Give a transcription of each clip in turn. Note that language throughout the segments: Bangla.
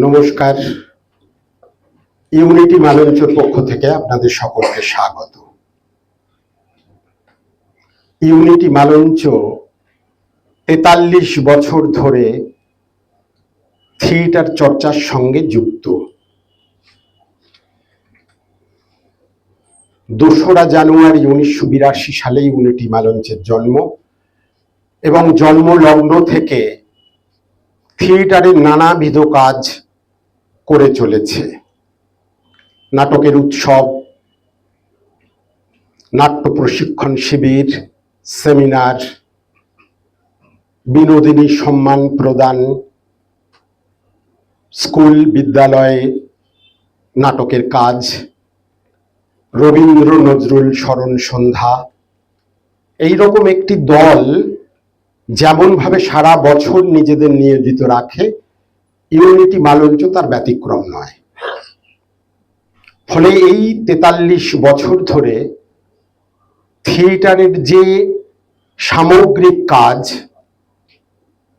নমস্কার। ইউনিটি মালঞ্চের পক্ষ থেকে আপনাদের সকলকে স্বাগত। ইউনিটি মালঞ্চ ৪৩ বছর ধরে থিয়েটার চর্চার সঙ্গে যুক্ত। ২রা জানুয়ারি ১৯৮২ সালে ইউনিটি মালঞ্চের জন্ম এবং জন্মলগ্ন থেকে থিয়েটারের নানাবিধ কাজ করে চলেছে। নাটকের উৎসব, নাট্য প্রশিক্ষণ শিবির, সেমিনার, বিনোদিনী সম্মান প্রদান, স্কুল বিদ্যালয়ে নাটকের কাজ, রবীন্দ্র নজরুল স্মরণ সন্ধ্যা, এইরকম একটি দল যেমনভাবে সারা বছর নিজেদের নিয়োজিত রাখে, ইউনিটি মালঞ্চ তার ব্যতিক্রম নয়। ফলে এই ৪৩ বছর ধরে থিয়েটারের যে সামগ্রিক কাজ,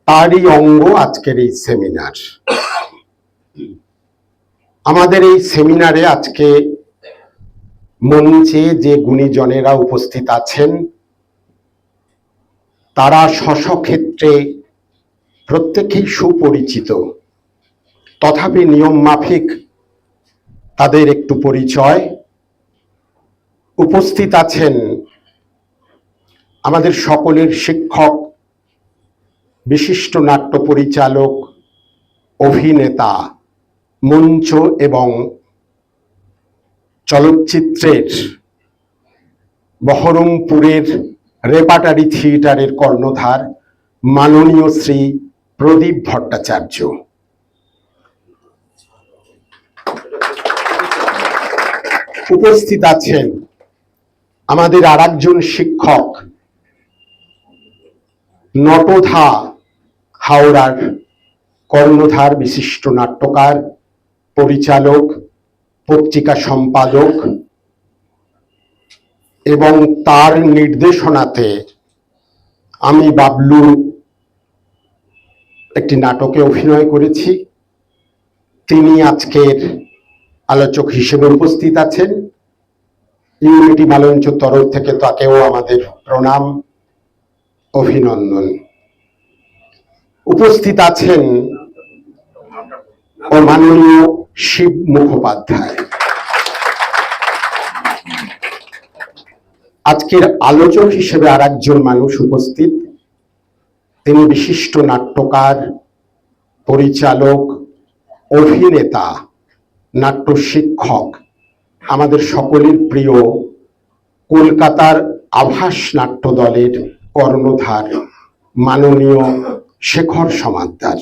তারই অঙ্গ আজকের এই সেমিনার। আমাদের এই সেমিনারে আজকে মঞ্চে যে গুণীজনেরা উপস্থিত আছেন, তারা স্ব-স্ব-ক্ষেত্রে প্রত্যেকেই সুপরিচিত। তথাপি নিয়ম মাফিক তাদের একটু পরিচয়। উপস্থিত আছেন আমাদের সকলের শিক্ষক, বিশিষ্ট নাট্য পরিচালক, অভিনেতা, মঞ্চ এবং চলচ্চিত্রের বহরমপুরের রেপার্টারি থিয়েটারের কর্ণধার মাননীয় শ্রী প্রদীপ ভট্টাচার্য। উপস্থিত আছেন আমাদের আরেকজন শিক্ষক, নটধা হাওড়ার কর্ণধার, বিশিষ্ট নাট্যকার, পরিচালক, পত্রিকা সম্পাদক এবং তার নির্দেশনাতে আমি বাবলু একটি নাটকে অভিনয় করেছি। তিনি আজকের আলোচক হিসেবে উপস্থিত আছেন। ইউনিটি মালঞ্চ তরফ থেকে তাকেও আমাদের প্রণাম, অভিনন্দন। উপস্থিত আছেন মাননীয় শিব মুখোপাধ্যায়। আজকের আলোচক হিসেবে আর একজন মানুষ উপস্থিত, তিনি বিশিষ্ট নাট্যকার, পরিচালক, অভিনেতা, নাট্য শিক্ষক, আমাদের সকলের প্রিয় কলকাতার আভাস নাট্য দলের কর্ণধার মাননীয় শেখর সমাদ্দার।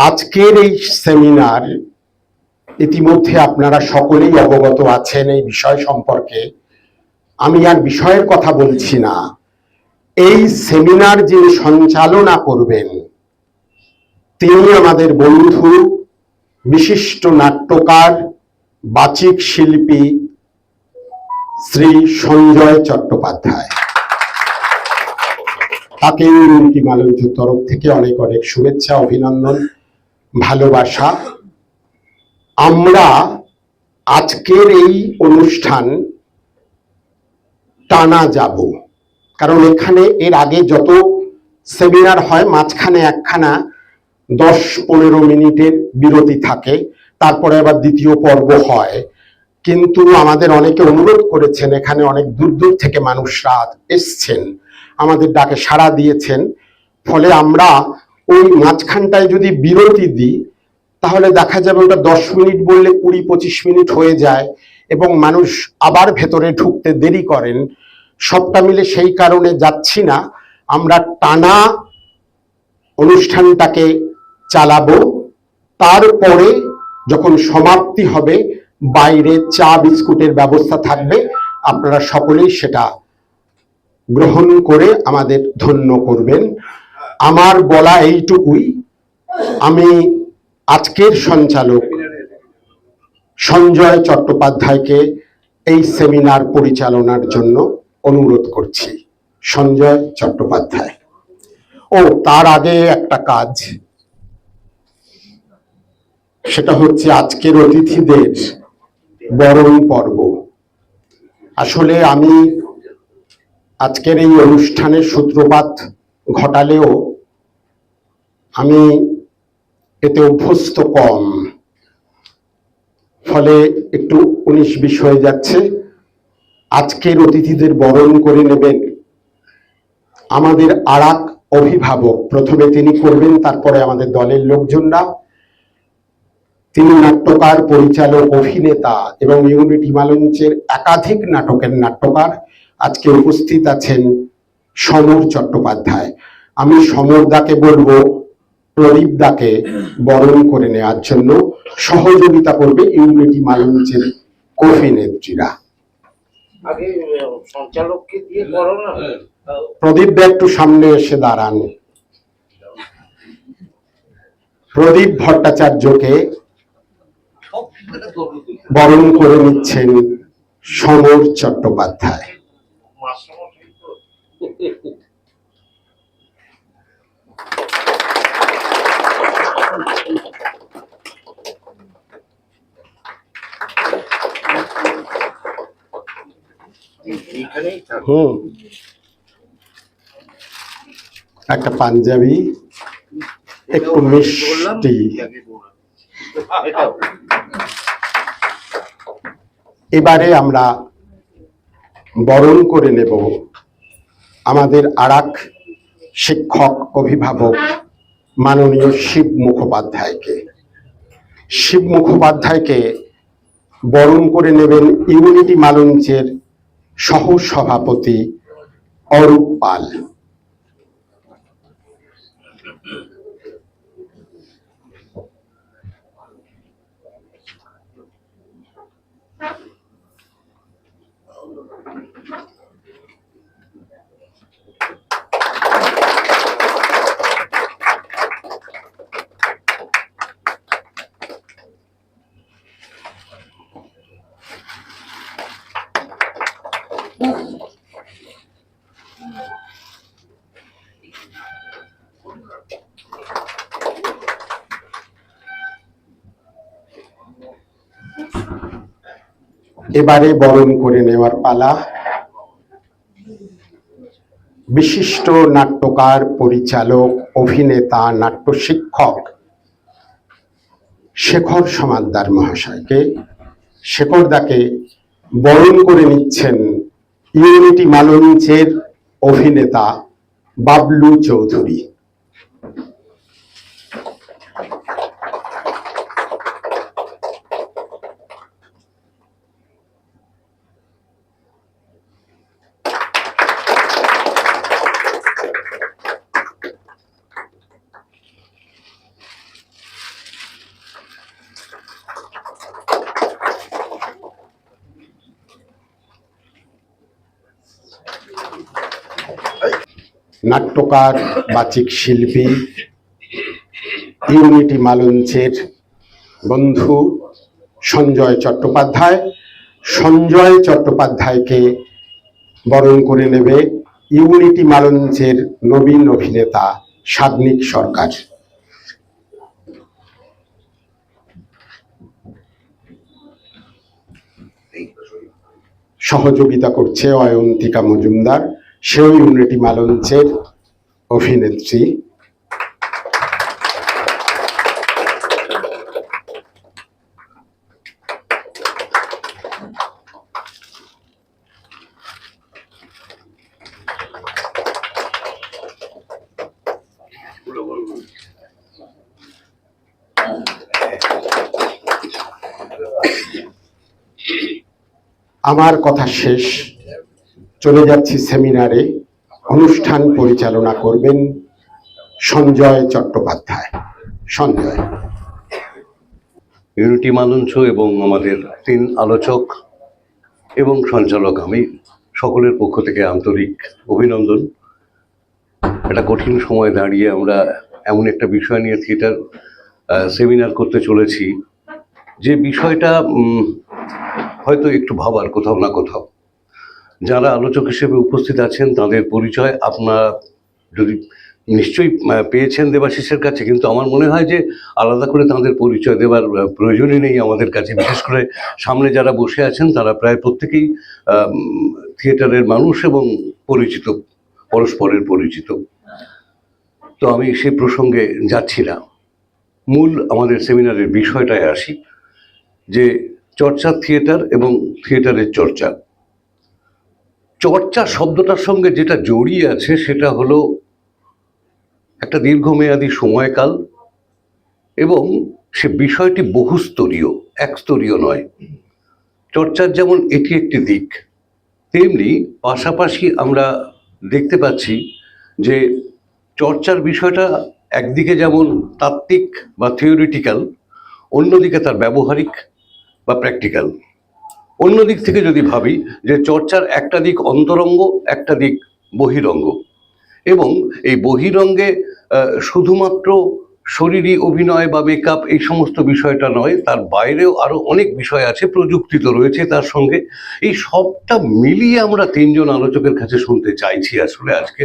আজকের এই সেমিনার ইতিমধ্যে আপনারা সকলেই অবগত আছেন এই বিষয় সম্পর্কে। আমি আর বিষয়ের কথা বলছি না। এই সেমিনার যিনি সঞ্চালনা করবেন, তিনি আমাদের বন্ধু, বিশিষ্ট নাট্যকার, বাচিক শিল্পী শ্রী সঞ্জয় চট্টোপাধ্যায়। তাকে ইউনিটি মালঞ্চের তরফ থেকে অনেক অনেক শুভেচ্ছা, অভিনন্দন, ভালোবাসা। আমরা আজকের এই অনুষ্ঠান টানা যাব, কারণ এখানে এর আগে যত সেমিনার হয় মাঝখানে একখানা 10-15 মিনিটের বিরতি থাকে, তারপরে আবার দ্বিতীয় পর্ব হয়। কিন্তু আমাদের অনেকে অনুরোধ করেছেন, এখানে অনেক দূর দূর থেকে মানুষরা এসছেন, আমাদের ডাকে সাড়া দিয়েছেন। ফলে আমরা ওই মাঝখানটায় যদি বিরতি দিই, তাহলে দেখা যাবে ওটা 10 মিনিট বললে 20-25 মিনিট হয়ে যায় এবং মানুষ আবার ভেতরে ঢুকতে দেরি করেন। সবটা মিলে সেই কারণে যাচ্ছি না, আমরা টানা অনুষ্ঠানটাকে চালাবো। তারপরে যখন সমাপ্তি হবে, বাইরে চা বিস্কুটের ব্যবস্থা থাকবে, আপনারা সকলেই সেটা গ্রহণ করে আমাদের ধন্য করবেন। আমার বলা এইটুকুই। আমি আজকের সঞ্চালক সঞ্জয় চট্টোপাধ্যায়কে এই সেমিনার পরিচালনার জন্য অনুরোধ করছি। সঞ্জয় চট্টোপাধ্যায়। ও তার আগে একটা কাজ, সেটা হচ্ছে আজকের অতিথিদের বরণ পর্ব। আসলে আমি আজকের এই অনুষ্ঠানের সূত্রপাত ঘটালেও আমি এতে অভ্যস্ত কম, ফলে একটু 19-20 হয়ে যাচ্ছে। আজকের অতিথিদের বরণ করে নেবেন আমাদের আরেক অভিভাবক। প্রথমে তিনি করবেন, তারপরে আমাদের দলের লোকজনরা। তিনি নাট্যকার, পরিচালক, অভিনেতা এবং ইউনিটি মঞ্চের একাধিক নাটকের নাট্যকার। আজকে উপস্থিত আছেন সমর চট্টোপাধ্যায়। আমি সমর দাকে বলবো প্রদীপ দাকে বরণ করে নেওয়ার জন্য। সহযোগিতা করবে ইউনিটি মঞ্চের অভিনেত্রীরা। প্রদীপ দা একটু সামনে এসে দাঁড়ান। প্রদীপ ভট্টাচার্যকে বরণ করে নিচ্ছেন সমর চট্টোপাধ্যায়। একটা পাঞ্জাবি, একটু মিষ্টি। এবারে আমরা বরণ করে নেব আমাদের আরেক শিক্ষক, অভিভাবক মাননীয় শিব মুখোপাধ্যায়কে। শিব মুখোপাধ্যায়কে বরণ করে নেবেন ইউনিটি মঞ্চের সহ সভাপতি অরূপ পাল। এবারে বরণ করে নেওয়ার পালা বিশিষ্ট নাট্যকার, পরিচালক, অভিনেতা, নাট্য শিক্ষক শেখর সমাদ্দার মহাশয়কে। শেখর দাকে বরণ করে নিচ্ছেন ইউনিটি মঞ্চের অভিনেতা বাবলু চৌধুরী। নাট্যকার, বাচিক শিল্পী, ইউনিটি মঞ্চের বন্ধু সঞ্জয় চট্টোপাধ্যায়। সঞ্জয় চট্টোপাধ্যায়কে বরণ করে নেবে ইউনিটি মঞ্চের নবীন অভিনেতা সাগ্নিক সরকার। সহযোগিতা করছে অয়ন্তিকা মজুমদার, সেও ইউনিটি মঞ্চের অভিনেত্রী। আমার কথা শেষ, চলে যাচ্ছি সেমিনারে। অনুষ্ঠান পরিচালনা করবেন সঞ্জয় চট্টোপাধ্যায়। সঞ্জয়। ইউনিটি মঞ্চ এবং আমাদের 3 আলোচক এবং সঞ্চালক, আমি সকলের পক্ষ থেকে আন্তরিক অভিনন্দন। একটা কঠিন সময় দাঁড়িয়ে আমরা এমন একটা বিষয় নিয়ে থিয়েটার সেমিনার করতে চলেছি, যে বিষয়টা হয়তো একটু ভাবার কোথাও না কোথাও। যারা আলোচক হিসেবে উপস্থিত আছেন তাদের পরিচয় আপনারা যদি নিশ্চয়ই পেয়েছেন দেবাশিসের কাছে, কিন্তু আমার মনে হয় যে আলাদা করে তাদের পরিচয় দেওয়ার প্রয়োজনই নেই আমাদের কাছে। বিশেষ করে সামনে যারা বসে আছেন তারা প্রায় প্রত্যেকেই থিয়েটারের মানুষ এবং পরিচিত, পরস্পরের পরিচিত। তো আমি সেই প্রসঙ্গে যাচ্ছি না, মূল আমাদের সেমিনারের বিষয়টায় আসি, যে চর্চা থিয়েটার এবং থিয়েটারের চর্চা। চর্চা শব্দটার সঙ্গে যেটা জড়িয়ে আছে সেটা হলো একটা দীর্ঘমেয়াদী সময়কাল, এবং সে বিষয়টি বহুস্তরীয়, একস্তরীয় নয়। চর্চার যেমন এটি একটি দিক, তেমনি পাশাপাশি আমরা দেখতে পাচ্ছি যে চর্চার বিষয়টা একদিকে যেমন তাত্ত্বিক বা থিওরিটিক্যাল, অন্যদিকে তার ব্যবহারিক বা প্র্যাকটিক্যাল। অন্য দিক থেকে যদি ভাবি যে চর্চার একটা দিক অন্তরঙ্গ, একটা দিক বহিরঙ্গ, এবং এই বহিরঙ্গে শুধুমাত্র শরীরী অভিনয় বা মেকআপ এই সমস্ত বিষয়টা নয়, তার বাইরেও আরো অনেক বিষয় আছে, প্রযুক্তি তো রয়েছে তার সঙ্গে। এই সবটা মিলিয়ে আমরা তিনজন আলোচকের কাছে শুনতে চাইছি আসলে আজকে।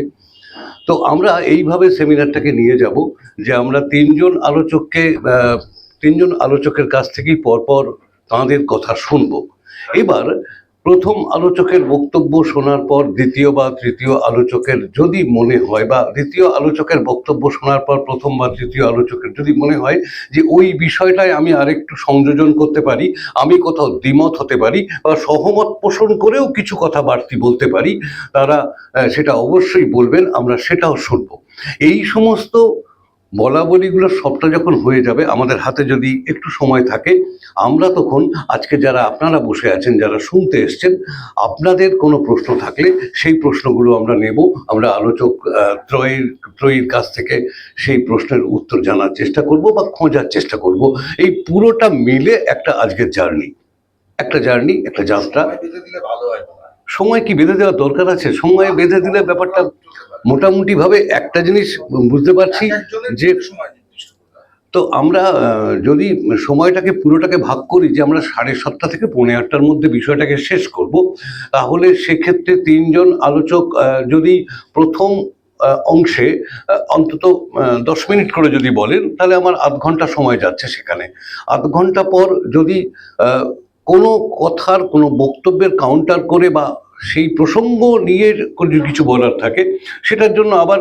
তো আমরা এইভাবে সেমিনারটাকে নিয়ে যাব যে আমরা তিনজন আলোচকের কাছ থেকেই পরপর তাঁদের কথা শুনবো। এবার প্রথম আলোচকের বক্তব্য শোনার পর দ্বিতীয় বা তৃতীয় আলোচকের যদি মনে হয়, বা দ্বিতীয় আলোচকের বক্তব্য শোনার পর প্রথম বা তৃতীয় আলোচকের যদি মনে হয় যে ওই বিষয়টায় আমি আরেকটু সংযোজন করতে পারি, আমি কোথাও দ্বিমত হতে পারি বা সহমত পোষণ করেও কিছু কথা বাড়তি বলতে পারি, তারা সেটা অবশ্যই বলবেন, আমরা সেটাও শুনবো। এই সমস্ত বলা বলিগুলো সবটা যখন হয়ে যাবে, আমাদের হাতে যদি একটু সময় থাকে, আমরা তখন আজকে যারা আপনারা বসে আছেন, যারা শুনতে এসছেন, আপনাদের কোনো প্রশ্ন থাকলে সেই প্রশ্নগুলো আমরা নেব। আমরা আলোচক ত্রয়ীর কাছ থেকে সেই প্রশ্নের উত্তর জানার চেষ্টা করব বা খোঁজার চেষ্টা করব। এই পুরোটা মিলে একটা আজকের জার্নি, একটা যাত্রা। সময় কি বেঁধে দেওয়ার দরকার আছে? সময় বেঁধে দিলে ব্যাপারটা মোটামুটি ভাবে একটা জিনিস বুঝতে পারছি যে, তো আমরা যদি সময়টাকে পুরোটাকে ভাগ করি যে আমরা 7:30 থেকে 8:45টার মধ্যে বিষয়টাকে শেষ করব, তাহলে সেক্ষেত্রে তিনজন আলোচক যদি প্রথম অংশে অন্তত 10 মিনিট করে যদি বলেন, তাহলে আমার আধ ঘন্টা সময় যাচ্ছে সেখানে। আধ ঘন্টা পর যদি কোনো কথার, কোনো বক্তব্যের কাউন্টার করে বা সেই প্রসঙ্গ নিয়ে কিছু বলার থাকে, সেটার জন্য আবার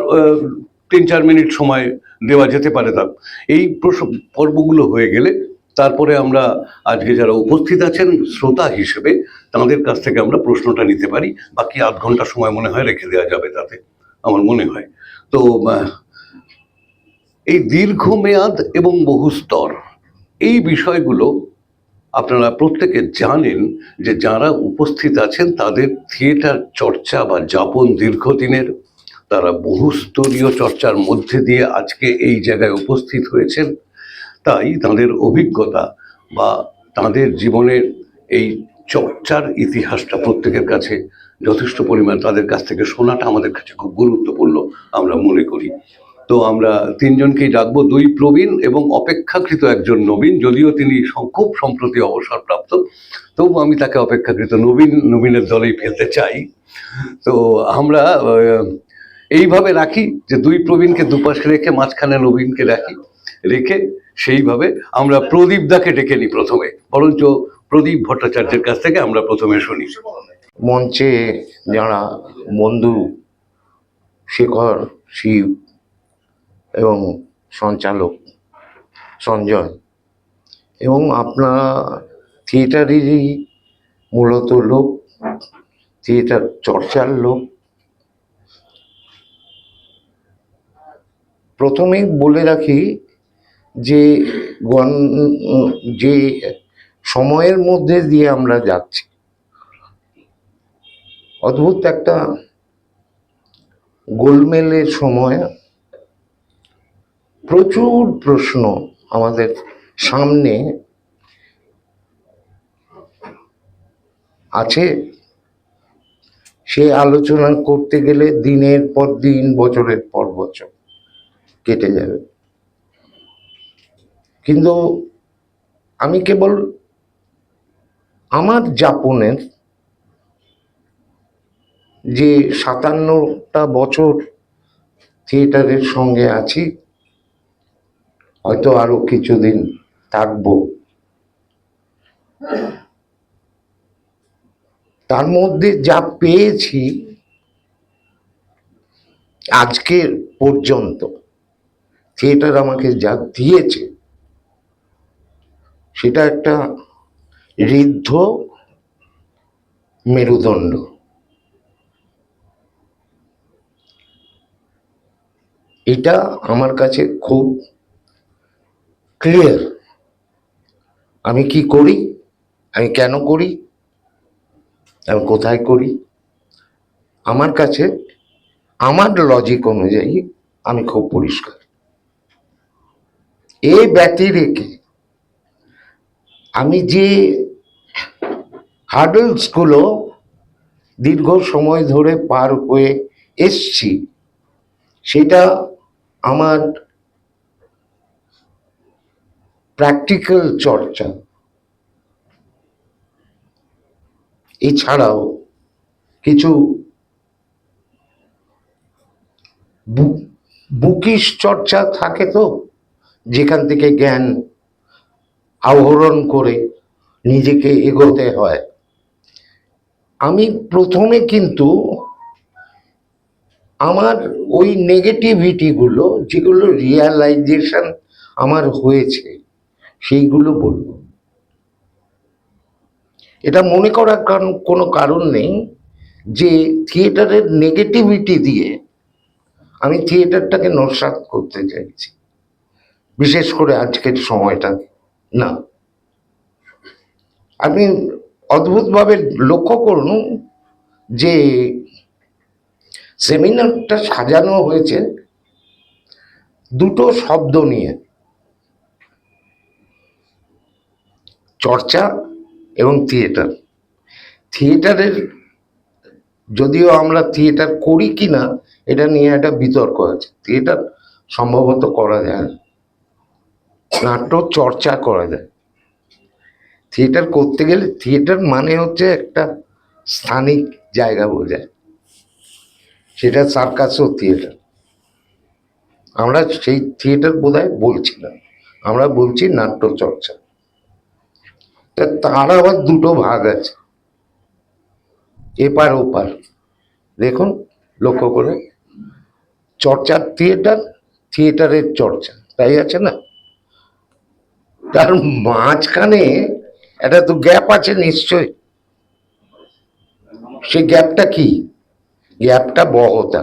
3-4 মিনিট সময় দেওয়া যেতে পারে। তার এই পর্বগুলো হয়ে গেলে তারপরে আমরা আজকে যারা উপস্থিত আছেন শ্রোতা হিসেবে, তাদের কাছ থেকে আমরা প্রশ্নটা নিতে পারি। বাকি আধ ঘন্টা সময় মনে হয় রেখে দেওয়া যাবে তাতে, আমার মনে হয়। তো এই দীর্ঘমেয়াদ এবং বহুস্তর, এই বিষয়গুলো আপনারা প্রত্যেকে জানেন যে যারা উপস্থিত আছেন তাদের থিয়েটার চর্চা বা যাপন দীর্ঘদিনের, তারা বহুস্তরীয় চর্চার মধ্যে দিয়ে আজকে এই জায়গায় উপস্থিত হয়েছেন। তাই তাদের অভিজ্ঞতা বা তাদের জীবনের এই চর্চার ইতিহাসটা প্রত্যেকের কাছে যথেষ্ট পরিমাণ, তাদের কাছ থেকে শোনাটা আমাদের কাছে খুব গুরুত্বপূর্ণ আমরা মনে করি। তো আমরা তিনজনকেই ডাকবো, 2 প্রবীণ এবং অপেক্ষাকৃত একজন নবীন, যদিও তিনি খুব সম্প্রতি অবসরপ্রাপ্ত, তবু আমি তাকে অপেক্ষাকৃত নবীনের দলেই ফেলতে চাই। তো আমরা এইভাবে রাখি যে 2 প্রবীণকে দুপাশে রেখে মাঝখানে নবীনকে রেখে সেইভাবে আমরা প্রদীপ দাকে ডেকে নিই প্রথমে। বরঞ্চ প্রদীপ ভট্টাচার্যের কাছ থেকে আমরা প্রথমে শুনি। মঞ্চে যারা বন্ধু শেখর, শিব এবং সঞ্চালক সঞ্জয়, এবং আপনারা থিয়েটারেরই মূলত লোক, থিয়েটার চর্চার লোক। প্রথমেই বলে রাখি যে যে সময়ের মধ্যে দিয়ে আমরা যাচ্ছি, অদ্ভুত একটা গোলমেলের সময়। প্রচুর প্রশ্ন আমাদের সামনে আছে, সে আলোচনা করতে গেলে দিনের পর দিন, বছরের পর বছর কেটে যাবে। কিন্তু আমি কেবল আমার যাপনের যে 57টা বছর থিয়েটারের সঙ্গে আছি, হয়তো আরো কিছুদিন থাকবো। তার মধ্যে যা পেয়েছি আজকের পর্যন্ত, থিয়েটার আমাকে যা দিয়েছে, সেটা একটা ঋদ্ধ মেরুদণ্ড। এটা আমার কাছে খুব ক্লিয়ার। আমি কি করি, আমি কেন করি, আমি কোথায় করি, আমার কাছে আমার লজিক অনুযায়ী আমি খুব পরিষ্কার। এই ব্যতি রেখে আমি যে হার্ডলস গুলো দীর্ঘ সময় ধরে পার হয়ে এসছি, সেটা আমার প্র্যাকটিক্যাল চর্চা, এছাড়াও কিছু বুকিশ চর্চা থাকে, তো যেখান থেকে জ্ঞান আহরণ করে নিজেকে এগোতে হয়। আমি প্রথমে কিন্তু আমার ওই নেগেটিভিটি গুলো, যেগুলো রিয়ালাইজেশন আমার হয়েছে, সেইগুলো বলবো। এটা মনে করার কোনো কারণ নেই যে থিয়েটারের নেগেটিভিটি দিয়ে আমি থিয়েটারটাকে নস্যাৎ করতে চাইছি, বিশেষ করে আজকের সময়টা না। আপনি অদ্ভুতভাবে লক্ষ্য করুন যে সেমিনারটা সাজানো হয়েছে দুটো শব্দ নিয়ে, চর্চা এবং থিয়েটার। থিয়েটারের, যদিও আমরা থিয়েটার করি কিনা এটা নিয়ে একটা বিতর্ক আছে, থিয়েটার সম্ভবত করা যায় না, নাট্য চর্চা করা যায়। থিয়েটার করতে গেলে, থিয়েটার মানে হচ্ছে একটা স্থানিক জায়গা বোঝায়, সেটা সার্কাসও থিয়েটার। আমরা সেই থিয়েটার বোধহয় বলছি না, আমরা বলছি নাট্য চর্চা। তার আবার দুটো ভাগ আছে, এপার ওপার। দেখুন লক্ষ্য করে, চর্চার থিয়েটার, থিয়েটারের চর্চা, তাই আছে না? তার মাঝখানে একটা তো গ্যাপ আছে নিশ্চয়। সেই গ্যাপটা কি? গ্যাপটা বহতা।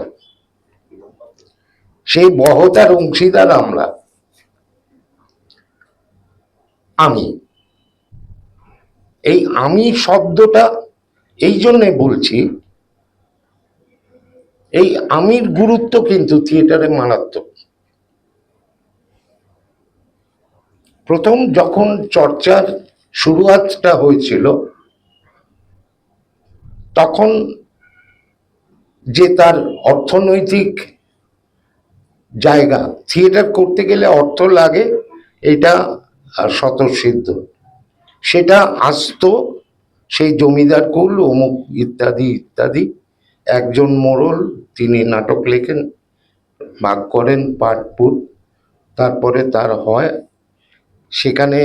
সেই বহতার অংশীদার আমরা। আমি, এই আমি শব্দটা এই জন্যে বলছি, এই আমির গুরুত্ব কিন্তু থিয়েটারে মারাত্মক। প্রথম যখন চর্চার শুরুয়াতটা হয়েছিল, তখন যে তার অর্থনৈতিক জায়গা, থিয়েটার করতে গেলে অর্থ লাগে, এটা স্বতঃসিদ্ধ। সেটা আসতো সেই জমিদার কুল অমুক ইত্যাদি ইত্যাদি। একজন মোড়ল, তিনি নাটক লেখেন, ভাগ করেন পাঠপুর, তারপরে তার হয় সেখানে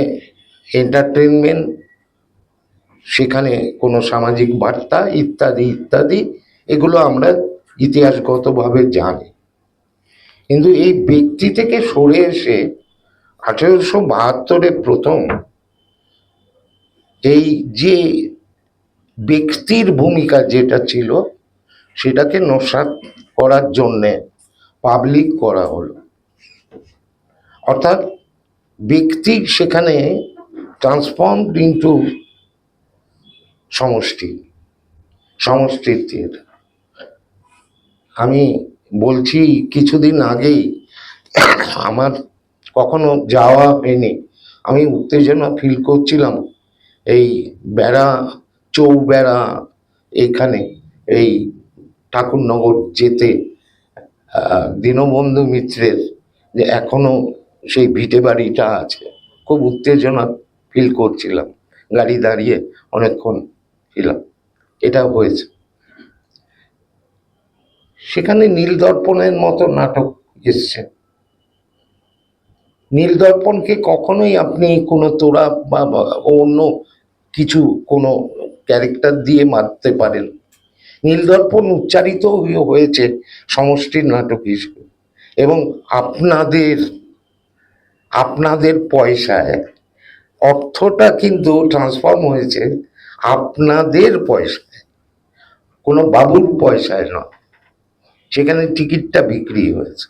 এন্টারটেনমেন্ট, সেখানে কোনো সামাজিক বার্তা ইত্যাদি ইত্যাদি, এগুলো আমরা ইতিহাসগতভাবে জানি। কিন্তু এই ব্যক্তি থেকে সরে এসে 1872-এ প্রথম এই যে ব্যক্তির ভূমিকা যেটা ছিল, সেটাকে নস্যাৎ করার জন্যে পাবলিক করা হলো। অর্থাৎ ব্যক্তি সেখানে ট্রান্সফর্মড ইন্টু সমষ্টি, সমষ্টির থিয়েটার। আমি বলছি, কিছুদিন আগেই আমার কখনো যাওয়া হয়নি, আমি উত্তেজনা ফিল করছিলাম এই বেড়া, চৌবেড়া, এইখানে এই ঠাকুরনগর যেতে দীনবন্ধু মিত্রের যে এখনো সেই ভিটে বাড়িটা আছে, খুব উত্তেজনা ফিল করছিলাম, গাড়ি দাঁড়িয়ে অনেকক্ষণ ছিলাম। এটা হয়েছে। সেখানে নীলদর্পণের মতো নাটক এসছে। নীলদর্পণকে কখনোই আপনি কোনো তোড়া বা অন্য কিছু কোনো ক্যারেক্টার দিয়ে মারতে পারেন। নীলদর্পণ উচ্চারিত হয়েছে সমষ্টির নাটক হিসেবে, এবং আপনাদের আপনাদের পয়সায় অর্থটা কিন্তু ট্রান্সফর্ম হয়েছে আপনাদের পয়সায়, কোনো বাবুর পয়সায় নয়। সেখানে টিকিটটা বিক্রি হয়েছে।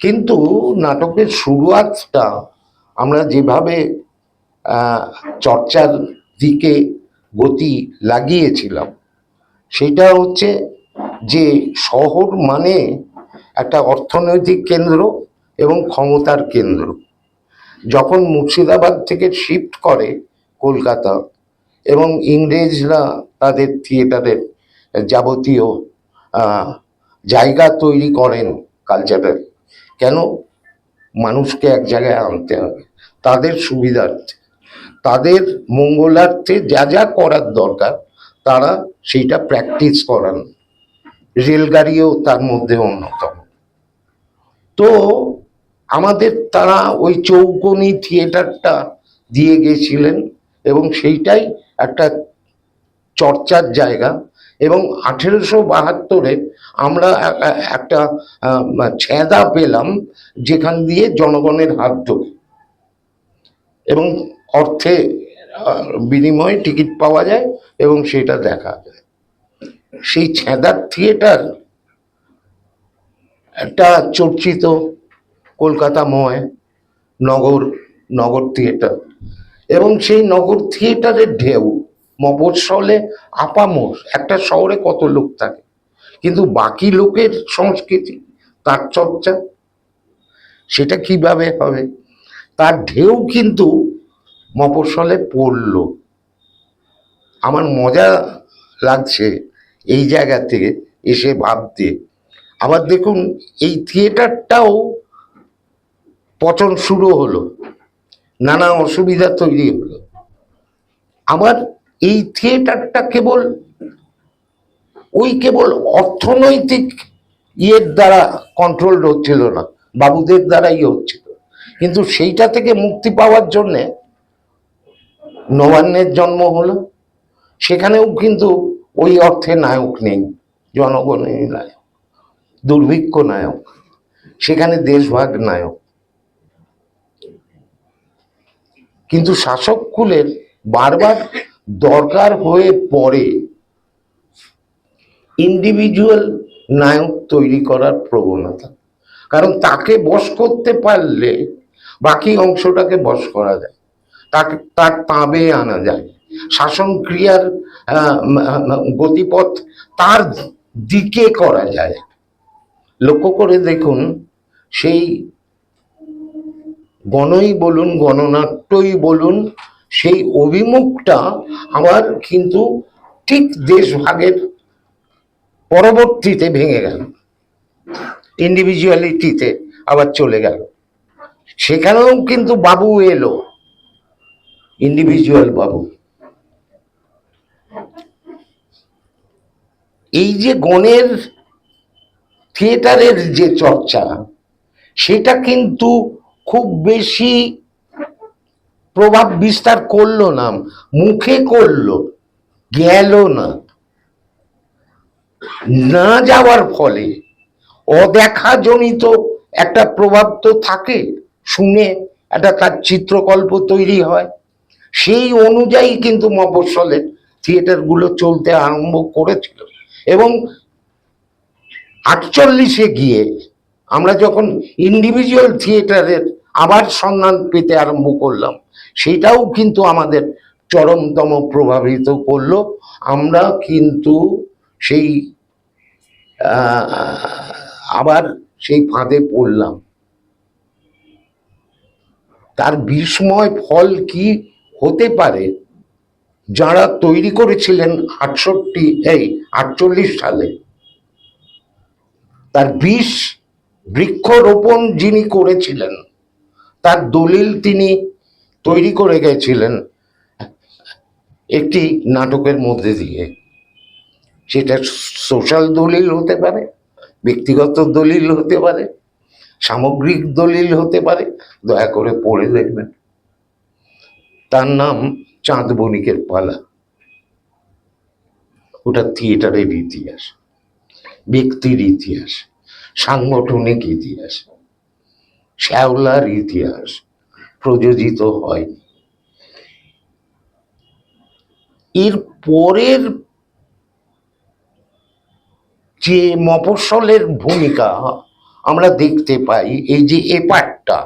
কিন্তু নাটকের শুরুয়াতটা আমরা যেভাবে চর্চার দিকে গতি লাগিয়েছিলাম, সেটা হচ্ছে যে শহর মানে একটা অর্থনৈতিক কেন্দ্র এবং ক্ষমতার কেন্দ্র। যখন মুর্শিদাবাদ থেকে শিফট করে কলকাতা এবং ইংরেজরা তাদের থিয়েটারের যাবতীয় জায়গা তৈরি করেন কালচারাল, কেন? মানুষকে এক জায়গায় আনতে হবে তাদের সুবিধার্থে, তাদের মঙ্গলার্থে যা যা করার দরকার তারা সেইটা প্র্যাকটিস করান। রেলগাড়িও তার মধ্যে অন্যতম। তো আমাদের তারা ওই চৌকোনি থিয়েটারটা দিয়ে গেছিলেন এবং সেইটাই একটা চর্চার জায়গা। এবং 1872-এ আমরা একটা ছেঁদা পেলাম যেখান দিয়ে জনগণের হাত ঢোকে এবং অর্থে বিনিময়ে টিকিট পাওয়া যায় এবং সেটা দেখা যায়। সেই ছেঁদার থিয়েটার একটা চর্চিত কলকাতাময় নগর থিয়েটার, এবং সেই নগর থিয়েটারের ঢেউ মফস্বলে আপামর। একটা শহরে কত লোক থাকে, কিন্তু বাকি লোকের সংস্কৃতি, তার চর্চা, সেটা কিভাবে হবে? তার ঢেউ কিন্তু মফস্বলে পড়ল। আমার মজা লাগছে এই জায়গা থেকে এসে ভাবতে। আবার দেখুন, এই থিয়েটারটাও পচন শুরু হলো, নানা অসুবিধা তৈরি হলো। আবার এই থিয়েটারটা কেবল অর্থনৈতিক ইয়ের দ্বারা কন্ট্রোল হচ্ছিল না, বাবুদের দ্বারাই হচ্ছিল। কিন্তু সেইটা থেকে মুক্তি পাওয়ার জন্যে নবান্নের জন্ম হলো। সেখানেও কিন্তু ওই অর্থে নায়ক নেই, জনগণের নায়ক, দুর্ভিক্ষ নায়ক, সেখানে দেশভাগ নায়ক। কিন্তু শাসক কুলের বারবার দরকার হয়ে পড়ে ইন্ডিভিজুয়াল নায়ক তৈরি করার প্রবণতা, কারণ তাকে বশ করতে পারলে বাকি অংশটাকে বশ করা যায়, তাকে তার তাঁবে আনা যায়, শাসন ক্রিয়ার গতিপথ তার দিকে করা যায়। লক্ষ্য করে দেখুন, সেই গণই বলুন, গণনাট্যই বলুন, সেই অভিমুখটা আমার কিন্তু ঠিক দেশভাগের পরবর্তীতে ভেঙে গেল, ইন্ডিভিজুয়ালিটিতে আবার চলে গেল। সেখানেও কিন্তু বাবু এলো, ইন্ডিভিজুয়াল বাবু। এই যে গণের থিয়েটারের যে চর্চা, সেটা কিন্তু খুব বেশি প্রভাব বিস্তার করলো না, মুখে করলো, গেল না। না যাওয়ার ফলে অদেখা জনিত একটা প্রভাব তো থাকে, শুনে একটা তার চিত্রকল্প তৈরি হয়। সেই অনুযায়ী কিন্তু মফস্বলের থিয়েটারগুলো চলতে আরম্ভ করেছিল। এবং 48-এ গিয়ে আমরা যখন ইন্ডিভিজুয়াল থিয়েটারের আবার সন্ধান পেতে আরম্ভ করলাম, সেটাও কিন্তু আমাদের চরমতম প্রভাবিত করলো। আমরা কিন্তু সেই আবার সেই ফাঁদে পড়লাম। তার বিস্ময় ফল কি হতে পারে? যারা তৈরি করেছিলেন 48 সালে, তার বৃক্ষরোপণ যিনি করেছিলেন, তার দলিল তিনি তৈরি করে গেছিলেন একটি নাটকের মধ্যে দিয়ে। সেটা সোশ্যাল দলিল হতে পারে, ব্যক্তিগত দলিল হতে পারে, সামগ্রিক দলিল হতে পারে। দয়া করে পড়ে দেখবেন। তার নাম চাঁদ বণিকের পালা। ওটা থিয়েটারের ইতিহাস, ব্যক্তির ইতিহাস, সাংগঠনিক ইতিহাস, শ্যাওলার ইতিহাস। প্রযোজিত হয় এর পরের যে মফস্বলের ভূমিকা আমরা দেখতে পাই, এই যে এপারটা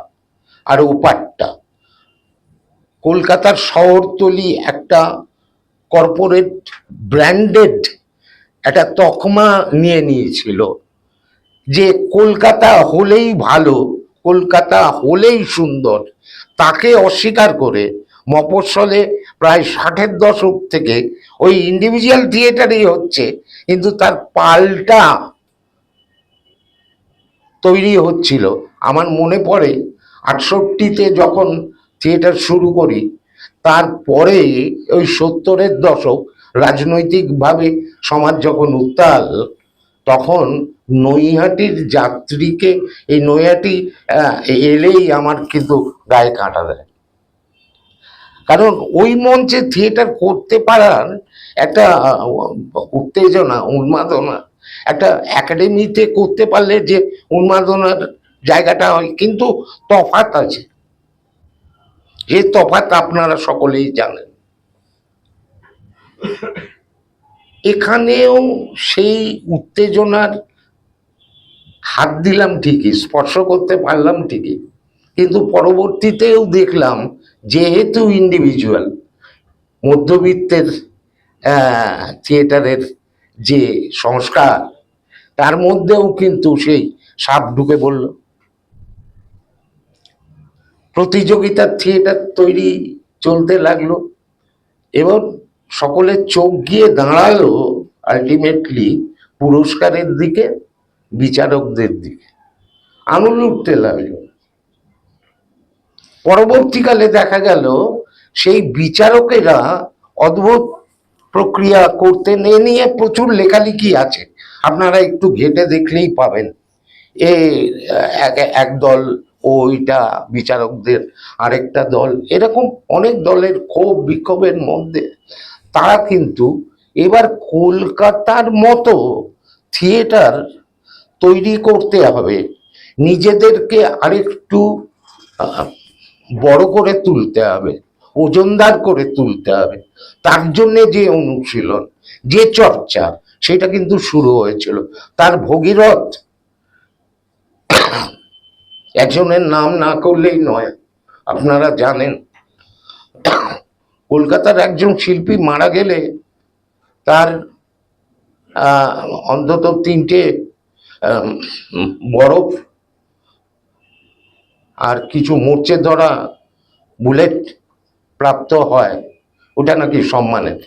আর ওপারটা। কলকাতার শহরতলি একটা কর্পোরেট ব্র্যান্ডেড একটা তকমা নিয়ে নিয়েছিল যে কলকাতা হলেই ভালো, কলকাতা হলেই সুন্দর। তাকে অস্বীকার করে মফস্বলে প্রায় 60-এর দশক থেকে ওই ইন্ডিভিজুয়াল থিয়েটারই হচ্ছে, কিন্তু তার পাল্টা তৈরি হচ্ছিল। আমার মনে পড়ে 68-তে যখন থিয়েটার শুরু করি, তারপরে ওই 70-এর দশক রাজনৈতিকভাবে সমাজ যখন উত্তাল, তখন নৈহাটির যাত্রীকে, এই নৈহাটি এলেই আমার কিন্তু গায়ে কাঁটা দেয়। কারণ ওই মঞ্চে থিয়েটার করতে পারার একটা উত্তেজনা, উন্মাদনা, একটা একাডেমিতে করতে পারলে যে উন্মাদনার জায়গাটা হয়, কিন্তু তফাৎ আছে। যে তফাৎ আপনারা সকলেই জানেন। এখানেও সেই উত্তেজনার হাত দিলাম ঠিকই, স্পর্শ করতে পারলাম ঠিকই, কিন্তু পরবর্তীতেও দেখলাম যেহেতু ইন্ডিভিজুয়াল মধ্যবিত্তের থিয়েটারের যে সংস্কার, তার মধ্যেও কিন্তু সেই সাপ ঢুকে পড়ল। প্রতিযোগিতার থিয়েটার তৈরি চলতে লাগলো এবং সকলের চোখ গিয়ে দাঁড়ালো আলটিমেটলি পুরস্কারের দিকে, বিচারকদের দিকে। আঙুল উঠতে লাগলো। পরবর্তীকালে দেখা গেল সেই বিচারকেরা অদ্ভুত প্রক্রিয়া করতেন। এ নিয়ে প্রচুর লেখালেখি আছে, আপনারা একটু ঘেটে দেখলেই পাবেন। এক দল ওইটা বিচারকদের, আরেকটা দল, এরকম অনেক দলের ক্ষোভ বিক্ষোভের মধ্যে তারা কিন্তু এবার কলকাতার মতো থিয়েটার তৈরি করতে হবে, নিজেদেরকে আরেকটু বড় করে তুলতে হবে, ওজনদার করে তুলতে হবে। তার জন্য যে অনুশীলন, যে চর্চা, সেটা কিন্তু শুরু হয়েছিল। তার ভগীরথ একজনের নাম না করলেই নয়, আপনারা জানেন। কলকাতার একজন শিল্পী মারা গেলে তার অন্তত 3টে বরফ আর কিছু মরচে ধরা বুলেট প্রাপ্ত হয়। ওটা নাকি সম্মানের,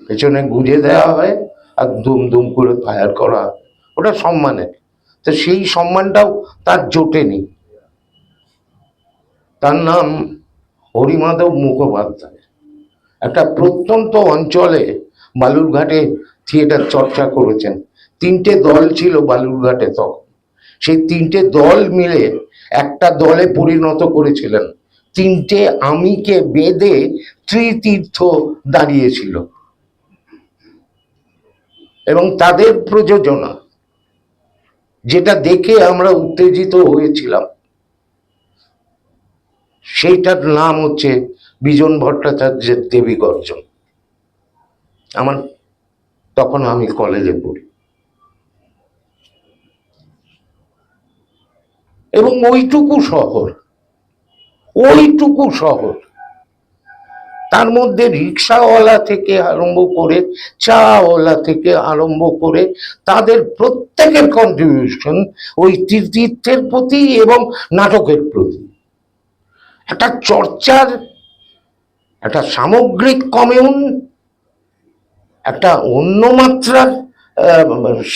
পেছনে গুঁজে দেওয়া হয় আর দুম দুম করে ফায়ার করা হয়, ওটা সম্মানের। তো সেই সম্মানটাও তার জোটেনি। তার নাম হরিমাধব মুখোপাধ্যায়। একটা প্রত্যন্ত অঞ্চলে বালুরঘাটে থিয়েটার চর্চা করেছেন। 3টে দল ছিল বালুরঘাটে তখন। সেই 3টে দল মিলে একটা দলে পরিণত করেছিলেন। 3টে আমিকে বেঁধে ত্রিতীর্থ দাঁড়িয়েছিল এবং তাদের প্রযোজনা, যেটা দেখে আমরা উত্তেজিত হয়েছিলাম, সেইটার নাম হচ্ছে বিজন ভট্টাচার্যের দেবী গর্জন। তখন আমি কলেজে পড়ি এবং ওইটুকু শহর, তার মধ্যে রিক্সাওয়ালা থেকে আরম্ভ করে, চাওয়ালা থেকে আরম্ভ করে, তাদের প্রত্যেকের কন্ট্রিবিউশন ওই তীর্থের প্রতি এবং নাটকের প্রতি। একটা চর্চার একটা সামগ্রিক কমিউন, একটা অন্য মাত্রার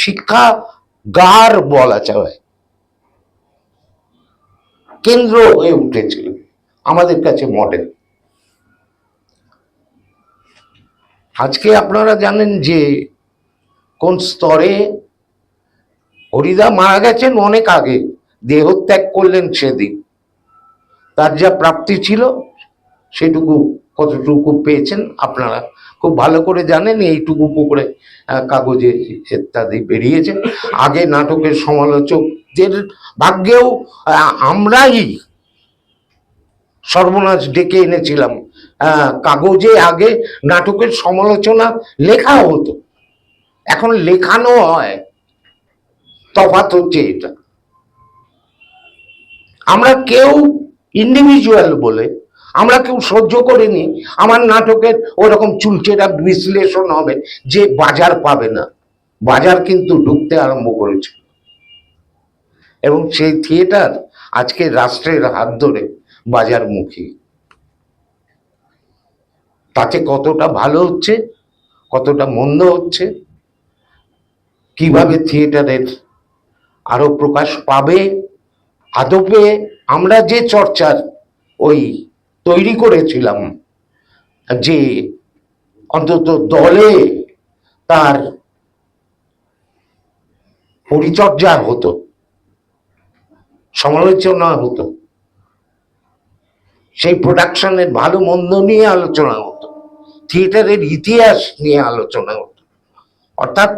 শিক্ষাগার বলা যায়, কেন্দ্র হয়ে উঠেছিল আমাদের কাছে মডেল। আজকে আপনারা জানেন যে কোন স্তরে হরিদা মারা গেছেন অনেক আগে, দেহত্যাগ করলেন সেদিন। তার যা প্রাপ্তি ছিল সেটুকু কতটুকু পেয়েছেন আপনারা খুব ভালো করে জানেন। এইটুকু করে কাগজে ইত্যাদি বেরিয়েছে। আগে নাটকের সমালোচকদের ভাগ্যেও আমরাই সর্বনাশ ডেকে এনেছিলাম। কাগজে আগে নাটকের সমালোচনা লেখা হতো, এখন লেখানো হয়। তফাৎ হচ্ছে এটা। আমরা কেউ ইন্ডিভিজুয়াল বলে আমরা কেউ সহ্য করিনি আমার নাটকের ওরকম চুলচেরা বিশ্লেষণ হবে যে বাজার পাবে না। বাজার কিন্তু ঢুকতে আরম্ভ করেছে, এবং সেই থিয়েটার আজকে রাষ্ট্রের হাত ধরে বাজারমুখী। তাতে কতটা ভালো হচ্ছে, কতটা মন্দ হচ্ছে, কিভাবে থিয়েটারের আরো প্রকাশ পাবে, আদপে আমরা যে চর্চার ওই তৈরি করেছিলাম যে অন্তত দলে তার পরিচর্যা হতো, সমালোচনা হতো, সেই প্রোডাকশনের ভালো মন্দ নিয়ে আলোচনা হতো, থিয়েটারের ইতিহাস নিয়ে আলোচনা হতো। অর্থাৎ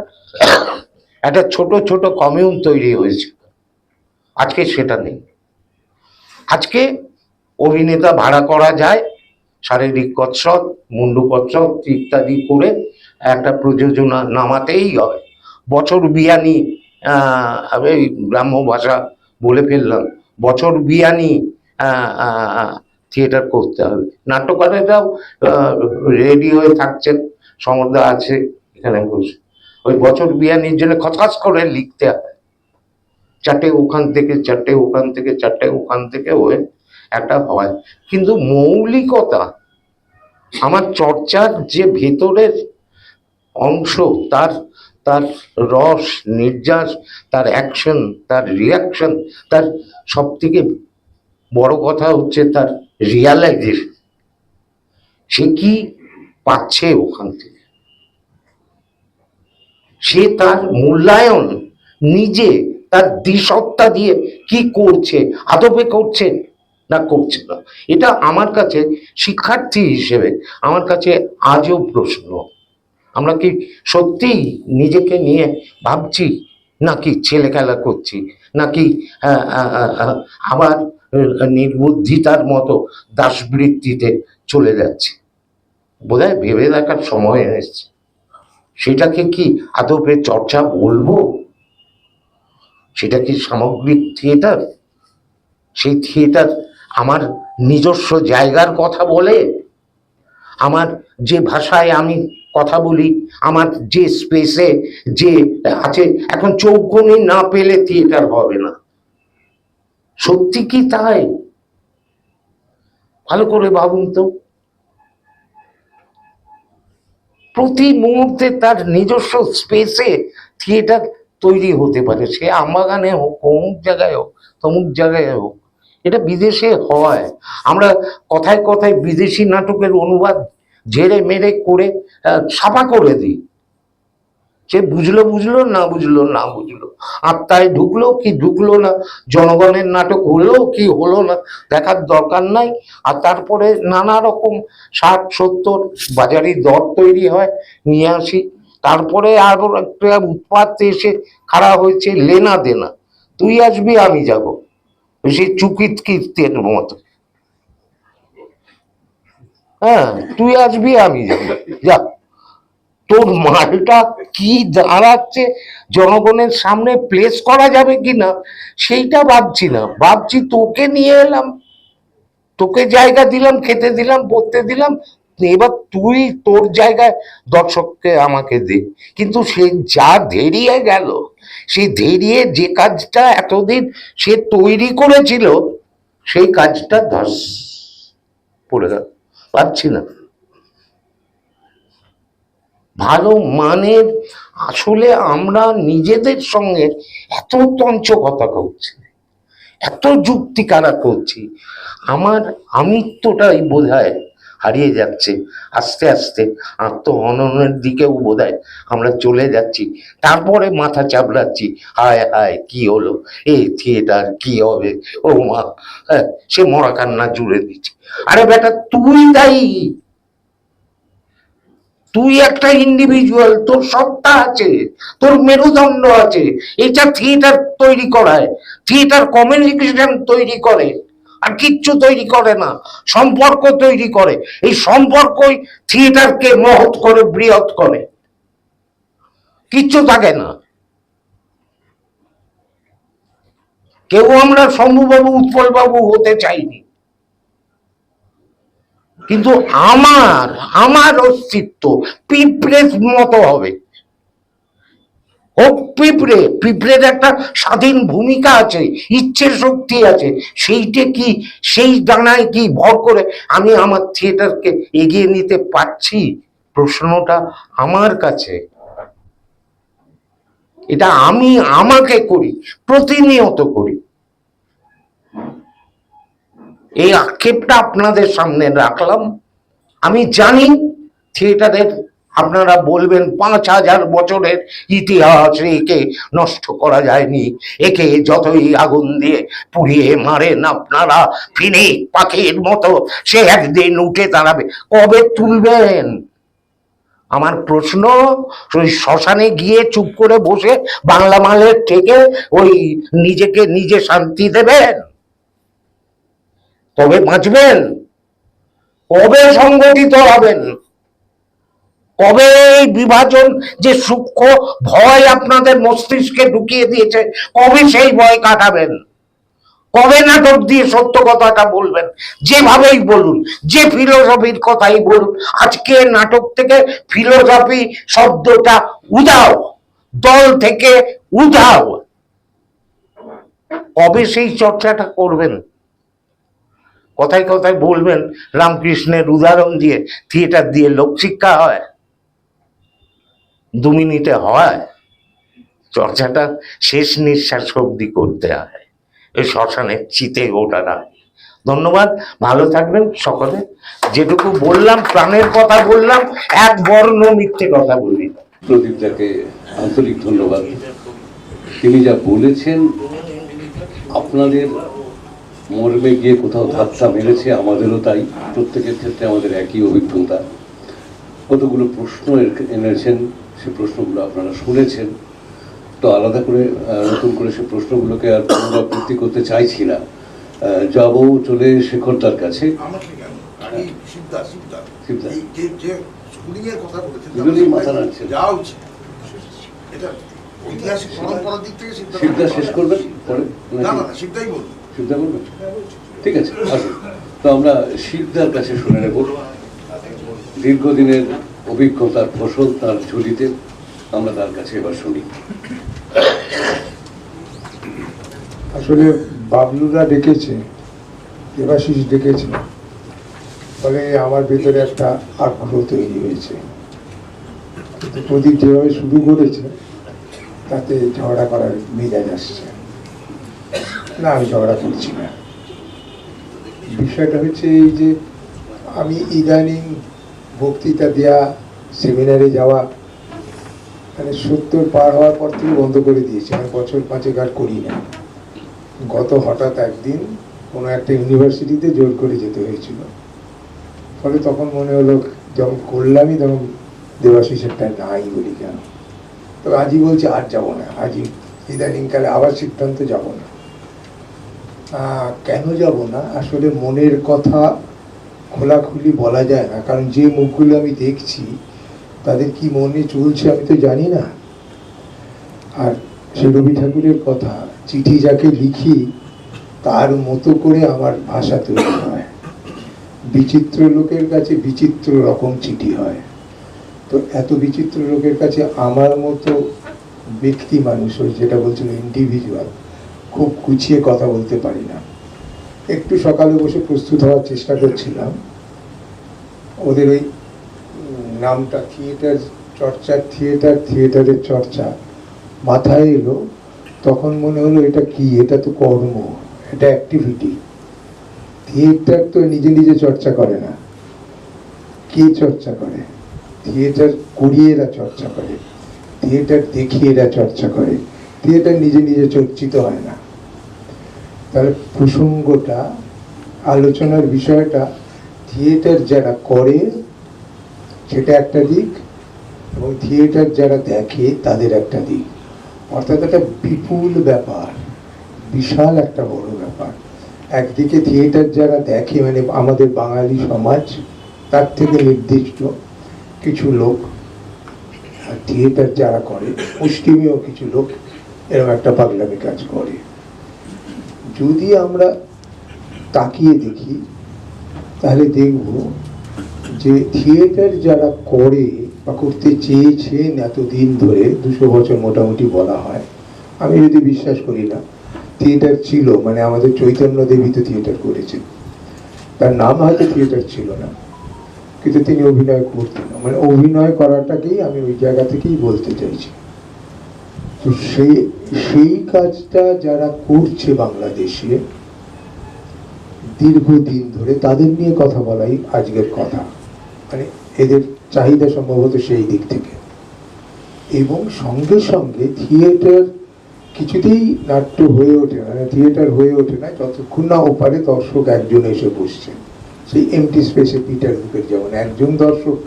একটা ছোট ছোট কমিউন তৈরি হয়েছিল। আজকে সেটা নেই। আজকে অভিনেতা ভাড়া করা যায়, শারীরিক কসরত, মুন্ডু কসরত ইত্যাদি করে একটা প্রযোজনা নামাতেই হবে। বছর বিয়ানি, এই গ্রাম্য ভাষা বলে ফেললাম, বছর বিয়ানি থিয়েটার করতে হবে। নাট্যকারেরাও রেডি হয়ে থাকছেন, সমর্দা আছে এখানে বসে। ওই বছর বিয়ানির জন্য খচখচ করে লিখতে হবে, চারটে ওখান থেকে, চারটে ওখান থেকে, চারটে ওখান থেকে হয়ে একটা হয়। কিন্তু মৌলিকতা, আমার চর্চার যে ভেতরের অংশ, তার তার রস নির্যাস, তার অ্যাকশন, তার রিয়াকশন, তার সব থেকে বড় কথা হচ্ছে তার রিয়ালাইজেশন। সে কি পাচ্ছে ওখান থেকে, সে তার মূল্যায়ন নিজে তার দিশত্তা দিয়ে কি করছে, আদপে করছে না করছে না। এটা আমার কাছে শিক্ষার্থী হিসেবে আমার কাছে আজও প্রশ্ন। আমরা কি সত্যি নিজেকে নিয়ে ভাবছি, নাকি ছেলে খেলা করছি, নাকি আবার নির্বুদ্ধিতার মতো দাসবৃত্তিতে চলে যাচ্ছে? বোধহয় ভেবে দেখার সময় এসেছে। সেটাকে কি আদপে চর্চা বলবো? সেটা কি সামগ্রিক থিয়েটার? সেই থিয়েটার আমার নিজস্ব জায়গার কথা বলে, আমার যে ভাষায় আমি কথা বলি, আমার যে স্পেসে যে আছে। এখন চৌকোনি না পেলে থিয়েটার হবে না। সত্যি কি তাই? ভালো করে ভাবুন তো। প্রতি মুহূর্তে তার নিজস্ব স্পেসে থিয়েটার তৈরি হতে পারে, সে আমবাগানে হোক, অমুক জায়গায় হোক, তমুক জায়গায় হোক। এটা বিদেশে হয়। আমরা কথায় কথায় বিদেশি নাটকের অনুবাদ ঝেড়ে মেরে করে ছাপা করে দিই। সে বুঝলো বুঝলো, না বুঝলো না বুঝলো, আত্মায় ঢুকলো কি ঢুকলো না, জনগণের নাটক হলো কি হলো না দেখার দরকার নাই। আর তারপরে নানা রকম 60-70 বাজারি দর তৈরি হয়, নিয়ে আসি। তারপরে আরো একটা উৎপাত এসে খাড়া হয়েছে লেনা দেনা, তুই আসবি আমি যাব, সেই চুকিত কীর্তের মতো। হ্যাঁ, তুই আসবি আমি যাবো, যা। তোর মালটা কি দাঁড়াচ্ছে, জনগণের সামনে প্লেস করা যাবে কিনা সেইটা ভাবছি না। ভাবছি তোকে নিয়ে এলাম, তোকে জায়গা দিলাম, খেতে দিলাম, পড়তে দিলাম, এবার তুই তোর জায়গায় দর্শককে আমাকে দে। কিন্তু সে যা ধেরিয়ে গেল, সেই ধেরিয়ে যে কাজটা এতদিন সে তৈরি করেছিল, সেই কাজটা ধস পড়ে গেল। পাচ্ছি না ভালো মানের। আসলে আমরা নিজেদের সঙ্গে এত তঞ্চকতা করছি, এত যুক্তি কারা করছি, আমার আমিত্বটাই বোধহয় হারিয়ে যাচ্ছে আস্তে আস্তে, আত্মহননের দিকেও বোধহয় আমরা চলে যাচ্ছি। তারপরে মাথা চাপড়াচ্ছি, হায় হায় কি হলো, এই থিয়েটার কি হবে, ও মা, হ্যাঁ, সে মরা কান্না জুড়ে দিচ্ছে। আরে বেটা, তুই দায়ী, তুই একটা ইন্ডিভিজুয়াল, তোর সত্তা আছে, তোর মেরুদণ্ড আছে। এটা থিয়েটার তৈরি করায়, থিয়েটার কমিউনিকেশন তৈরি করে, আর কিচ্ছু তৈরি করে না, সম্পর্ক তৈরি করে। এই সম্পর্কই থিয়েটারকে মহৎ করে, বৃহৎ করে, কিচ্ছু থাকে না। কেউ আমরা শম্ভুবাবু উৎপলবাবু হতে চাইনি, কিন্তু আমার আমার অস্তিত্ব পিঁপড়ের মতো হবে। ও পিঁপড়ে, পিঁপড়ের একটা স্বাধীন ভূমিকা আছে, ইচ্ছে শক্তি আছে। সেইটা কি, সেই ডানায় কি ভর করে আমি আমার থিয়েটারকে এগিয়ে নিতে পারছি? প্রশ্নটা আমার কাছে। এটা আমি আমাকে করি, প্রতিনিয়ত করি। এই আক্ষেপটা আপনাদের সামনে রাখলাম। আমি জানি থিয়েটারের, আপনারা বলবেন 5000 বছরের ইতিহাস, একে নষ্ট করা যায়নি, একে যতই আগুন দিয়ে পুড়িয়ে মারেন আপনারা ফিনিক পাখির মতো সে একদিন উঠে দাঁড়াবে। কবে তুলবেন? আমার প্রশ্ন, ওই শ্মশানে গিয়ে চুপ করে বসে বাংলা মালের থেকে ওই নিজেকে নিজে শান্তি দেবেন? তবে বাঁচবেন? কবে সংগঠিত হবেন? কবে এই বিভাজন যে সূক্ষ্ম ভয় আপনাদের মস্তিষ্কে ঢুকিয়ে দিয়েছে, কবে সেই ভয় কাটাবেন? কবে নাটক দিয়ে সত্য কথাটা বলবেন? যেভাবেই বলুন, যে ফিলোসফির কথাই বলুন, আজকে নাটক থেকে ফিলোসফি শব্দটা উধাও, দল থেকে উধাও। কবে সেই চর্চাটা করবেন? কথায় কথায় বলবেন রামকৃষ্ণের উদাহরণ দিয়ে থিয়েটার দিয়ে লোকশিক্ষা হয়? 2 মিনিটে হয়? চর্চাটা শেষ নিঃশ্বাস অবধি করতে হয়, এই শ্মশানের চিতে ওঠাটা। ধন্যবাদ, ভালো থাকবেন সকলে। যেটুকু বললাম, প্রাণের কথা বললাম, এক বর্ণ মিথ্যে কথা বলি। প্রদীপ দাকে আন্তরিক ধন্যবাদ। তিনি যা বলেছেন, আপনাদের মর্মে গিয়ে কোথাও ধাক্কা মেরেছে, আমাদেরও তাই। প্রত্যেকের ক্ষেত্রে আমাদের একই অভিজ্ঞতা। কতগুলো প্রশ্ন এনেছেন, সে প্রশ্নগুলো আপনারা শুনেছেন। তো আলাদা করে নতুন করে সে প্রশ্নগুলোকে আর পুনরাবৃত্তি করতে চাইছি না। যাবো চলে শেখরদার কাছে। মাথা নাড়ছেন, শিবদা শেষ করবেন পরে? শিবদা বলবেন? ঠিক আছে, আসুন। তো আমরা শিবদার কাছে শুনে নেব। দীর্ঘদিনের অভিজ্ঞতার ফসল তার ঝুলিতে, আমরা তার কাছে এবার শুনি। আসলে বাবলুরা ডেকেছে, দেবাশিস ডেকেছে, ফলে আমার ভেতরে একটা আগ্রহ তৈরি হয়েছে। কিন্তু প্রদীপ যেভাবে শুরু করেছে তাতে ঝগড়া করার মেজাজ আসছে না। আমি ঝগড়া করছি না। বিষয়টা হচ্ছে এই যে আমি ইদানিং বক্তৃতা দেওয়া, সেমিনারে যাওয়া, মানে 70 পার হওয়ার পর থেকে বন্ধ করে দিয়েছি। আমি বছর 5 আর করি না। গত হঠাৎ একদিন কোনো একটা ইউনিভার্সিটিতে জোর করে যেতে হয়েছিল, ফলে তখন মনে হলো যখন করলামই তখন দেবাশিসেরটা নাই বলি কেন। তবে আজই বলছি আর যাবো না, আজই ইদানিংকালে আবার সিদ্ধান্ত যাব না। কেন যাব না? আসলে মনের কথা খোলাখুলি বলা যায় না, কারণ যে মুখগুলো আমি দেখছি তাদের কি মনে চলছে আমি তো জানি না। আর সে রবি ঠাকুরের কথা, চিঠি যাকে লিখি তার মতো করে আমার ভাষা তৈরি হয়। বিচিত্র লোকের কাছে বিচিত্র রকম চিঠি হয়। তো এত বিচিত্র লোকের কাছে আমার মতো ব্যক্তি মানুষ, যেটা বলছিল ইন্ডিভিজুয়াল, খুব গুছিয়ে কথা বলতে পারি না। একটু সকালে বসে প্রস্তুত হওয়ার চেষ্টা করছিলাম। ওদের ওই নামটা থিয়েটার চর্চা, থিয়েটারের চর্চা মাথায় এলো। তখন মনে হলো এটা কি, এটা তো কর্ম, এটা অ্যাক্টিভিটি। থিয়েটার তো নিজে নিজে চর্চা করে না, কে চর্চা করে? থিয়েটার করিয়েরা চর্চা করে, থিয়েটার দেখিয়েরা চর্চা করে, থিয়েটার নিজে নিজে চর্চিত হয় না। তাহলে প্রসঙ্গটা, আলোচনার বিষয়টা থিয়েটার যারা করে সেটা একটা দিক, এবং থিয়েটার যারা দেখে তাদের একটা দিক। অর্থাৎ একটা বিপুল ব্যাপার, বিশাল একটা বড় ব্যাপার। একদিকে থিয়েটার যারা দেখে, মানে আমাদের বাঙালি সমাজ, তার থেকে নির্দিষ্ট কিছু লোক, আর থিয়েটার যারা করে মুষ্টিমেয় কিছু লোক এরকম একটা পাগলামি কাজ করে। যদি আমরা তাকিয়ে দেখি তাহলে দেখব যে থিয়েটার যারা করে বা করতে চেয়েছেন এতদিন ধরে, 200 বছর মোটামুটি বলা হয়, আমি যদি বিশ্বাস করি না থিয়েটার ছিল, মানে আমাদের চৈতন্য দেবী তো থিয়েটার করেছেন, তার নাম হয়তো থিয়েটার ছিল না, কিন্তু তিনি অভিনয় করতেন, মানে অভিনয় করাটাকেই আমি ওই জায়গা থেকেই বলতে চাইছি। তো সেই কাজটা যারা করছে বাংলাদেশে দীর্ঘদিন ধরে, তাদের নিয়ে কথা বলাই আজকের কথা। মানে এদের চাহিদা সম্ভবত সেই দিক থেকে। এবং সঙ্গে সঙ্গে থিয়েটার কিছুতেই নাট্য হয়ে ওঠে না, মানে থিয়েটার হয়ে ওঠে না যতক্ষণ না ওপারে দর্শক একজন এসে বসছেন। সেই এমটি স্পেসে পিটার বুকের যেমন একজন দর্শক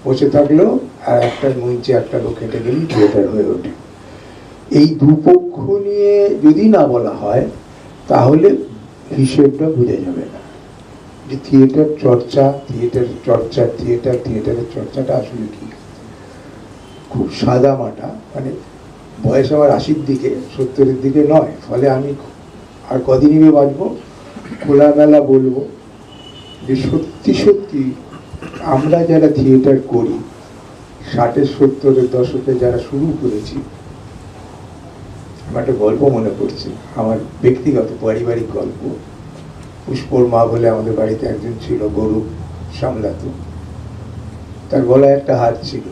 বসে থাকলেও আর একটা মঞ্চে একটা লোক হেঁটে গেলেই থিয়েটার হয়ে ওঠে। এই দুপক্ষ নিয়ে যদি না বলা হয় তাহলে হিসেবটা বোঝা যাবে না যে থিয়েটারের চর্চাটা আসলে কি। খুব সাদা মাটা, মানে বয়স আমার 80-র দিকে, 70-এর দিকে নয়, ফলে আমি আর কদিনই বাঁচবো, খোলামেলা বলবো যে সত্যি সত্যি আমরা যারা থিয়েটার করি 60-70-এর দশকে যারা শুরু করেছি, আমার একটা গল্প মনে পড়ছে, আমার ব্যক্তিগত পারিবারিক গল্প। পুষ্পর মা বলে আমাদের বাড়িতে একজন ছিল, গরু সামলাতো, তার গলায় একটা হাত ছিল,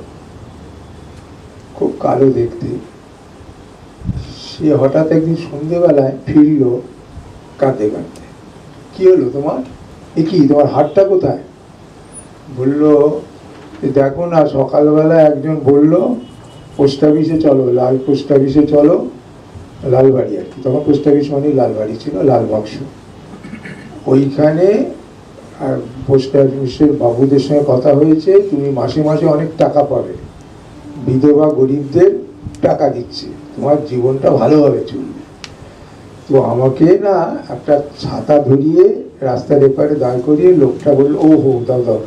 খুব কালো দেখতে। সে হঠাৎ একদিন সন্ধ্যেবেলায় ফিরল কাঁদতে কাঁদতে। কি হলো তোমার? এ কি, তোমার হাতটা কোথায়? বললো দেখো না, সকালবেলা একজন বললো পোস্ট অফিসে চলো, লাল পোস্ট অফিসে চলো, লালবাড়ি আর কি, তখন পোস্ট অফিস মানে লালবাড়ি ছিল, লাল বাক্স, ওইখানে পোস্ট অফিসের বাবুদের সঙ্গে কথা হয়েছে, তুমি মাসে মাসে অনেক টাকা পাবে, বিধবা গরিবদের টাকা দিচ্ছে, তোমার জীবনটা ভালোভাবে চলবে। তো আমাকে না একটা ছাতা ধরিয়ে রাস্তার এপারে দাঁড় করিয়ে লোকটা বললো, ও হো দাও দাও,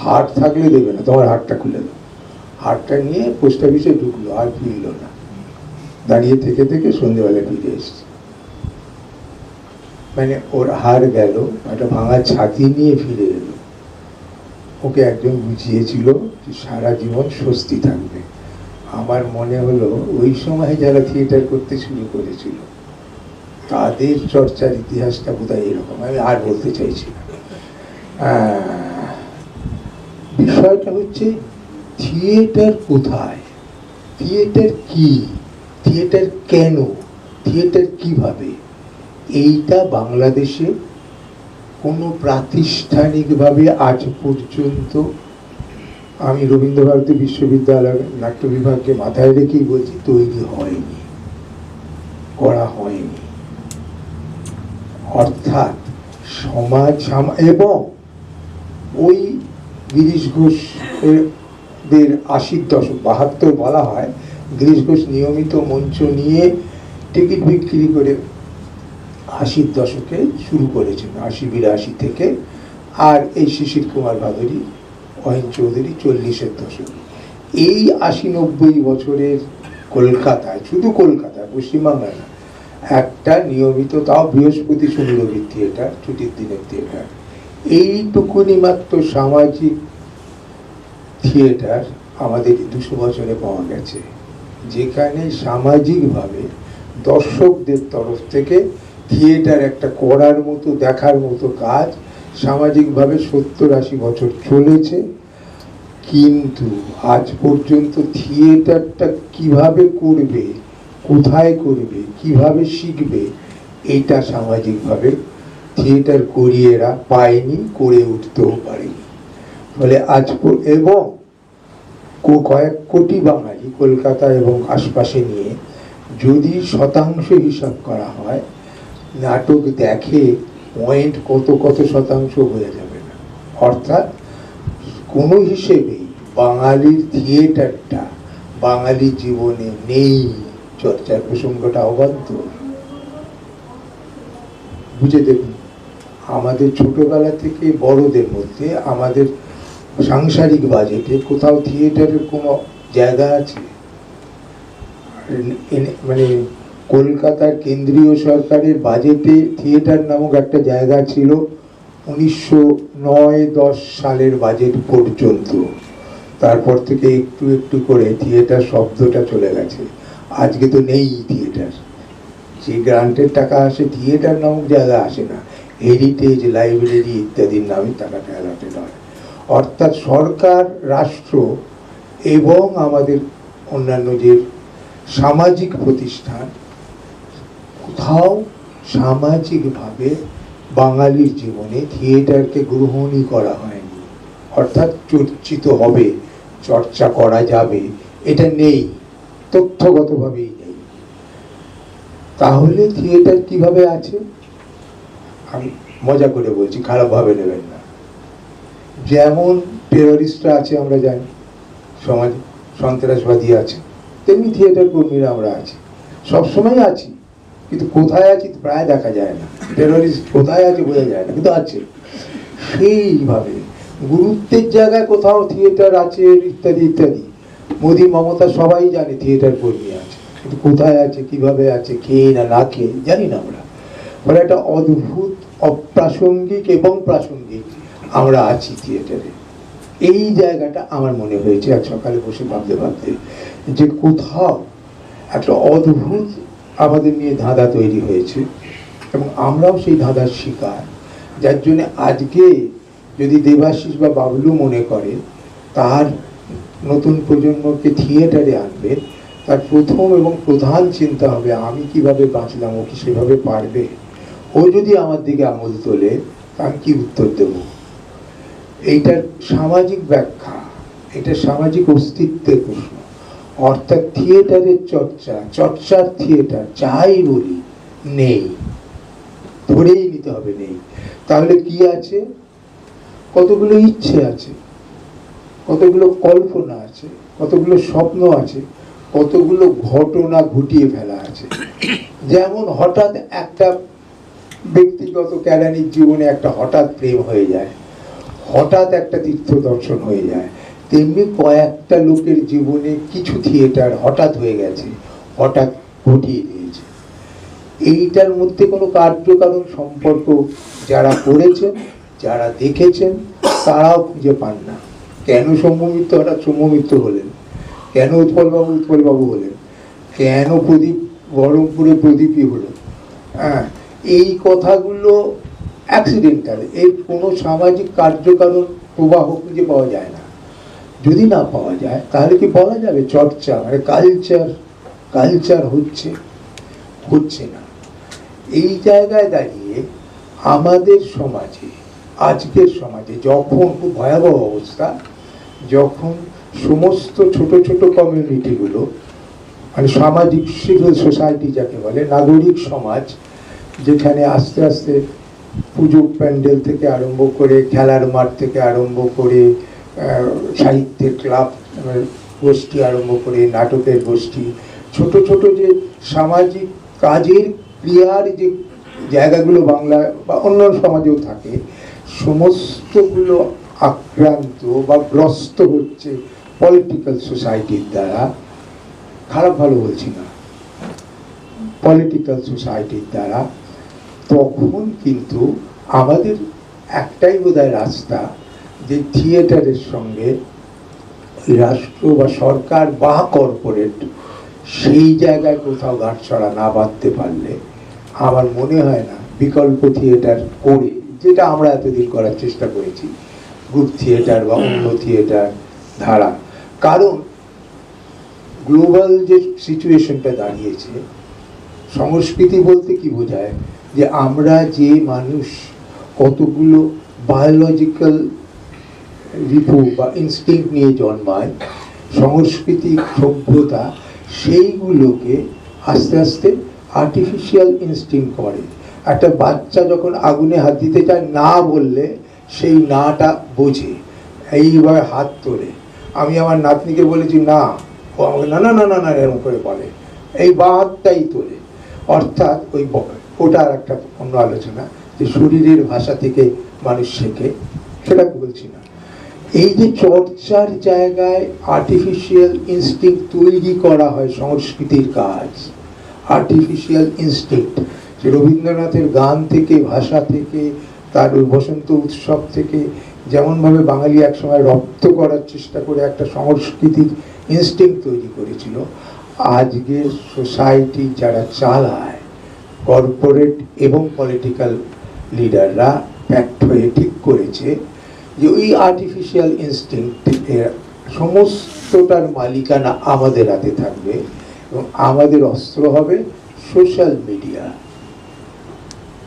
হাট থাকলে দেবে না, তোমার হাটটা খুলে দাও। হাটটা নিয়ে পোস্ট অফিসে ঢুকলো, আর ফিরল না, দাঁড়িয়ে থেকে থেকে সন্ধ্যেবেলা ফিরে এসছে। মানে ওর হার গেল, একটা ভাঙা ছাতি নিয়ে ফিরে এলো। ওকে একজন বুঝিয়েছিল যে সারা জীবন স্বস্তি থাকবে। আমার মনে হলো ওই সময় যারা থিয়েটার করতে শুরু করেছিল তাদের চর্চার ইতিহাসটা বোধহয় এরকম, আমি আর বলতে চাইছি না। বিষয়টা হচ্ছে থিয়েটার কোথায়, থিয়েটার কি, থিয়েটার কেন, থিয়েটার কিভাবে, এইটা বাংলাদেশে কোনো প্রাতিষ্ঠানিকভাবে আজ পর্যন্ত, আমি রবীন্দ্রভারতী বিশ্ববিদ্যালয়ের নাট্য বিভাগকে মাথায় রেখেই বলছি, তৈরি হয়নি, করা হয়নি। অর্থাৎ সমাজ এবং ওই গিরিশ ঘোষদের 80-র দশক, 72 বলা হয়, গিরিশ ঘোষ নিয়মিত মঞ্চ নিয়ে টিকিট বিক্রি করে 80-র দশকে শুরু করেছেন, 80-82 থেকে। আর এই শিশির কুমার ভাদুরী, অহিন চৌধুরী 40-এর দশকে। এই 80-90 বছরের কলকাতায়, শুধু কলকাতায়, পশ্চিমবাংলায় না, একটা নিয়মিত, তাও বৃহস্পতি শনি রবির থিয়েটার, ছুটির দিনের থিয়েটার, এইটুকুনি মাত্র সামাজিক থিয়েটার আমাদের 200 বছরে পাওয়া গেছে, যেখানে সামাজিকভাবে দর্শকদের তরফ থেকে থিয়েটার একটা করার মতো, দেখার মতো কাজ সামাজিকভাবে 70-80 বছর চলেছে। কিন্তু আজ পর্যন্ত থিয়েটারটা কিভাবে করবে, কোথায় করবে, কিভাবে শিখবে, এটা সামাজিকভাবে থিয়েটার করিয়েরা পায়নি, করে উঠতেও পারেনি। ফলে এবং কয়েক কোটি বাঙালি কলকাতা এবং আশপাশে নিয়ে যদি শতাংশ হিসাব করা হয়, নাটক দেখে পয়েন্ট কত কত শতাংশ হয়ে যাবে না। অর্থাৎ কোনো হিসেবেই বাঙালির থিয়েটারটা বাঙালি জীবনে নেই, চর্চার প্রসঙ্গটা অবান্তর। বুঝে দেখুন, আমাদের ছোটবেলা থেকে বড়দের মধ্যে আমাদের সাংসারিক বাজেটে কোথাও থিয়েটারের কোনো জায়গা আছে? মানে কলকাতার কেন্দ্রীয় সরকারের বাজেটে থিয়েটার নামক একটা জায়গা ছিল 1909-10 সালের বাজেট পর্যন্ত। তারপর থেকে একটু একটু করে থিয়েটার শব্দটা চলে গেছে। আজকে তো নেই থিয়েটার। যে গ্রান্টের টাকা আসে, থিয়েটার নামক জায়গা আসে না। হেরিটেজ, লাইব্রেরি ইত্যাদির নামে টাকাটা অ্যালটেড হয়। অর্থাৎ সরকার, রাষ্ট্র এবং আমাদের অন্যান্য যে সামাজিক প্রতিষ্ঠান, কোথাও সামাজিকভাবে বাঙালির জীবনে থিয়েটারকে গ্রহণই করা হয়নি। অর্থাৎ চর্চিত হবে, চর্চা করা যাবে, এটা নেই, তথ্যগতভাবেই নেই। তাহলে থিয়েটার কিভাবে আছে? আমি মজা করে বলছি, খারাপভাবে নেবেন না। যেমন টেররিস্টরা আছে আমরা জানি, সমাজে সন্ত্রাসবাদী আছে, তেমনি থিয়েটার কর্মীরা আমরা আছি, সবসময় আছি। কিন্তু কোথায় আছি প্রায় দেখা যায় না। টেররিস্ট কোথায় আছে বোঝা যায় না, কিন্তু আছে। সেইভাবে গুরুত্বের জায়গায় কোথাও থিয়েটার আছে, ইত্যাদি ইত্যাদি। মোদী, মমতা সবাই জানে থিয়েটার কর্মী আছে, কিন্তু কোথায় আছে, কিভাবে আছে, খেয়ে না খেয়ে জানি না আমরা। ফলে একটা অদ্ভুত, অপ্রাসঙ্গিক এবং প্রাসঙ্গিক আমরা আছি থিয়েটারে। এই জায়গাটা আমার মনে হয়েছে আজ সকালে বসে ভাবতে ভাবতে, যে কোথাও একটা অদ্ভুত আমাদের নিয়ে ধাঁধা তৈরি হয়েছে এবং আমরাও সেই ধাঁধার শিকার। যার জন্য আজকে যদি দেবাশিস বা বাবলু মনে করে তার নতুন প্রজন্মকে থিয়েটারে আনবে, তার প্রথম এবং প্রধান চিন্তা হবে আমি কিভাবে বাঁচলাম, ও কি সেভাবে পারবে? ও যদি আমার দিকে আঙুল তোলে, আমি কি উত্তর দেব? এইটার সামাজিক ব্যাখ্যা, এটা সামাজিক অস্তিত্বের প্রশ্ন। অর্থাৎ থিয়েটারের চর্চার থিয়েটার যাই বলি নেই, ধরেই নিতে হবে নেই। তাহলে কি আছে? কতগুলো ইচ্ছে আছে, কতগুলো কল্পনা আছে, কতগুলো স্বপ্ন আছে, কতগুলো ঘটনা ঘটিয়ে ফেলা আছে। যেমন হঠাৎ একটা ব্যক্তিগত কেরানির জীবনে একটা হঠাৎ প্রেম হয়ে যায়, হঠাৎ একটা তীর্থ দর্শন হয়ে যায়, তেমনি কয়েকটা লোকের জীবনে কিছু থিয়েটার হঠাৎ হয়ে গেছে, হঠাৎ ঘটিয়ে দিয়েছে। এইটার মধ্যে কোনো কার্যকারণ সম্পর্ক যারা করেছেন, যারা দেখেছেন, তারাও খুঁজে পান না। কেন সৌম্যমিত্র হঠাৎ সৌম্যমিত্র হলেন, কেন উৎপলবাবু হলেন, কেন প্রদীপ বহরমপুরে প্রদীপই হলো, হ্যাঁ, এই কথাগুলো অ্যাক্সিডেন্টাল। এর কোনো সামাজিক কার্যকারণ প্রবাহ খুঁজে পাওয়া যায় না। যদি না পাওয়া যায় তাহলে কি বলা যাবে চর্চা মানে কালচার হচ্ছে না? এই জায়গায় দাঁড়িয়ে আমাদের সমাজে, আজকের সমাজে যখন খুব ভয়াবহ অবস্থা, যখন সমস্ত ছোট ছোট কমিউনিটিগুলো, মানে সামাজিক সিভিল সোসাইটি যাকে বলে, নাগরিক সমাজ, যেখানে আস্তে আস্তে পুজো প্যান্ডেল থেকে আরম্ভ করে, খেলার মাঠ থেকে আরম্ভ করে, সাহিত্যের ক্লাব গোষ্ঠী আরম্ভ করে, নাটকের গোষ্ঠী, ছোট ছোট যে সামাজিক কাজের ক্রিয়ার যে জায়গাগুলো বাংলা বা অন্য সমাজেও থাকে, সমস্তগুলো আক্রান্ত বা গ্রস্ত হচ্ছে পলিটিক্যাল সোসাইটির দ্বারা। খারাপ ভালো বলছি না, পলিটিক্যাল সোসাইটির দ্বারা। তখন কিন্তু আমাদের একটাই বোধহয় রাস্তা, যে থিয়েটারের সঙ্গে রাষ্ট্র বা সরকার বা কর্পোরেট সেই জায়গায় কোথাও গাঁটছড়া না বাঁধতে পারলে আমার মনে হয় না বিকল্প থিয়েটার করে, যেটা আমরা এতদিন করার চেষ্টা করেছি, গ্রুপ থিয়েটার বা অন্য থিয়েটার ধারা। কারণ গ্লোবাল যে সিচুয়েশনটা দাঁড়িয়েছে, সংস্কৃতি বলতে কি বোঝায়, যে আমরা যে মানুষ কতগুলো বায়োলজিক্যাল রিপু বা ইনস্টিংক্ট নিয়ে জন্মায়, সাংস্কৃতিক সভ্যতা সেইগুলোকে আস্তে আস্তে আর্টিফিশিয়াল ইনস্টিংক্ট করে। একটা বাচ্চা যখন আগুনে হাত দিতে চায়, না বললে সেই নাটা বোঝে, এইভাবে হাত তোলে। আমি আমার নাতনিকে বলেছি না, ও আমাকে না না না না না এরকম করে বলে, এই বা হাতটাই তোলে। অর্থাৎ ওটার একটা অন্য আলোচনা, যে শরীরের ভাষা থেকে মানুষ শেখে, সেটা বলছি না। এই যে চর্চার জায়গায় আর্টিফিশিয়াল ইনস্টিংক্ট তৈরি করা হয়, সংস্কৃতির কাজ আর্টিফিশিয়াল ইনস্টিংক্ট। যে রবীন্দ্রনাথের গান থেকে, ভাষা থেকে, তার ওই বসন্ত উৎসব থেকে যেমনভাবে বাঙালি একসময় রপ্ত করার চেষ্টা করে একটা সংস্কৃতির ইনস্টিংক্ট তৈরি করেছিল, আজকের সোসাইটি যারা চালায়, কর্পোরেট এবং পলিটিক্যাল লিডাররা প্যাক্ট হয়ে ঠিক করেছে যে ওই আর্টিফিশিয়াল ইনস্টিংক্ট সমস্তটার মালিকানা আমাদের হাতে থাকবে, এবং আমাদের অস্ত্র হবে সোশ্যাল মিডিয়া,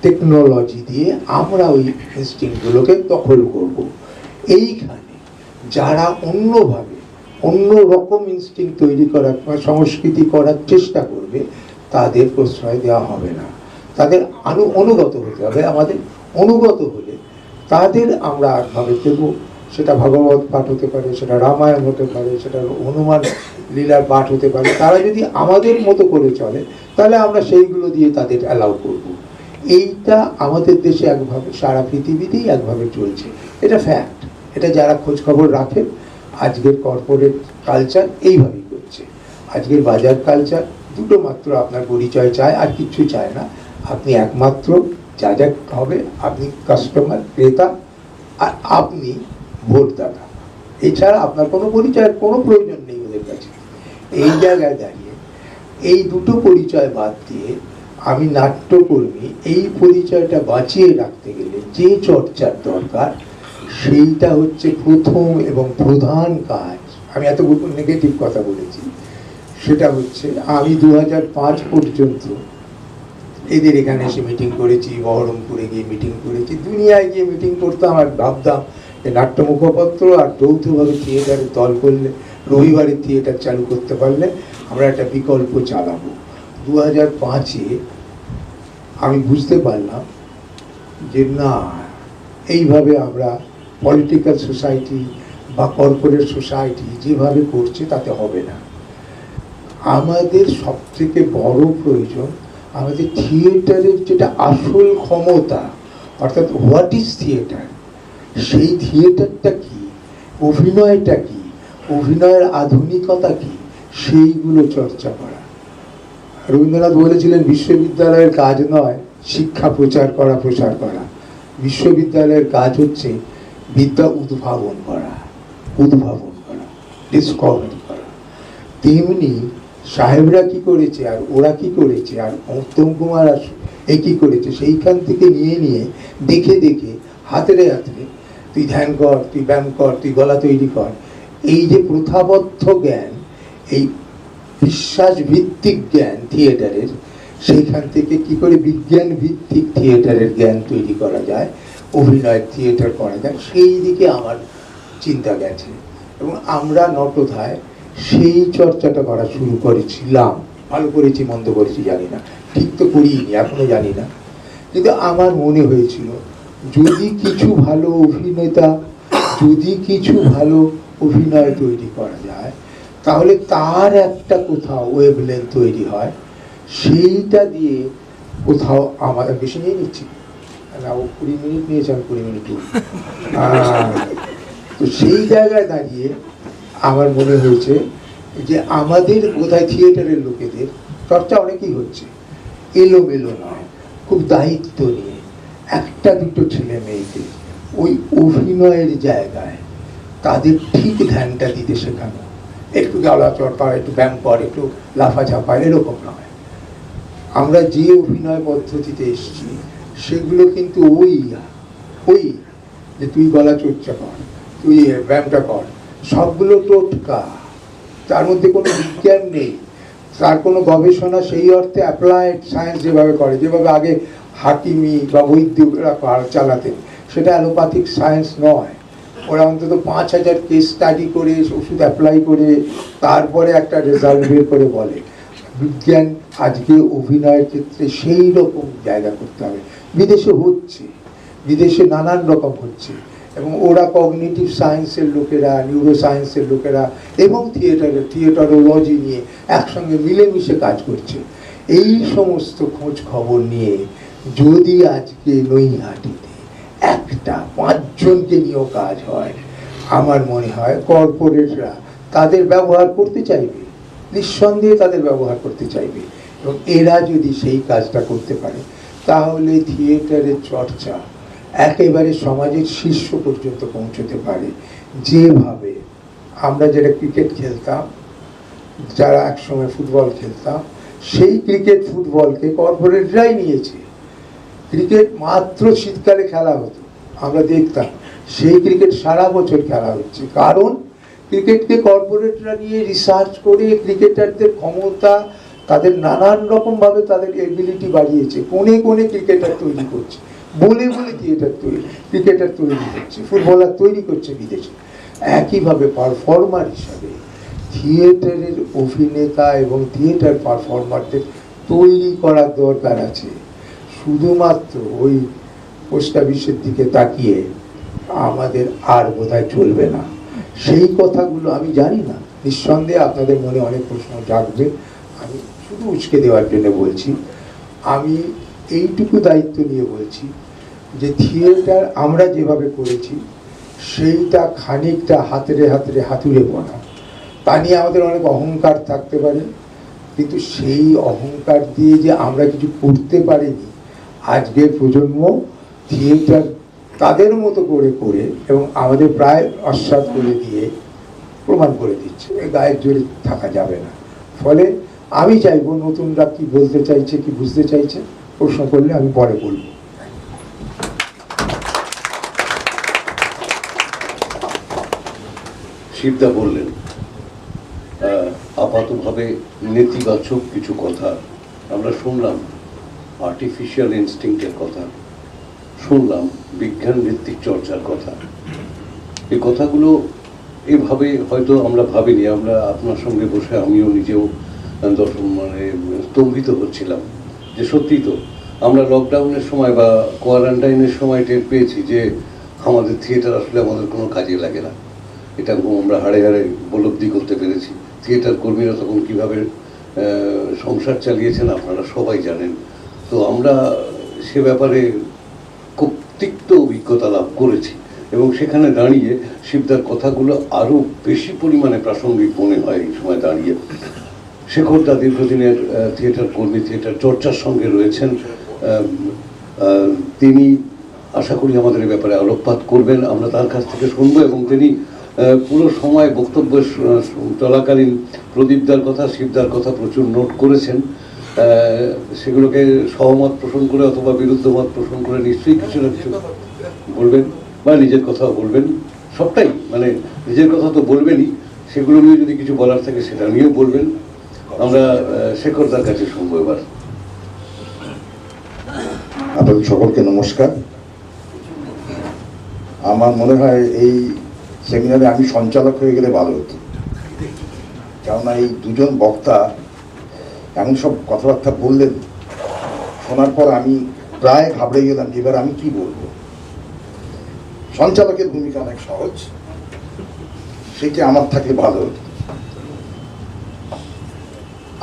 টেকনোলজি দিয়ে আমরা ওই ইনস্টিংক্টগুলোকে দখল করব। এইখানে যারা অন্যভাবে অন্য রকম ইনস্টিংক্ট তৈরি করার বা সংস্কৃতি করার চেষ্টা করবে, তাদের প্রশ্রয় দেওয়া হবে না, তাদের অনুগত হতে হবে। আমাদের অনুগত হলে তাদের আমরা একভাবে দেব। সেটা ভাগবত পাঠ হতে পারে, সেটা রামায়ণ হতে পারে, সেটা হনুমান লীলার পাঠ হতে পারে। তারা যদি আমাদের মতো করে চলে, তাহলে আমরা সেইগুলো দিয়ে তাদের অ্যালাউ করব। এইটা আমাদের দেশে একভাবে, সারা পৃথিবীতেই একভাবে চলছে, এটা ফ্যাক্ট। এটা যারা খোঁজ খবর রাখেন, আজকের কর্পোরেট কালচার এইভাবেই করছে। আজকের বাজার কালচার দুটো মাত্র আপনার পরিচয় চায়, আর কিচ্ছু চায় না। আপনি একমাত্র যা যা হবে, আপনি কাস্টমার, ক্রেতা, আর আপনি ভোটদাতা। এছাড়া আপনার কোনো পরিচয়ের কোনো প্রয়োজন নেই ওদের কাছে। এই জায়গায় দাঁড়িয়ে এই দুটো পরিচয় বাদ দিয়ে আমি নাট্যকর্মী, এই পরিচয়টা বাঁচিয়ে রাখতে গেলে যে চর্চার দরকার, সেইটা হচ্ছে প্রথম এবং প্রধান কাজ। আমি এত নেগেটিভ কথা বলেছি, সেটা হচ্ছে আমি 2005 পর্যন্ত এদের এখানে এসে মিটিং করেছি, বহরমপুরে গিয়ে মিটিং করেছি, দুনিয়ায় গিয়ে মিটিং করতাম। আর ভাবতাম যে নাট্য মুখপত্র আর যৌথভাবে থিয়েটারের দল করলে, রবিবারের থিয়েটার চালু করতে পারলে আমরা একটা বিকল্প চালাবো। 2005-এ আমি বুঝতে পারলাম যে না, এইভাবে আমরা পলিটিক্যাল সোসাইটি বা কর্পোরেট সোসাইটি যেভাবে করছে তাতে হবে না। আমাদের সবথেকে বড় প্রয়োজন, আমাদের থিয়েটারের যেটা আসল ক্ষমতা, অর্থাৎ হোয়াট ইজ থিয়েটার, সেই থিয়েটারটা কি, অভিনয়টা কি, অভিনয়ের আধুনিকতা কি, সেইগুলো চর্চা করা। রবীন্দ্রনাথ বলেছিলেন, বিশ্ববিদ্যালয়ের কাজ নয় শিক্ষা প্রচার করা, প্রসার করা। বিশ্ববিদ্যালয়ের কাজ হচ্ছে বিদ্যা উদ্ভাবন করা, ডিসকভারি করা। তেমনি সাহেবরা কি করেছে, আর ওরা কি করেছে, আর উত্তম কুমার এ কি করেছে, সেইখান থেকে নিয়ে নিয়ে দেখে দেখে হাতেরে হাতেরে তুই ধ্যান কর, তুই ব্যায়াম কর, তুই গলা তৈরি কর। এই যে প্রথাবদ্ধ জ্ঞান, এই বিশ্বাস ভিত্তিক জ্ঞান থিয়েটারের, সেইখান থেকে কি করে বিজ্ঞান ভিত্তিক থিয়েটারের জ্ঞান তৈরি করা যায়, অভিনয়ের থিয়েটার করা যায়, সেই দিকে আমার চিন্তা গেছে। এবং আমরা নটধায় সেই চর্চাটা করা শুরু করেছিলাম। ভালো করেছি মন্দ করেছি জানি না, ঠিক তো করিনি, এখনো জানি না। কিন্তু আমার মনে হয়েছিল, যদি কিছু ভালো অভিনেতা, যদি কিছু ভালো অভিনয় তৈরি করা যায়, তাহলে তার একটা কোথাও ওয়েভলেন্থ তৈরি হয়, সেইটা দিয়ে কোথাও আমাদের বেশি নিয়ে নিচ্ছি না, ও 20 মিনিট নিয়েছে, আমি 20 মিনিট। তো সেই জায়গায় দাঁড়িয়ে আমার মনে হয়েছে যে আমাদের বোধহয় থিয়েটারের লোকেদের চর্চা অনেকই হচ্ছে, এলোমেলো নয়, খুব দায়িত্ব নিয়ে একটা দুটো ছেলে মেয়েকে ওই অভিনয়ের জায়গায় তাদের ঠিক ধ্যানটা দিতে শেখানো। একটু গলাচড় কর, একটু ব্যায়াম কর, একটু লাফাঝাপা, এরকম নয়। আমরা যে অভিনয় পদ্ধতিতে এসেছি, সেগুলো কিন্তু ওই যে তুই গলা চর্চা কর, তুই ব্যায়ামটা কর, সবগুলো টোটকা, তার মধ্যে কোনো বিজ্ঞান নেই, তার কোনো গবেষণা সেই অর্থে অ্যাপ্লাইড সায়েন্স যেভাবে করে, যেভাবে আগে হাকিমি বা বৈদ্যরা চালাতেন, সেটা অ্যালোপ্যাথিক সায়েন্স নয়। ওরা অন্তত 5,000 কেস স্টাডি করে ওষুধ অ্যাপ্লাই করে তারপরে একটা রেজাল্ট বের করে বলে। বিজ্ঞান আজকে অভিনয়ের ক্ষেত্রে সেই রকম জায়গা করতে হবে। বিদেশে হচ্ছে, বিদেশে নানান রকম হচ্ছে, এবং ওরা কগনিটিভ সায়েন্সের লোকেরা, নিউরো সায়েন্সের লোকেরা এবং থিয়েটারোলজি নিয়ে একসঙ্গে মিলেমিশে কাজ করছে। এই সমস্ত খোঁজ খবর নিয়ে যদি আজকে নৈহাটিতে একটা 5 জনকে নিয়েও কাজ হয়, আমার মনে হয় কর্পোরেটরা তাদের ব্যবহার করতে চাইবে, নিঃসন্দেহে তাদের ব্যবহার করতে চাইবে। এবং এরা যদি সেই কাজটা করতে পারে তাহলে থিয়েটারের চর্চা একেবারে সমাজের শীর্ষ পর্যন্ত পৌঁছতে পারে। যেভাবে আমরা যারা ক্রিকেট খেলতাম, যারা একসময় ফুটবল খেলতাম, সেই ক্রিকেট ফুটবলকে কর্পোরেটরাই নিয়েছে। ক্রিকেট মাত্র শীতকালে খেলা হতো, আমরা দেখতাম। সেই ক্রিকেট সারা বছর খেলা হচ্ছে, কারণ ক্রিকেটকে কর্পোরেটরা নিয়ে রিসার্চ করে ক্রিকেটারদের ক্ষমতা, তাদের নানান রকমভাবে তাদের এবিলিটি বাড়িয়েছে, কোণে কোণে ক্রিকেটার তৈরি করছে, বলে বলে ক্রিকেটার তৈরি করছে, ফুটবলার তৈরি করছে বিদেশে। একইভাবে পারফর্মার হিসাবে থিয়েটারের অভিনেতা এবং থিয়েটার পারফর্মারদের তৈরি করার দরকার আছে। শুধুমাত্র ওই পোস্ট অফিসের দিকে তাকিয়ে আমাদের আর বোধহয় চলবে না। সেই কথাগুলো আমি জানি না, নিঃসন্দেহে আপনাদের মনে অনেক প্রশ্ন জাগবে, আমি শুধু উস্কে দেওয়ার জন্য বলছি। আমি এইটুকু দায়িত্ব নিয়ে বলছি যে থিয়েটার আমরা যেভাবে করেছি সেইটা খানিকটা হাতুড়ে পড়া। তা নিয়ে আমাদের অনেক অহংকার থাকতে পারে, কিন্তু সেই অহংকার দিয়ে যে আমরা কিছু করতে পারিনি, আজকের প্রজন্ম থিয়েটার তাদের মতো করে করে এবং আমাদের প্রায় অস্বাদ করে দিয়ে প্রমাণ করে দিচ্ছে। গায়ের জোরে থাকা যাবে না। ফলে আমি চাইবো নতুনরা কি বলতে চাইছে, কি বুঝতে চাইছে, প্রশ্ন করলে আমি পরে বলবো। শিবদা বললেন আপাতভাবে নেতিবাচক কিছু কথা আমরা শুনলাম, আর্টিফিশিয়াল ইনস্টিংক্টের কথা শুনলাম, বিজ্ঞান ভিত্তিক চর্চার কথা। এই কথাগুলো এভাবে হয়তো আমরা ভাবিনি। আমরা আপনার সঙ্গে বসে আমিও নিজেও স্তম্ভিত হচ্ছিলাম যে সত্যি তো আমরা লকডাউনের সময় বা কোয়ারেন্টাইনের সময় টের পেয়েছি যে আমাদের থিয়েটার আসলে আমাদের কোনো কাজে লাগে না। এটা আমরা হাড়ে হাড়ে উপলব্ধি করতে পেরেছি। থিয়েটার কর্মীরা তখন কীভাবে সংসার চালিয়েছেন আপনারা সবাই জানেন। তো আমরা সে ব্যাপারে খুব তিক্ত অভিজ্ঞতা লাভ করেছি, এবং সেখানে দাঁড়িয়ে শিবদার কথাগুলো আরও বেশি পরিমাণে প্রাসঙ্গিক মনে হয় এই সময় দাঁড়িয়ে। শেখরদা দীর্ঘদিনের থিয়েটার কর্মী, থিয়েটার চর্চার সঙ্গে রয়েছেন। তিনি আশা করি আমাদের এই ব্যাপারে আলোকপাত করবেন, আমরা তার কাছ থেকে শুনবো। এবং তিনি পুরো সময় বক্তব্য চলাকালীন প্রদীপদার কথা, শিবদার কথা প্রচুর নোট করেছেন। সেগুলোকে সহমত পোষণ করে অথবা বিরুদ্ধ মত পোষণ করে নিশ্চয়ই কিছু না কিছু বলবেন, বা নিজের কথাও বলবেন। সবটাই মানে নিজের কথা তো বলবেনই, সেগুলো নিয়ে যদি কিছু বলার থাকে সেটা নিয়েও বলবেন। আমরা শেখরদার কাছে শুনবো এবার। আপনাদের সকলকে নমস্কার। আমার মনে হয় এই সেমিনারে আমি সঞ্চালক হয়ে গেলে ভালো হতো, কেননা এই দুজন বক্তা এমন সব কথাবার্তা বললেন, শোনার পর আমি প্রায় ঘাবড়ে গেলাম যে এবার আমি কি বলবো। সঞ্চালকের ভূমিকা অনেক সহজ, সেটি আমার থাকলে ভালো হতো।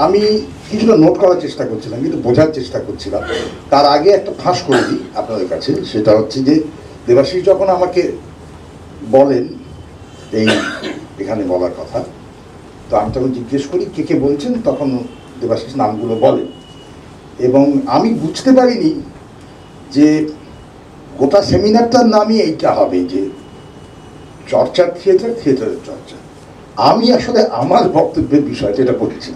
আমি কিছুটা নোট করার চেষ্টা করছিলাম, কিন্তু বোঝার চেষ্টা করছিলাম। তার আগে একটা ফাঁস করে দিই আপনাদের কাছে, সেটা হচ্ছে যে দেবাশিস যখন আমাকে বলেন এই এখানে বলার কথা, তো আমি তখন জিজ্ঞেস করি কে কে বলছেন, তখন দেবাশিস নামগুলো বলেন। এবং আমি বুঝতে পারিনি যে গোটা সেমিনারটার নামই এইটা হবে যে চর্চার থিয়েটার, থিয়েটারের চর্চা। আমি আসলে আমার বক্তব্যের বিষয়টা এটা বলেছি,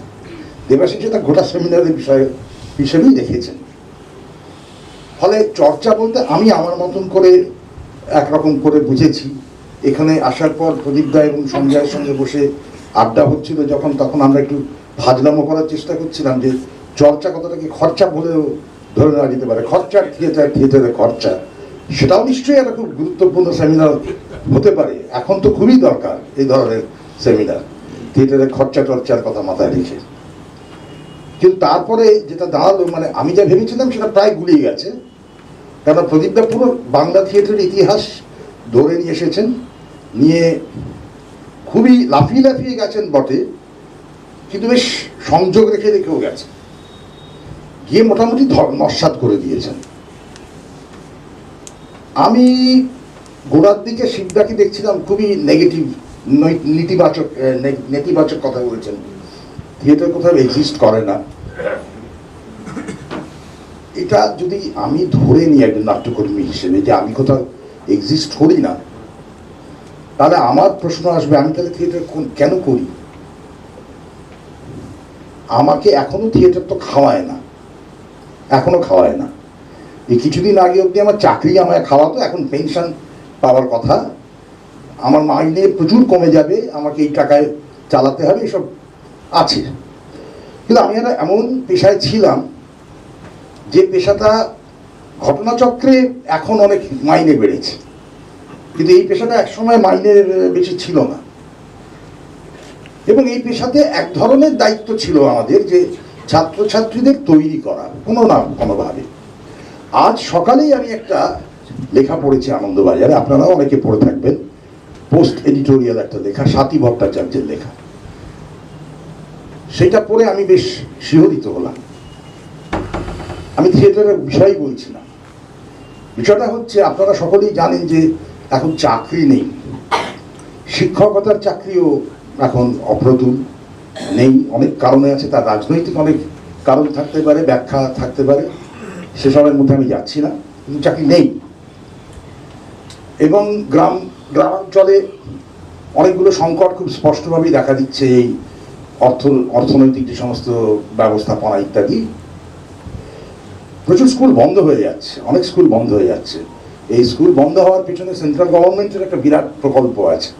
দেবাশিস এটা গোটা সেমিনারের বিষয় হিসেবেই রেখেছেন। ফলে চর্চা বলতে আমি আমার মতন করে একরকম করে বুঝেছি। এখানে আসার পর প্রদীপদা এবং সঞ্জয়ের সঙ্গে বসে আড্ডা হচ্ছিল যখন, তখন আমরা একটু ফাজলামো করার চেষ্টা করছিলাম যে চর্চা কথাটাকে খরচা বলেও ধরে নেওয়া যেতে পারে। খরচার থিয়েটার, থিয়েটারের খরচা, সেটাও নিশ্চয়ই একটা খুব গুরুত্বপূর্ণ সেমিনার হতে পারে, এখন তো খুবই দরকার এই ধরনের সেমিনার, থিয়েটারের খরচা টরচার কথা মাথায় রেখে। কিন্তু তারপরে যেটা দাঁড়ালো, মানে আমি যা ভেবেছিলাম সেটা প্রায় গুলিয়ে গেছে। কারণ প্রদীপদা পুরো বাংলা থিয়েটারের ইতিহাস ধরে নিয়ে এসেছেন, নিয়ে খুবই লাফিয়ে লাফিয়ে গেছেন বটে, কিন্তু বেশ সংযোগ রেখে রেখেও গেছেন, গিয়ে মোটামুটি নস্যাৎ করে দিয়েছেন। আমি গোড়ার দিকে শিবদাকে দেখছিলাম খুবই নেগেটিভ, নেতিবাচক কথা বলেছেন, থিয়েটার কোথাও এক্সিস্ট করে না। এটা যদি আমি ধরে নিই একজন নাট্যকর্মী হিসেবে যে আমি কোথাও এক্সিস্ট করি না, তাহলে আমার প্রশ্ন আসবে, আমি তাহলে থিয়েটার কেন করি? আমাকে এখনো থিয়েটার তো খাওয়ায় না, এখনো খাওয়ায় না। এই কিছুদিন আগে অবধি আমার চাকরি আমায় খাওয়াতো, এখন পেনশন পাওয়ার কথা, আমার মাইনে প্রচুর কমে যাবে, আমাকে এই টাকায় চালাতে হবে, এসব আছে। কিন্তু আমি একটা এমন পেশায় ছিলাম যে পেশাটা ঘটনাচক্রে এখন অনেক মাইনে বেড়েছে, কিন্তু এই পেশাটা একসময় মাইনের বেশি ছিল না। এবং এই পেশাতে এক ধরনের দায়িত্ব ছিল আমাদের, যে ছাত্রছাত্রীদের তৈরি করা কোনো না কোনোভাবে। আজ সকালেই আমি একটা লেখা পড়েছি আনন্দবাজারে, আপনারাও অনেকে পড়ে থাকবেন, পোস্ট এডিটোরিয়াল একটা লেখা, স্বাতী ভট্টাচার্যের লেখা। সেটা পড়ে আমি বেশ শিহরিত হলাম। আমি থিয়েটারের বিষয় বলছি না, বিষয়টা হচ্ছে আপনারা সকলেই জানেন যে এখন চাকরি নেই, শিক্ষকতার চাকরিও এখন অপ্রতুল নেই। অনেক কারণে আছে, তার রাজনৈতিক অনেক কারণ থাকতে পারে, ব্যাখ্যা থাকতে পারে, সেসবের মধ্যে আমি যাচ্ছি না, কিন্তু চাকরি নেই। এবং গ্রামাঞ্চলে অনেকগুলো সংকট খুব স্পষ্টভাবেই দেখা দিচ্ছে, এই অর্থনৈতিক যে সমস্ত ব্যবস্থাপনা ইত্যাদি। প্রচুর স্কুল বন্ধ হয়ে যাচ্ছে, অনেক স্কুল বন্ধ হয়ে যাচ্ছে। এই স্কুল বন্ধ হওয়ার পিছনে সেন্ট্রাল গভর্নমেন্টের একটা বিরাট প্রকল্প আছে।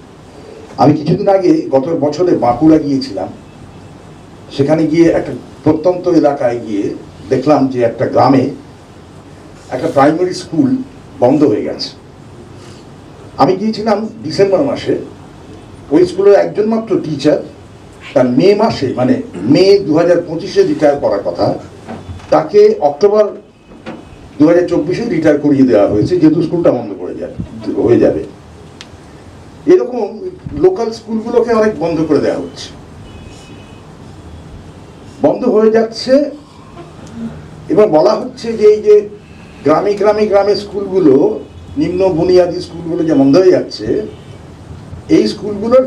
আমি কিছুদিন আগে গত বছরে বাঁকুড়া গিয়েছিলাম, সেখানে গিয়ে একটা প্রত্যন্ত এলাকায় গিয়ে দেখলাম যে একটা গ্রামে একটা প্রাইমারি স্কুল বন্ধ হয়ে গেছে। আমি গিয়েছিলাম ডিসেম্বর মাসে, ওই স্কুলের একজন মাত্র টিচার, তার মে মাসে, মানে মে 2025-এ রিটায়ার করার কথা, তাকে অক্টোবর 2024-এ রিটায়ার করিয়ে দেওয়া হয়েছে, যেহেতু স্কুলটা বন্ধ হয়ে যাবে। এরকম লোকাল স্কুলগুলোকে অনেক বন্ধ করে দেওয়া হচ্ছে, বন্ধ হয়ে যাচ্ছে। এবার বলা হচ্ছে যে এই যে গ্রামে গ্রামে গ্রামে স্কুলগুলো, নিম্ন বুনিয়াদী স্কুলগুলো যে বন্ধ হয়ে যাচ্ছে, এই স্কুলগুলোর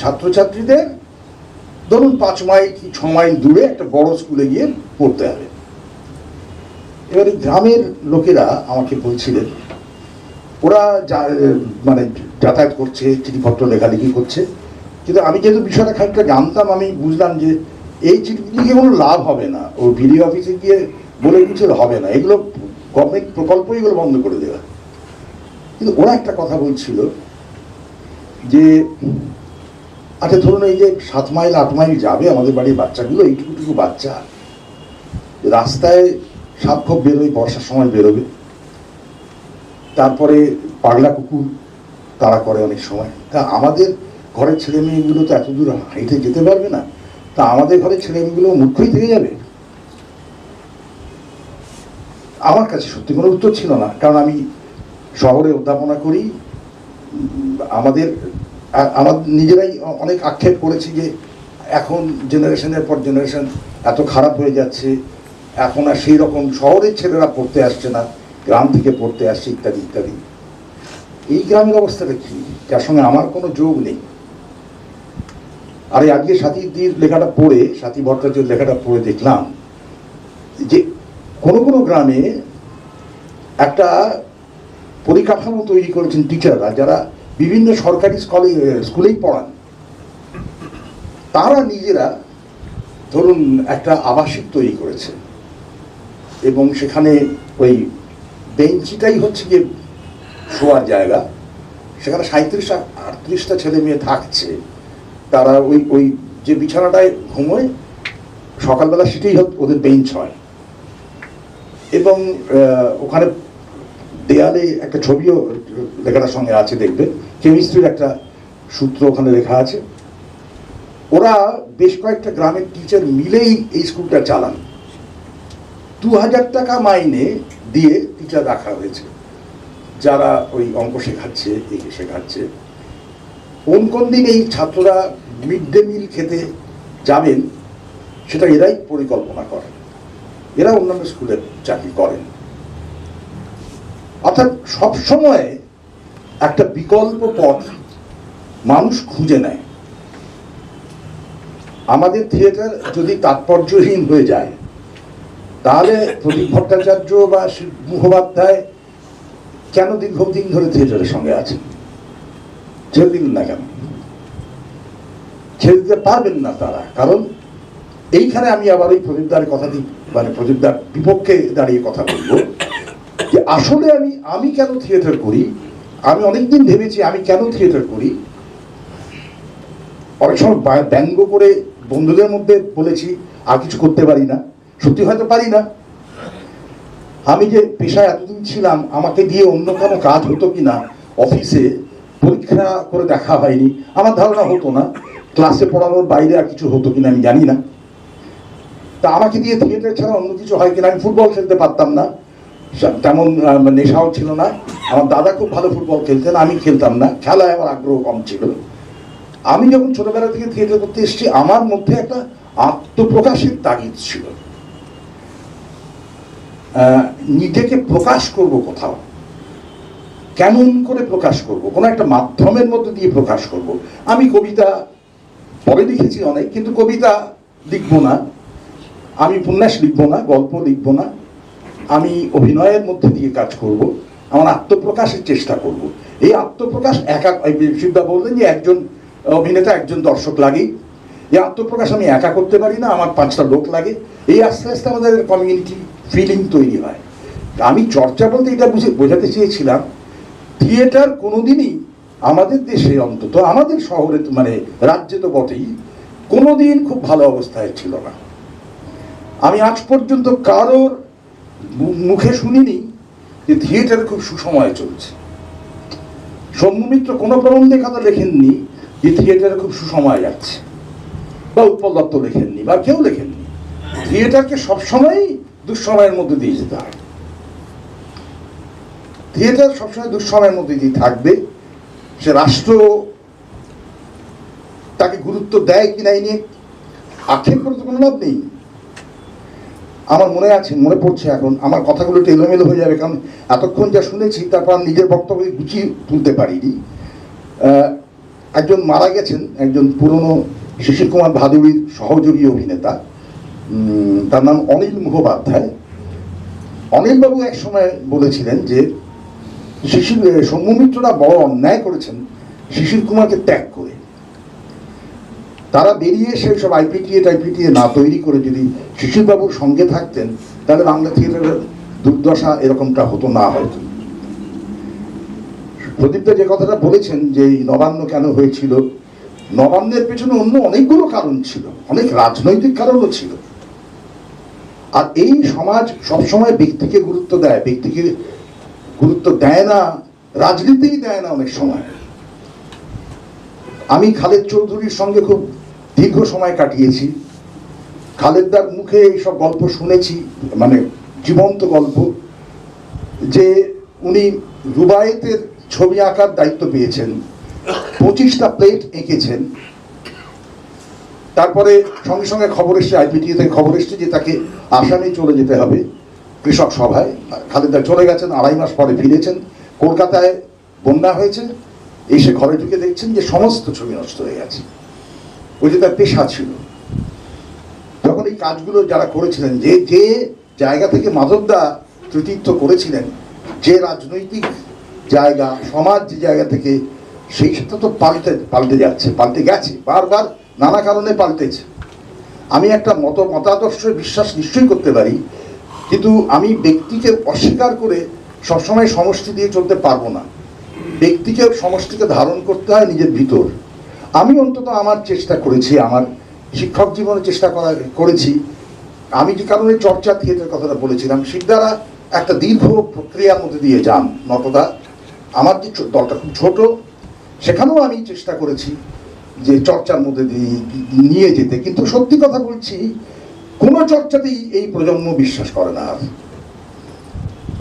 ছাত্রছাত্রীদের ধরুন 5 মাইল কি 6 মাইল দূরে একটা বড় স্কুলে গিয়ে পড়তে হবে। এবার এই গ্রামের লোকেরা আমাকে বলছিলেন, ওরা মানে যাতায়াত করছে, চিঠিপত্র লেখালেখি করছে, কিন্তু আমি যেহেতু বিষয়টা খানিকটা জানতাম, আমি বুঝলাম যে এই চিঠি লিখে কোনো লাভ হবে না, ও বিডিও অফিসে গিয়ে বলে কিছু হবে না, এগুলো গভর্নমেন্ট প্রকল্প, এগুলো বন্ধ করে দেওয়া। কিন্তু ওরা একটা কথা বলছিল যে আচ্ছা ধরুন এই যে 7 মাইল 8 মাইল যাবে আমাদের বাড়ির বাচ্চাগুলো, এইটুকুটুকু বাচ্চা রাস্তায় সাপখোপ বেরোয়, বর্ষার সময় বেরোবে, তারপরে পাগলা কুকুর তাড়া করে অনেক সময়। তা আমাদের ঘরের ছেলে মেয়েগুলো তো এত দূর হাইটে যেতে পারবে না, তা আমাদের ঘরের ছেলে মেয়েগুলো মূর্খই থেকে যাবে। আমার কাছে সত্যি কোনো উত্তর ছিল না, কারণ আমি শহরে অধ্যাপনা করি। আমাদের নিজেরাই অনেক আক্ষেপ করেছি যে এখন জেনারেশনের পর জেনারেশন এত খারাপ হয়ে যাচ্ছে, এখন আর সেই রকম শহরের ছেলেরা পড়তে আসছে না, গ্রাম থেকে পড়তে আসছে ইত্যাদি ইত্যাদি। এই গ্রামের অবস্থাটা কি, যার সঙ্গে আমার কোনো যোগ নেই। আর আজকে স্বাতীদির লেখাটা পড়ে, স্বাতী ভট্টাচার্যের লেখাটা পড়ে দেখলাম যে কোনো কোনো গ্রামে একটা পরিকাঠামো তৈরি করেছেন টিচাররা, যারা বিভিন্ন সরকারি স্কুলেই পড়ান। তারা নিজেরা ধরুন একটা আবাসিক তৈরি করেছে, এবং সেখানে ওই বেঞ্চিটাই হচ্ছে গিয়ে শোয়ার জায়গা। সেখানে 37-38টা ছেলে মেয়ে থাকছে, তারা ওই যে বিছানাটায় ঘুমোয়, সকালবেলা সেটাই ওদের বেঞ্চ হয়। এবং ওখানে দেয়ালে একটা ছবিও লেখাটার সঙ্গে আছে, দেখবে কেমিস্ট্রির একটা সূত্র ওখানে লেখা আছে। ওরা বেশ কয়েকটা গ্রামের টিচার মিলেই এই স্কুলটা চালান। 2000 টাকা মাইনে দিয়ে টিচার রাখা হয়েছে, যারা ওই অঙ্ক শেখাচ্ছে, একে শেখাচ্ছে। কোন দিন এই ছাত্ররা মিড ডে মিল খেতে যাবেন সেটা এরাই পরিকল্পনা করেন, এরা অন্যান্য স্কুলে চাকরি করেন। অর্থাৎ সবসময় একটা বিকল্প পথ মানুষ খুঁজে নেয়। আমাদের থিয়েটার যদি তাৎপর্যহীন হয়ে যায়, তাহলে প্রদীপ ভট্টাচার্য বা মুখোপাধ্যায় কেন দীর্ঘদিন ধরে থিয়েটারের সঙ্গে আছেন? ছেড়ে দিন না কেন? ছেড়ে দিতে পারবেন না তারা, কারণ এইখানে আমি আবার ওই প্রদীপদার কথা দিই, মানে প্রদীপদার বিপক্ষে দাঁড়িয়ে কথা বলবো যে আসলে আমি কেন থিয়েটার করি। আমি অনেকদিন ভেবেছি আমি কেন থিয়েটার করি। অনেক সময় ব্যঙ্গ করে বন্ধুদের মধ্যে বলেছি আর কিছু করতে পারি না, সত্যি হয়তো পারি না। আমি যে পেশায় এতদিন ছিলাম, আমাকে দিয়ে অন্য কোনো কাজ হতো কিনা, অফিসে পরীক্ষা করে দেখা হয়নি, আমার ধারণা হতো না। ক্লাসে পড়ানোর বাইরে আর কিছু হতো কিনা আমি জানি না। তা আমাকে দিয়ে থিয়েটার ছাড়া অন্য কিছু হয় কিনা। আমি ফুটবল খেলতে পারতাম না, তেমন নেশাও ছিল না। আমার দাদা খুব ভালো ফুটবল খেলতেন, আমি খেলতাম না, খেলায় আমার আগ্রহ কম ছিল। আমি যখন ছোটবেলা থেকে থিয়েটার করতে এসেছি, আমার মধ্যে একটা আত্মপ্রকাশের তাগিদ ছিল। নিজেকে প্রকাশ করব কোথাও, কেমন করে প্রকাশ করব, কোনো একটা মাধ্যমের মধ্যে দিয়ে প্রকাশ করব। আমি কবিতা পরে লিখেছি অনেক, কিন্তু কবিতা লিখবো না, আমি উপন্যাস লিখবো না, গল্প লিখবো না, আমি অভিনয়ের মধ্যে দিয়ে কাজ করব, আমার আত্মপ্রকাশের চেষ্টা করব। এই আত্মপ্রকাশ একা, শিবদা বললেন যে একজন অভিনেতা একজন দর্শক লাগেই। এই আত্মপ্রকাশ আমি একা করতে পারি না, আমার 5টা লোক লাগে। এই আস্তে আস্তে আমাদের কমিউনিটি ফিলিং তৈরি হয়। আমি চর্চা বলতে এটা বোঝাতে চেয়েছিলাম, থিয়েটার কোনোদিনই আমাদের দেশে, অন্তত আমাদের শহরে, মানে রাজ্যে তো বটেই, কোনোদিন খুব ভালো অবস্থায় ছিল না। আমি আজ পর্যন্ত কারোর মুখে শুনিনি যে থিয়েটারে খুব সুসময় চলছে। সৌম্য মিত্র কোনো প্রবন্ধে কথা লেখেননি যে থিয়েটারে খুব সুসময় যাচ্ছে, বা উৎপল দত্ত লেখেননি, বা কেউ লেখেননি। থিয়েটারকে সবসময়ই দুঃসময়ের মধ্যে দিয়ে যেতে হয়। থিয়েটার সবসময় দুঃসময়ের মধ্যে দিয়ে থাকবে। সে রাষ্ট্র তাকে গুরুত্ব দেয় কিনা এই নিয়ে আক্ষেপ করে তো কোনো লাভ নেই। আমার মনে পড়ছে এখন, আমার কথাগুলো একটু এলোমেলো হয়ে যাবে, কারণ এতক্ষণ যা শুনেছি তারপর নিজের বক্তব্য গুছিয়ে তুলতে পারিনি। একজন মারা গেছেন, একজন পুরনো শিশির কুমার ভাদুড়ির সহযোগী অভিনেতা, তার নাম অনিল মুখোপাধ্যায়। অনিলবাবু এক সময় বলেছিলেন যে সৌম্য মিত্ররা বড় অন্যায় করেছেন শিশির কুমারকে ত্যাগ করে। তারা বেরিয়ে এসে সব আইপিটিএ না তৈরি করে যদি শিশিরবাবুর সঙ্গে থাকতেন, তাহলে বাংলা থিয়েটারের দুর্দশা এরকমটা হতো না হয়তো। প্রদীপদা যে কথাটা বলেছেন যে নবান্ন কেন হয়েছিল, নবান্নের পেছনে অন্য অনেকগুলো কারণ ছিল, অনেক রাজনৈতিক কারণও ছিল। আর এই সমাজ সবসময় ব্যক্তিকে গুরুত্ব দেয়, ব্যক্তিকে গুরুত্ব দেয় না, রাজনীতিই দেয় না অনেক সময়। আমি খালেদ চৌধুরীর সঙ্গে খুব দীর্ঘ সময় কাটিয়েছি। খালেদদার মুখে এইসব গল্প শুনেছি, মানে জীবন্ত গল্প, যে উনি রুবায়েতের ছবি আঁকার দায়িত্ব পেয়েছেন, 25টা প্লেট এঁকেছেন। তারপরে সঙ্গে সঙ্গে খবর এসছে, আইপিটিএ থেকে খবর এসছে যে তাকে আসামে চলে যেতে হবে কৃষক সভায়। খালেদা চলে গেছেন, 2.5 মাস পরে ফিরেছেন। কলকাতায় বন্যা হয়েছে, এসে ঘরে ঢুকে দেখছেন যে সমস্ত ছবি নষ্ট হয়ে গেছে। ওই যে তার পেশা ছিল। যখন এই কাজগুলো যারা করেছিলেন, যে যে জায়গা থেকে মাধবদা কৃতিত্ব করেছিলেন, যে রাজনৈতিক জায়গা, সমাজ যে জায়গা থেকে, সেই সাথে তো পাল্টে যাচ্ছে, পাল্টে গেছে, বারবার নানা কারণে পাল্টেছে। আমি একটা মতাদর্শের বিশ্বাস নিশ্চয়ই করতে পারি, কিন্তু আমি ব্যক্তিকে অস্বীকার করে সবসময় সমষ্টি দিয়ে চলতে পারবো না। ব্যক্তিকে সমষ্টিকে ধারণ করতে হয় নিজের ভিতর। আমি অন্তত আমার চেষ্টা করেছি, আমার শিক্ষক জীবনে চেষ্টা করেছি। আমি যে কারণে চর্চা থিয়েটার কথাটা বলেছিলাম, শিকদারা একটা দীর্ঘ প্রক্রিয়ার মধ্যে দিয়ে যান নটদা, আমার যে দলটা খুব ছোট, সেখানেও আমি চেষ্টা করেছি যে চর্চার মধ্যে দিয়ে নিয়ে যেতে, কিন্তু সত্যি কথা বলছি কোনো চর্চাতেই এই প্রজন্ম বিশ্বাস করে না। আর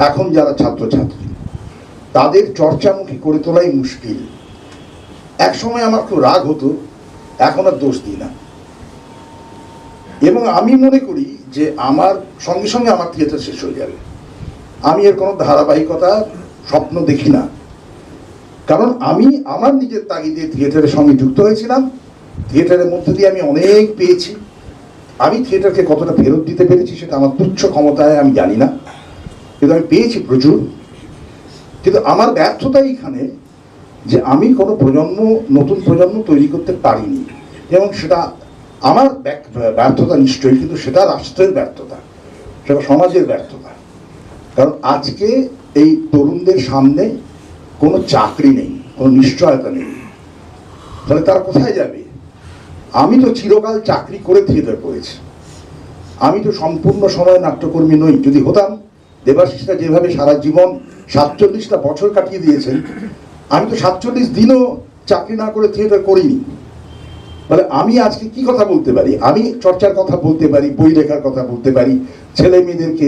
এখন যারা ছাত্রছাত্রী তাদের চর্চামুখী করে তোলাই মুশকিল। এক সময় আমার খুব রাগ হতো, এখন আর দোষ দিই না। এবং আমি মনে করি যে আমার সঙ্গে সঙ্গে আমার থিয়েটার শেষ হয়ে যাবে, আমি এর কোনো ধারাবাহিকতা স্বপ্ন দেখি না। কারণ আমি আমার নিজের তাগিদে থিয়েটারের সঙ্গে যুক্ত হয়েছিলাম, থিয়েটারের মধ্যে দিয়ে আমি অনেক পেয়েছি। আমি থিয়েটারকে কতটা ফেরত দিতে পেরেছি সেটা আমার তুচ্ছ ক্ষমতায় আমি জানি না, কিন্তু আমি পেয়েছি প্রচুর। কিন্তু আমার ব্যর্থতা এইখানে যে আমি কোনো নতুন প্রজন্ম তৈরি করতে পারিনি। এবং সেটা আমার ব্যর্থতা নিশ্চয়ই, কিন্তু সেটা রাষ্ট্রের ব্যর্থতা, সেটা সমাজের ব্যর্থতা। কারণ আজকে এই তরুণদের সামনে কোনো চাকরি নেই, কোনো নিশ্চয়তা নেই, তাহলে তারা কোথায় যাবে? আমি তো চিরকাল চাকরি করে থিয়েটার করেছি, আমি তো সম্পূর্ণ সময় নাট্যকর্মী নই। যদি হতাম, দেবাশিসরা যেভাবে সারা জীবন 47টা বছর কাটিয়ে দিয়েছেন, আমি তো 47 দিনও চাকরি না করে থিয়েটার করিনি। তাহলে আমি আজকে কি কথা বলতে পারি? আমি চর্চার কথা বলতে পারি, বই লেখার কথা বলতে পারি, ছেলে মেয়েদেরকে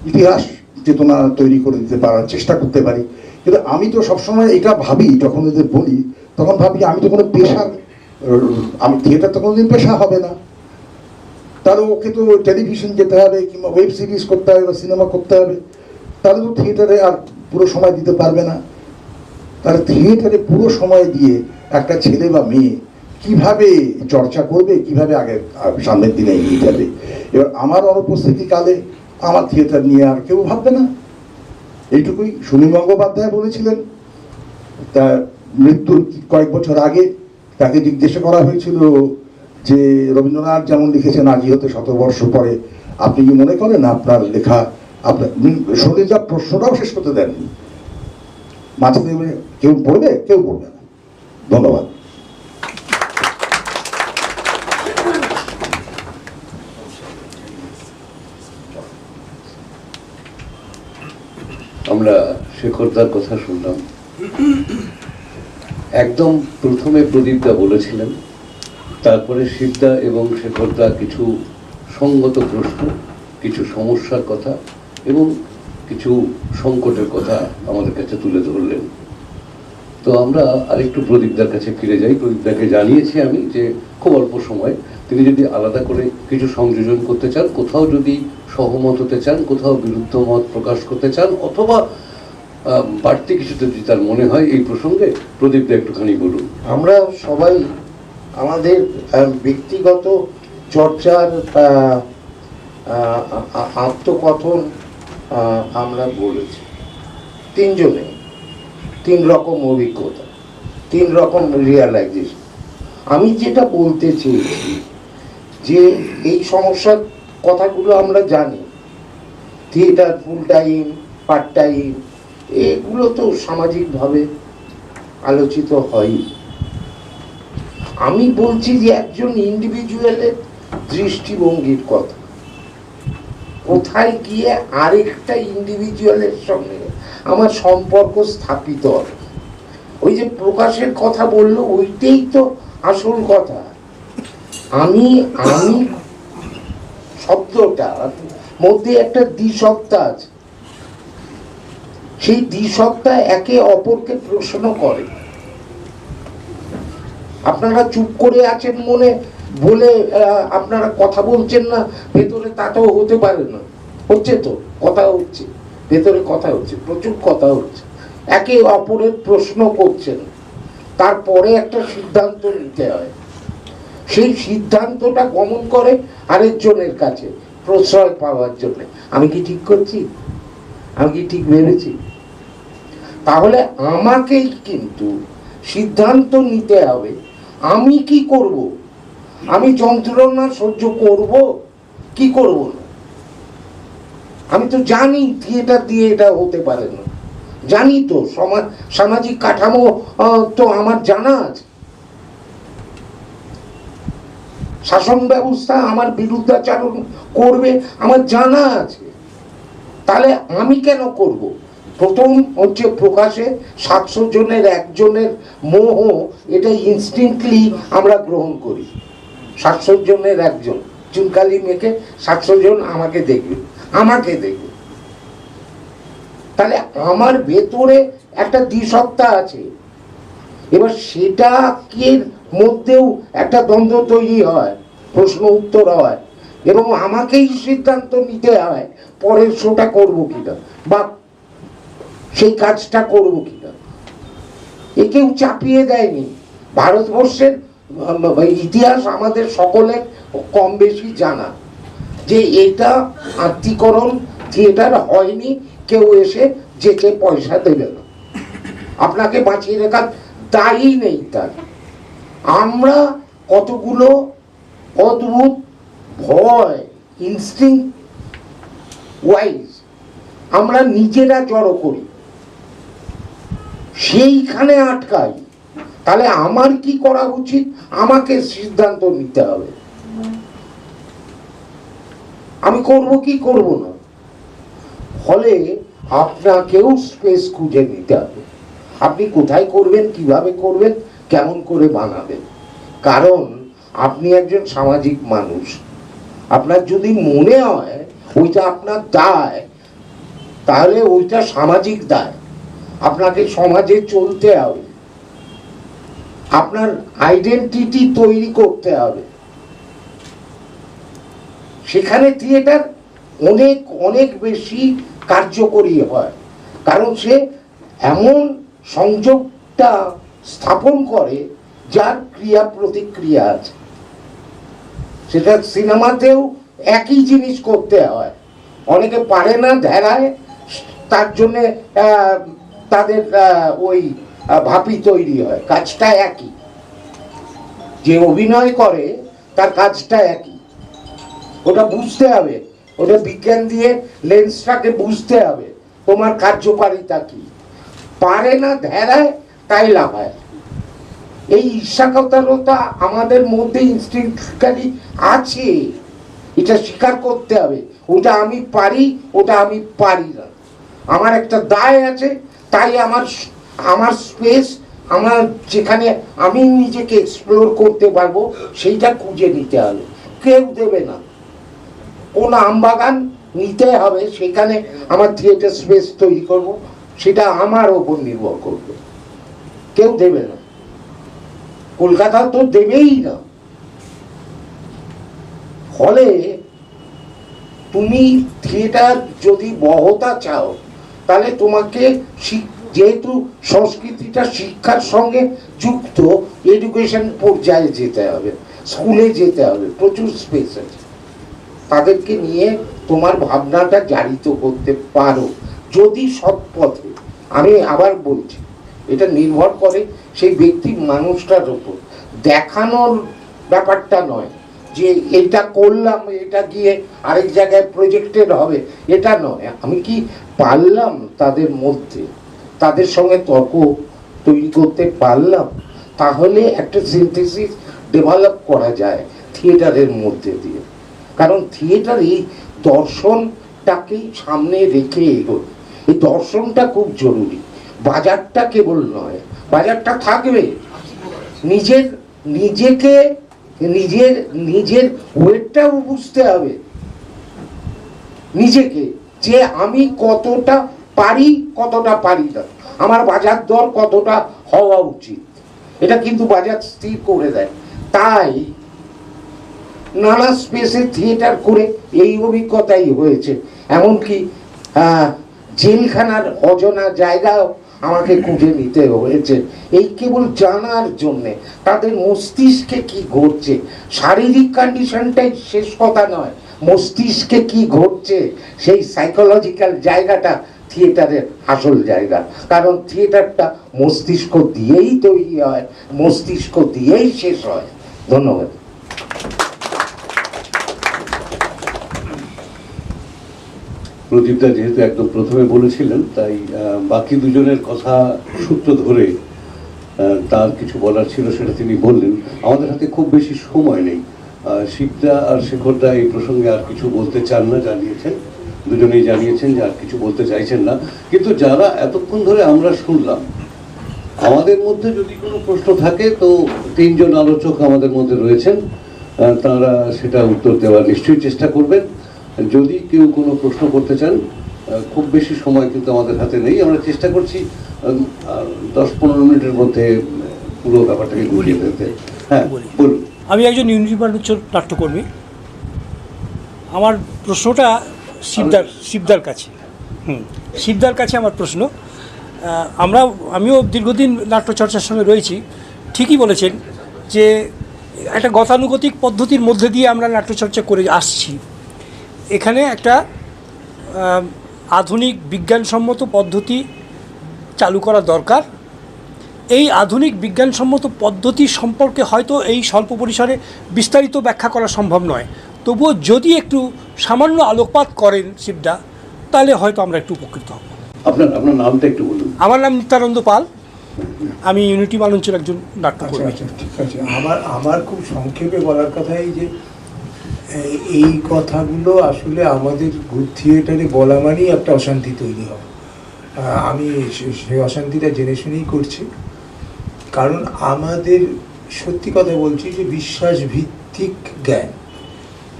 ইতিহাস চেতনা তৈরি করে দিতে পারার চেষ্টা করতে পারি। কিন্তু আমি তো সবসময় এটা ভাবি, যখন এদের বলি তখন ভাবি আমি তো কোনো পেশা, আমি থিয়েটার তো কোনোদিন পেশা হবে না। তাহলে ওকে তো টেলিভিশন যেতে হবে, কিংবা ওয়েব সিরিজ করতে হবে, বা সিনেমা করতে হবে, তাহলে তো থিয়েটারে আর পুরো সময় দিতে পারবে না। তাহলে থিয়েটারে পুরো সময় দিয়ে একটা ছেলে বা মেয়ে কিভাবে চর্চা করবে, কিভাবে আগে সামনের দিনে এগিয়ে যাবে? এবার আমার অনুপস্থিতিকালে আমার থিয়েটার নিয়ে আর কেউ ভাববে না, এইটুকুই। সুনীল গঙ্গোপাধ্যায় বলেছিলেন, তা মৃত্যুর কয়েক বছর আগে তাকে জিজ্ঞাসা করা হয়েছিল যে রবীন্দ্রনাথ যেমন লিখেছেন আজি হতে 100 বর্ষ পরে, আপনি কি মনে করেন আপনার লেখা, আপনার শরীর যা প্রশ্নটাও শেষ করতে দেননি, মাঝে কেউ পড়বে, কেউ পড়বে না। ধন্যবাদ। আমরা শেখরদার কথা শুনলাম। একদম প্রথমে প্রদীপদা বলেছিলেন, তারপরে শিবদা এবং শেখরদা কিছু সঙ্গত প্রশ্ন, কিছু সমস্যার কথা এবং কিছু সংকটের কথা আমাদের কাছে তুলে ধরলেন। তো আমরা আরেকটু প্রদীপদার কাছে ফিরে যাই। প্রদীপদাকে জানিয়েছি আমি যে খুব অল্প সময় তিনি যদি আলাদা করে কিছু সংযোজন করতে চান, কোথাও যদি সহমত হতে চান, কোথাও বিরুদ্ধ মত প্রকাশ করতে চান, অথবা বাড়তি কিছু যদি তার মনে হয় এই প্রসঙ্গে, প্রদীপদা একটুখানি বলুন। আমরা সবাই আমাদের ব্যক্তিগত চর্চার আত্মকথন আমরা বলেছি। তিনজনে 3 রকম অভিজ্ঞতা, 3 রকম রিয়ালাইজেশন। আমি যেটা বলতে চেয়েছি যে এই সমস্যার কথাগুলো আমরা জানি, theatre full time, part time, এগুলো তো সামাজিকভাবে আলোচিত হয়। আমি বলছি যে একজন ইন্ডিভিজুয়ালের দৃষ্টিভঙ্গির কথা, কোথায় গিয়ে আরেকটা ইন্ডিভিজুয়ালের সঙ্গে আমার সম্পর্ক স্থাপিত হবে। ওই যে প্রকাশের কথা বললো, ওইটাই তো আসল কথা। আমি শব্দটার মধ্যে একটা দ্বিসত্তা আছে, সেই দ্বিসত্তা একে অপরকে প্রশ্ন করে। আপনারা চুপ করে আছেন মনে বলে আপনারা কথা বলছেন না, ভেতরে তাতেও হতে পারে না। হচ্ছে তো, কথা হচ্ছে, ভেতরে কথা হচ্ছে, প্রচুর কথা হচ্ছে, একে অপরের প্রশ্ন করছেন, তারপরে একটা সিদ্ধান্ত নিতে হয়। সেই সিদ্ধান্তটা গমন করে আরেকজনের কাছে প্রশ্রয় পাওয়ার জন্য। আমি কি ঠিক করছি? আমি কি ঠিক ভেবেছি? তাহলে আমাকেই কিন্তু সিদ্ধান্ত নিতে হবে, আমি কি করব? আমি যন্ত্রণা সহ্য করব কি করব না? আমি তো জানি থিয়েটার দিয়ে এটা হতে পারে না, জানি তো সামাজিক কাঠামো তো আমার জানা আছে, শাসন ব্যবস্থা আমার বিরুদ্ধাচরণ করবে আমার জানা আছে। তাহলে আমি কেন করব? প্রথম হচ্ছে প্রকাশে 700 জনের একজনের মোহ, এটা ইনস্টিংক্টলি আমরা গ্রহণ করি। 700 জনের একজন চুনকালি মেখে 700 জন আমাকে দেখবে। তাহলে আমার ভেতরে একটা দ্বিসত্তা আছে। এবার সেটা কি মধ্যেও একটা দ্বন্দ্ব তৈরি হয়, প্রশ্ন উত্তর হয়, এবং আমাকেই সিদ্ধান্ত নিতে হয় পরের শোটা করবো কিনা বা সেই কাজটা করবো কিনা। এ কেউ চাপিয়ে দেয়নি। ভারতবর্ষের ইতিহাস আমাদের সকলের কম বেশি জানা, যে এটা আত্মীকরণ থিয়েটার হয়নি, কেউ এসে যেতে পয়সা দেবে না, আপনাকে বাঁচিয়ে রাখার দায়ী নেই তার। আমরা কতগুলো অদ্ভুত ভয়, ইনস্টিংক্ট ওয়াইজ আমরা নিজেরা জড়ো করি, সেইখানে আটকাই। তাহলে আমার কি করা উচিত, আমাকে সিদ্ধান্ত নিতে হবে, আমি করব কি করব না। ফলে আপনাকেও স্পেস খুঁজে নিতে হবে, আপনি কোথায় করবেন, কিভাবে করবেন, কেমন করে বানাবেন। কারণ আপনি একজন সামাজিক মানুষ। আপনার যদি মনে হয় ওইটা আপনার দায়, তাহলে ওইটা সামাজিক দায়। আপনাকে সমাজে চলতে হবে, আপনার আইডেন্টিটি তৈরি করতে হবে। সেখানে থিয়েটার অনেক অনেক বেশি কার্যকরী হয়, কারণ সে এমন সংযোগটা স্থাপন করে যার ক্রিয়া প্রতিক্রিয়া আছে। সেটা সিনেমাতেও একই জিনিস করতে হয়, অনেকে পারে না ধারায়, তার জন্যে তাদের ওই ভাপি তৈরি হয়। কাজটা একই, যে অভিনয় করে তার কাজটা একই, ওটা বুঝতে হবে, ওটা বিজ্ঞান দিয়ে লেন্সটাকে বুঝতে হবে তোমার কার্যকারিতা কি। পারে না ধারায়, তাই লাভায়। এই ঈর্ষাকাতরতা আমাদের মধ্যে ইনস্টিংক্টিভলি আছে, এটা স্বীকার করতে হবে। ওটা আমি পারি, ওটা আমি পারি না, আমার একটা দায় আছে, তাই আমার স্পেস, আমার যেখানে আমি নিজেকে এক্সপ্লোর করতে পারবো সেইটা খুঁজে নিতে হবে। কেউ দেবে না, কোন আমবাগান নিতে হবে, সেখানে আমার থিয়েটার স্পেস তৈরি করব, সেটা আমার ওপর নির্ভর করবে, কেউ দেবে না। কলকাতা তো দেবেই না। ফলে তুমি থিয়েটার যদি বহতা চাও, তাহলে তোমাকে যেহেতু সংস্কৃতিটা শিক্ষার সঙ্গে যুক্ত, এডুকেশন পর্যায়ে যেতে হবে, স্কুলে যেতে হবে, প্রচুর স্পেস আছে। তাদেরকে নিয়ে তোমার ভাবনাটা জারিত করতে পারো যদি সৎ পথে। আমি আবার বলছি, এটা নির্ভর করে সেই ব্যক্তি মানুষটার উপর। দেখানোর ব্যাপারটা নয় যে এটা করলাম, এটা গিয়ে আরেক জায়গায় প্রজেক্টেড হবে, এটা নয়। আমি কি পারলাম তাদের মধ্যে, তাদের সঙ্গে তর্ক তৈরি করতে পারলাম, তাহলে একটা সিনথেসিস ডেভেলপ করা যায় থিয়েটারের মধ্যে দিয়ে। কারণ থিয়েটার এই দর্শনটাকেই সামনে রেখে এগোয়, এই দর্শনটা খুব জরুরি। বাজারটা কেবল নয়, বাজারটা থাকবে, নিজের ওয়েটটাও বুঝতে হবে, নিজেকে, যে আমি কতটা পারি, কতটা পারি না, আমার বাজার দর কতটা হওয়া উচিত, এটা কিন্তু বাজার স্থির করে দেয়। তাই নানা স্পেসে থিয়েটার করে এই অভিজ্ঞতাই হয়েছে। এমনকি জেলখানার অজানা জায়গাও আমাকে খুঁজে নিতে হয়েছে, এই কেবল জানার জন্যে তাদের মস্তিষ্কে কি ঘটছে। শারীরিক কন্ডিশনটাই শেষ কথা নয়, মস্তিষ্কে কি ঘটছে সেই সাইকোলজিক্যাল জায়গাটা থিয়েটারের আসল জায়গা। কারণ থিয়েটারটা মস্তিষ্ক দিয়েই তৈরি হয়, মস্তিষ্ক দিয়েই শেষ হয়। ধন্যবাদ। প্রদীপদা যেহেতু একদম প্রথমে বলেছিলেন, তাই বাকি দুজনের কথা সূত্র ধরে তার কিছু বলার ছিল সেটা তিনি বললেন। আমাদের হাতে খুব বেশি সময় নেই। শিবদা আর শেখরদা এই প্রসঙ্গে আর কিছু বলতে চান না, জানিয়েছেন। দুজনেই জানিয়েছেন যে আর কিছু বলতে চাইছেন না, কিন্তু যারা এতক্ষণ ধরে আমরা শুনলাম, আমাদের মধ্যে যদি কোনো প্রশ্ন থাকে তো তিনজন আলোচক আমাদের মধ্যে রয়েছেন, তারা সেটা উত্তর দেওয়ার নিশ্চয়ই চেষ্টা করবেন। যদি কেউ কোনো প্রশ্ন করতে চান, খুব বেশি সময় কিন্তু আমাদের হাতে নেই, আমরা চেষ্টা করছি 10-15 মিনিটের মধ্যে পুরো ব্যাপারটাকে গুলিয়ে ফেলতে। হ্যাঁ, বলুন। আমি একজন ইউনিটি বাণিজ্য নাট্যকর্মী। আমার প্রশ্নটা শিবদার কাছে। শিবদার কাছে আমার প্রশ্ন। আমিও দীর্ঘদিন নাট্যচর্চার সঙ্গে রয়েছি। ঠিকই বলেছেন যে একটা গতানুগতিক পদ্ধতির মধ্যে দিয়ে আমরা নাট্যচর্চা করে আসছি। এখানে একটা আধুনিক বিজ্ঞানসম্মত পদ্ধতি চালু করা দরকার। এই আধুনিক বিজ্ঞানসম্মত পদ্ধতি সম্পর্কে হয়তো এই স্বল্প পরিসরে বিস্তারিত ব্যাখ্যা করা সম্ভব নয়, তবুও যদি একটু সামান্য আলোকপাত করেন শিবদা, তাহলে হয়তো আমরা একটু উপকৃত হব। আপনার নামটা একটু বলুন। আমার নাম নিত্যানন্দ পাল, আমি ইউনিটি বাণিজ্যের একজন নাট্যকর্মী। ঠিক আছে, আমার খুব সংক্ষেপে বলার কথা এই যে এই কথাগুলো আসলে আমাদের থিয়েটারে বলা মানেই একটা অশান্তি তৈরি হয়। আমি সেই অশান্তিটা জেনে শুনেই করছি, কারণ আমাদের সত্যি কথা বলছি যে বিশ্বাস ভিত্তিক জ্ঞান,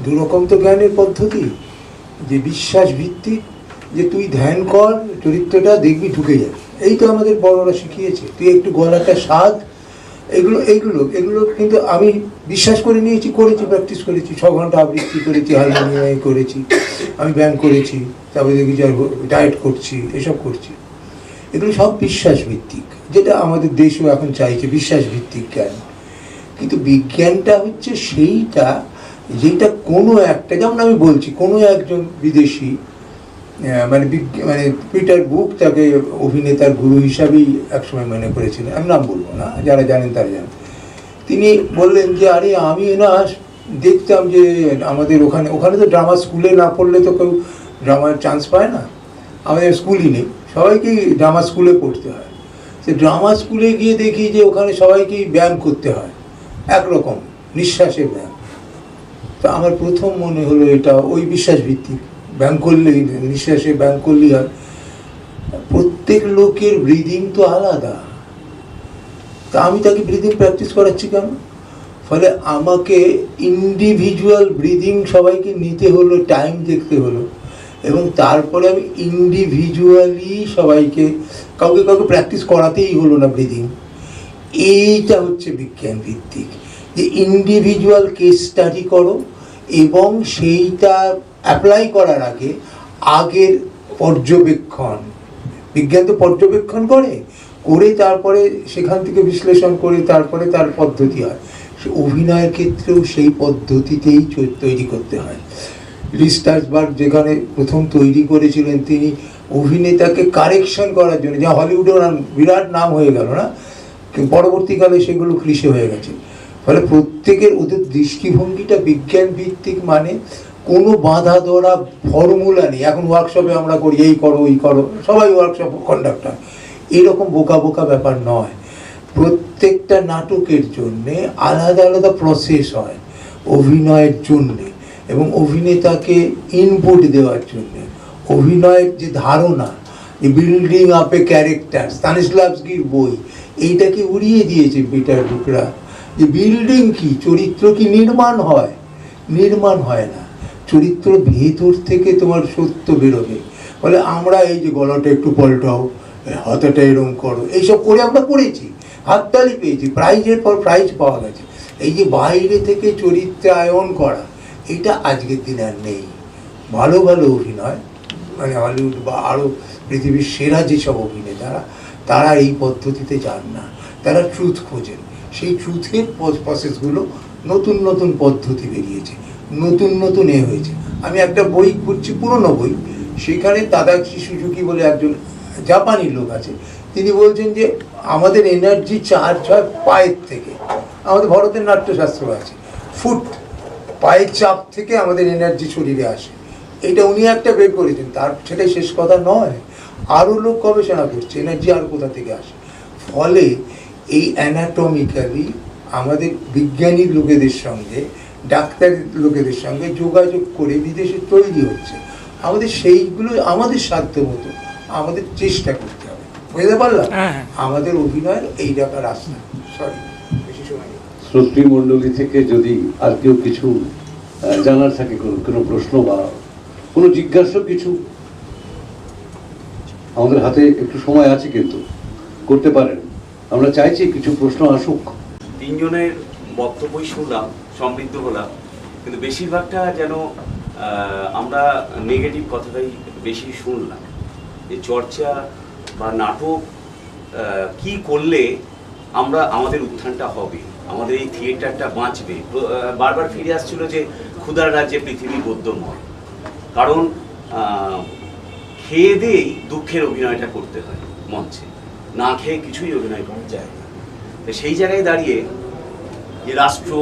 দুরকম তো জ্ঞানের পদ্ধতি, যে বিশ্বাস ভিত্তিক, যে তুই ধ্যান কর, চরিত্রটা দেখবি ঢুকে যাবে, এই তো আমাদের বড়রা শিখিয়েছে, তুই একটু গলাটা স্বাদ, এগুলো কিন্তু আমি বিশ্বাস করে নিয়েছি, করেছি, প্র্যাকটিস করেছি, 6 ঘন্টা আবৃত্তি করেছি, হারমোনিয়ামে করেছি, আমি ব্যায়াম করেছি, তারপরে দেখি যে ডায়েট করছি, এসব করছি। এগুলো সব বিশ্বাস ভিত্তিক, যেটা আমাদের দেশও এখন চাইছে, বিশ্বাস ভিত্তিক জ্ঞান। কিন্তু বিজ্ঞানটা হচ্ছে সেইটা যেটা কোনো একটা, যেমন আমি বলছি, কোনো একজন বিদেশি মানে পিটার বুক তাকে অভিনেতার গুরু হিসাবেই একসময় মনে করেছিলেন, আমি নাম বলবো না, যারা জানেন তারা জানেন। তিনি বললেন যে আরে আমি না দেখতাম যে আমাদের ওখানে তো ড্রামা স্কুলে না পড়লে তো কেউ ড্রামার চান্স পায় না, আমাদের স্কুলই নেই, সবাইকেই ড্রামা স্কুলে পড়তে হয়। সে ড্রামা স্কুলে গিয়ে দেখি যে ওখানে সবাইকেই ব্যায়াম করতে হয়, একরকম নিঃশ্বাসের ব্যায়াম। তো আমার প্রথম মনে হলো এটা ওই বিশ্বাস ভিত্তিক, ব্যায়াম করলেই, নিঃশ্বাসে ব্যায়াম করলেই হয়। প্রত্যেক লোকের ব্রিদিং তো আলাদা, তা আমি তাকে ব্রিদিং প্র্যাকটিস করাচ্ছি কেন? ফলে আমাকে ইন্ডিভিজুয়াল ব্রিদিং সবাইকে নিতে হলো, টাইম দেখতে হলো, এবং তারপরে আমি ইন্ডিভিজুয়ালি সবাইকে কাউকে প্র্যাকটিস করাতেই হলো না ব্রিদিং। এইটা হচ্ছে বিজ্ঞান ভিত্তিক, যে ইন্ডিভিজুয়াল কেস স্টাডি করো এবং সেইটা অ্যাপ্লাই করার আগের পর্যবেক্ষণ, বিজ্ঞান তো পর্যবেক্ষণ করে তারপরে সেখান থেকে বিশ্লেষণ করে তারপরে তার পদ্ধতি হয়। অভিনয়ের ক্ষেত্রেও সেই পদ্ধতিতেই তৈরি করতে হয়। লিস্টার্সবার্গ যেখানে প্রথম তৈরি করেছিলেন, তিনি অভিনেতাকে কারেকশন করার জন্য, যা হলিউডের বিরাট নাম হয়ে গেল না, পরবর্তীকালে সেগুলো ক্লিশে হয়ে গেছে। ফলে প্রত্যেকের ওদের দৃষ্টিভঙ্গিটা বিজ্ঞান ভিত্তিক, মানে কোনো বাঁধা ধরা ফর্মুলা নেই। এখন ওয়ার্কশপে আমরা করি এই করো ওই করো, সবাই ওয়ার্কশপ কন্ডাক্টর, এরকম বোকা ব্যাপার নয়। প্রত্যেকটা নাটকের জন্যে আলাদা আলাদা প্রসেস হয় অভিনয়ের জন্যে, এবং অভিনেতাকে ইনপুট দেওয়ার জন্যে। অভিনয়ের যে ধারণা, বিল্ডিং আপ এ ক্যারেক্টার, স্তানিস্লাভস্কির বই এইটাকে উড়িয়ে দিয়েছে পিটার বুকরা, যে বিল্ডিং কি, চরিত্র কি নির্মাণ হয়? নির্মাণ হয় না, চরিত্র ভেতর থেকে তোমার সত্য বেরোবে। ফলে আমরা এই যে গলাটা একটু পাল্টাও, হাতাটা এরকম করো, এইসব করে আমরা করেছি, হাততালি পেয়েছি, প্রাইজের পর প্রাইজ পাওয়া গেছে। এই যে বাইরে থেকে চরিত্রায়ন করা, এটা আজকের দিনে আর নেই। ভালো অভিনয়, মানে হলিউড বা আরও পৃথিবীর সেরা যেসব অভিনেতারা, তারা এই পদ্ধতিতে যান না, তারা ট্রুথ খোঁজেন। সেই ট্রুথের প্রসেসগুলো নতুন পদ্ধতি বেরিয়েছে, নতুন হয়েছে। আমি একটা বই পড়ছি, পুরনো বই, সেখানে তাদাকি সুজুকি বলে একজন জাপানি লোক আছে, তিনি বলছেন যে আমাদের এনার্জি চার্জ হয় পায়ের থেকে। আমাদের ভারতের নাট্যশাস্ত্র আছে, ফুট, পায়ের চাপ থেকে আমাদের এনার্জি শরীরে আসে। এটা উনি একটা বের করেছেন, তার সেটাই শেষ কথা নয়, আরও লোক গবেষণা করছে এনার্জি আর কোথা থেকে আসে। ফলে এই অ্যানাটমিক্যালি আমাদের বিজ্ঞানীর লোকেদের সঙ্গে, ডাক্তার লোকেদের সঙ্গে যোগাযোগ করে বিদেশে তৈরি হচ্ছে। আমাদের সেইগুলো আমাদের সাধ্য মতো আমাদের চেষ্টা করতে হবে, বুঝতে পারলাম? হ্যাঁ, হ্যাঁ। আমাদের অভিনয়ের এই টাকা রাস্তা, সরি বেশি সময় নেই। শ্রোতৃ মণ্ডলী থেকে যদি আর কেউ কিছু জানার থাকে, কোনো প্রশ্ন বা কোনো জিজ্ঞাসা কিছু, আমাদের হাতে একটু সময় আছে, কিন্তু করতে পারেন। আমরা চাইছি কিছু প্রশ্ন আসুক। তিনজনের বক্তব্যই শুনলাম, সমৃদ্ধ হলাম, কিন্তু বেশিরভাগটা যেন আমরা নেগেটিভ কথাটাই বেশি শুনলাম। যে চর্চা বা নাটক কি করলে আমাদের উত্থানটা হবে, আমাদের এই থিয়েটারটা বাঁচবে। বারবার ফিরে আসছিল যে ক্ষুধার রাজ্যে পৃথিবী গদ্যময়, কারণ খেয়ে দিয়েই দুঃখের অভিনয়টা করতে হয় মঞ্চে, না খেয়ে কিছুই অভিনয় করা যায় না। তো সেই জায়গায় দাঁড়িয়ে যে রাষ্ট্র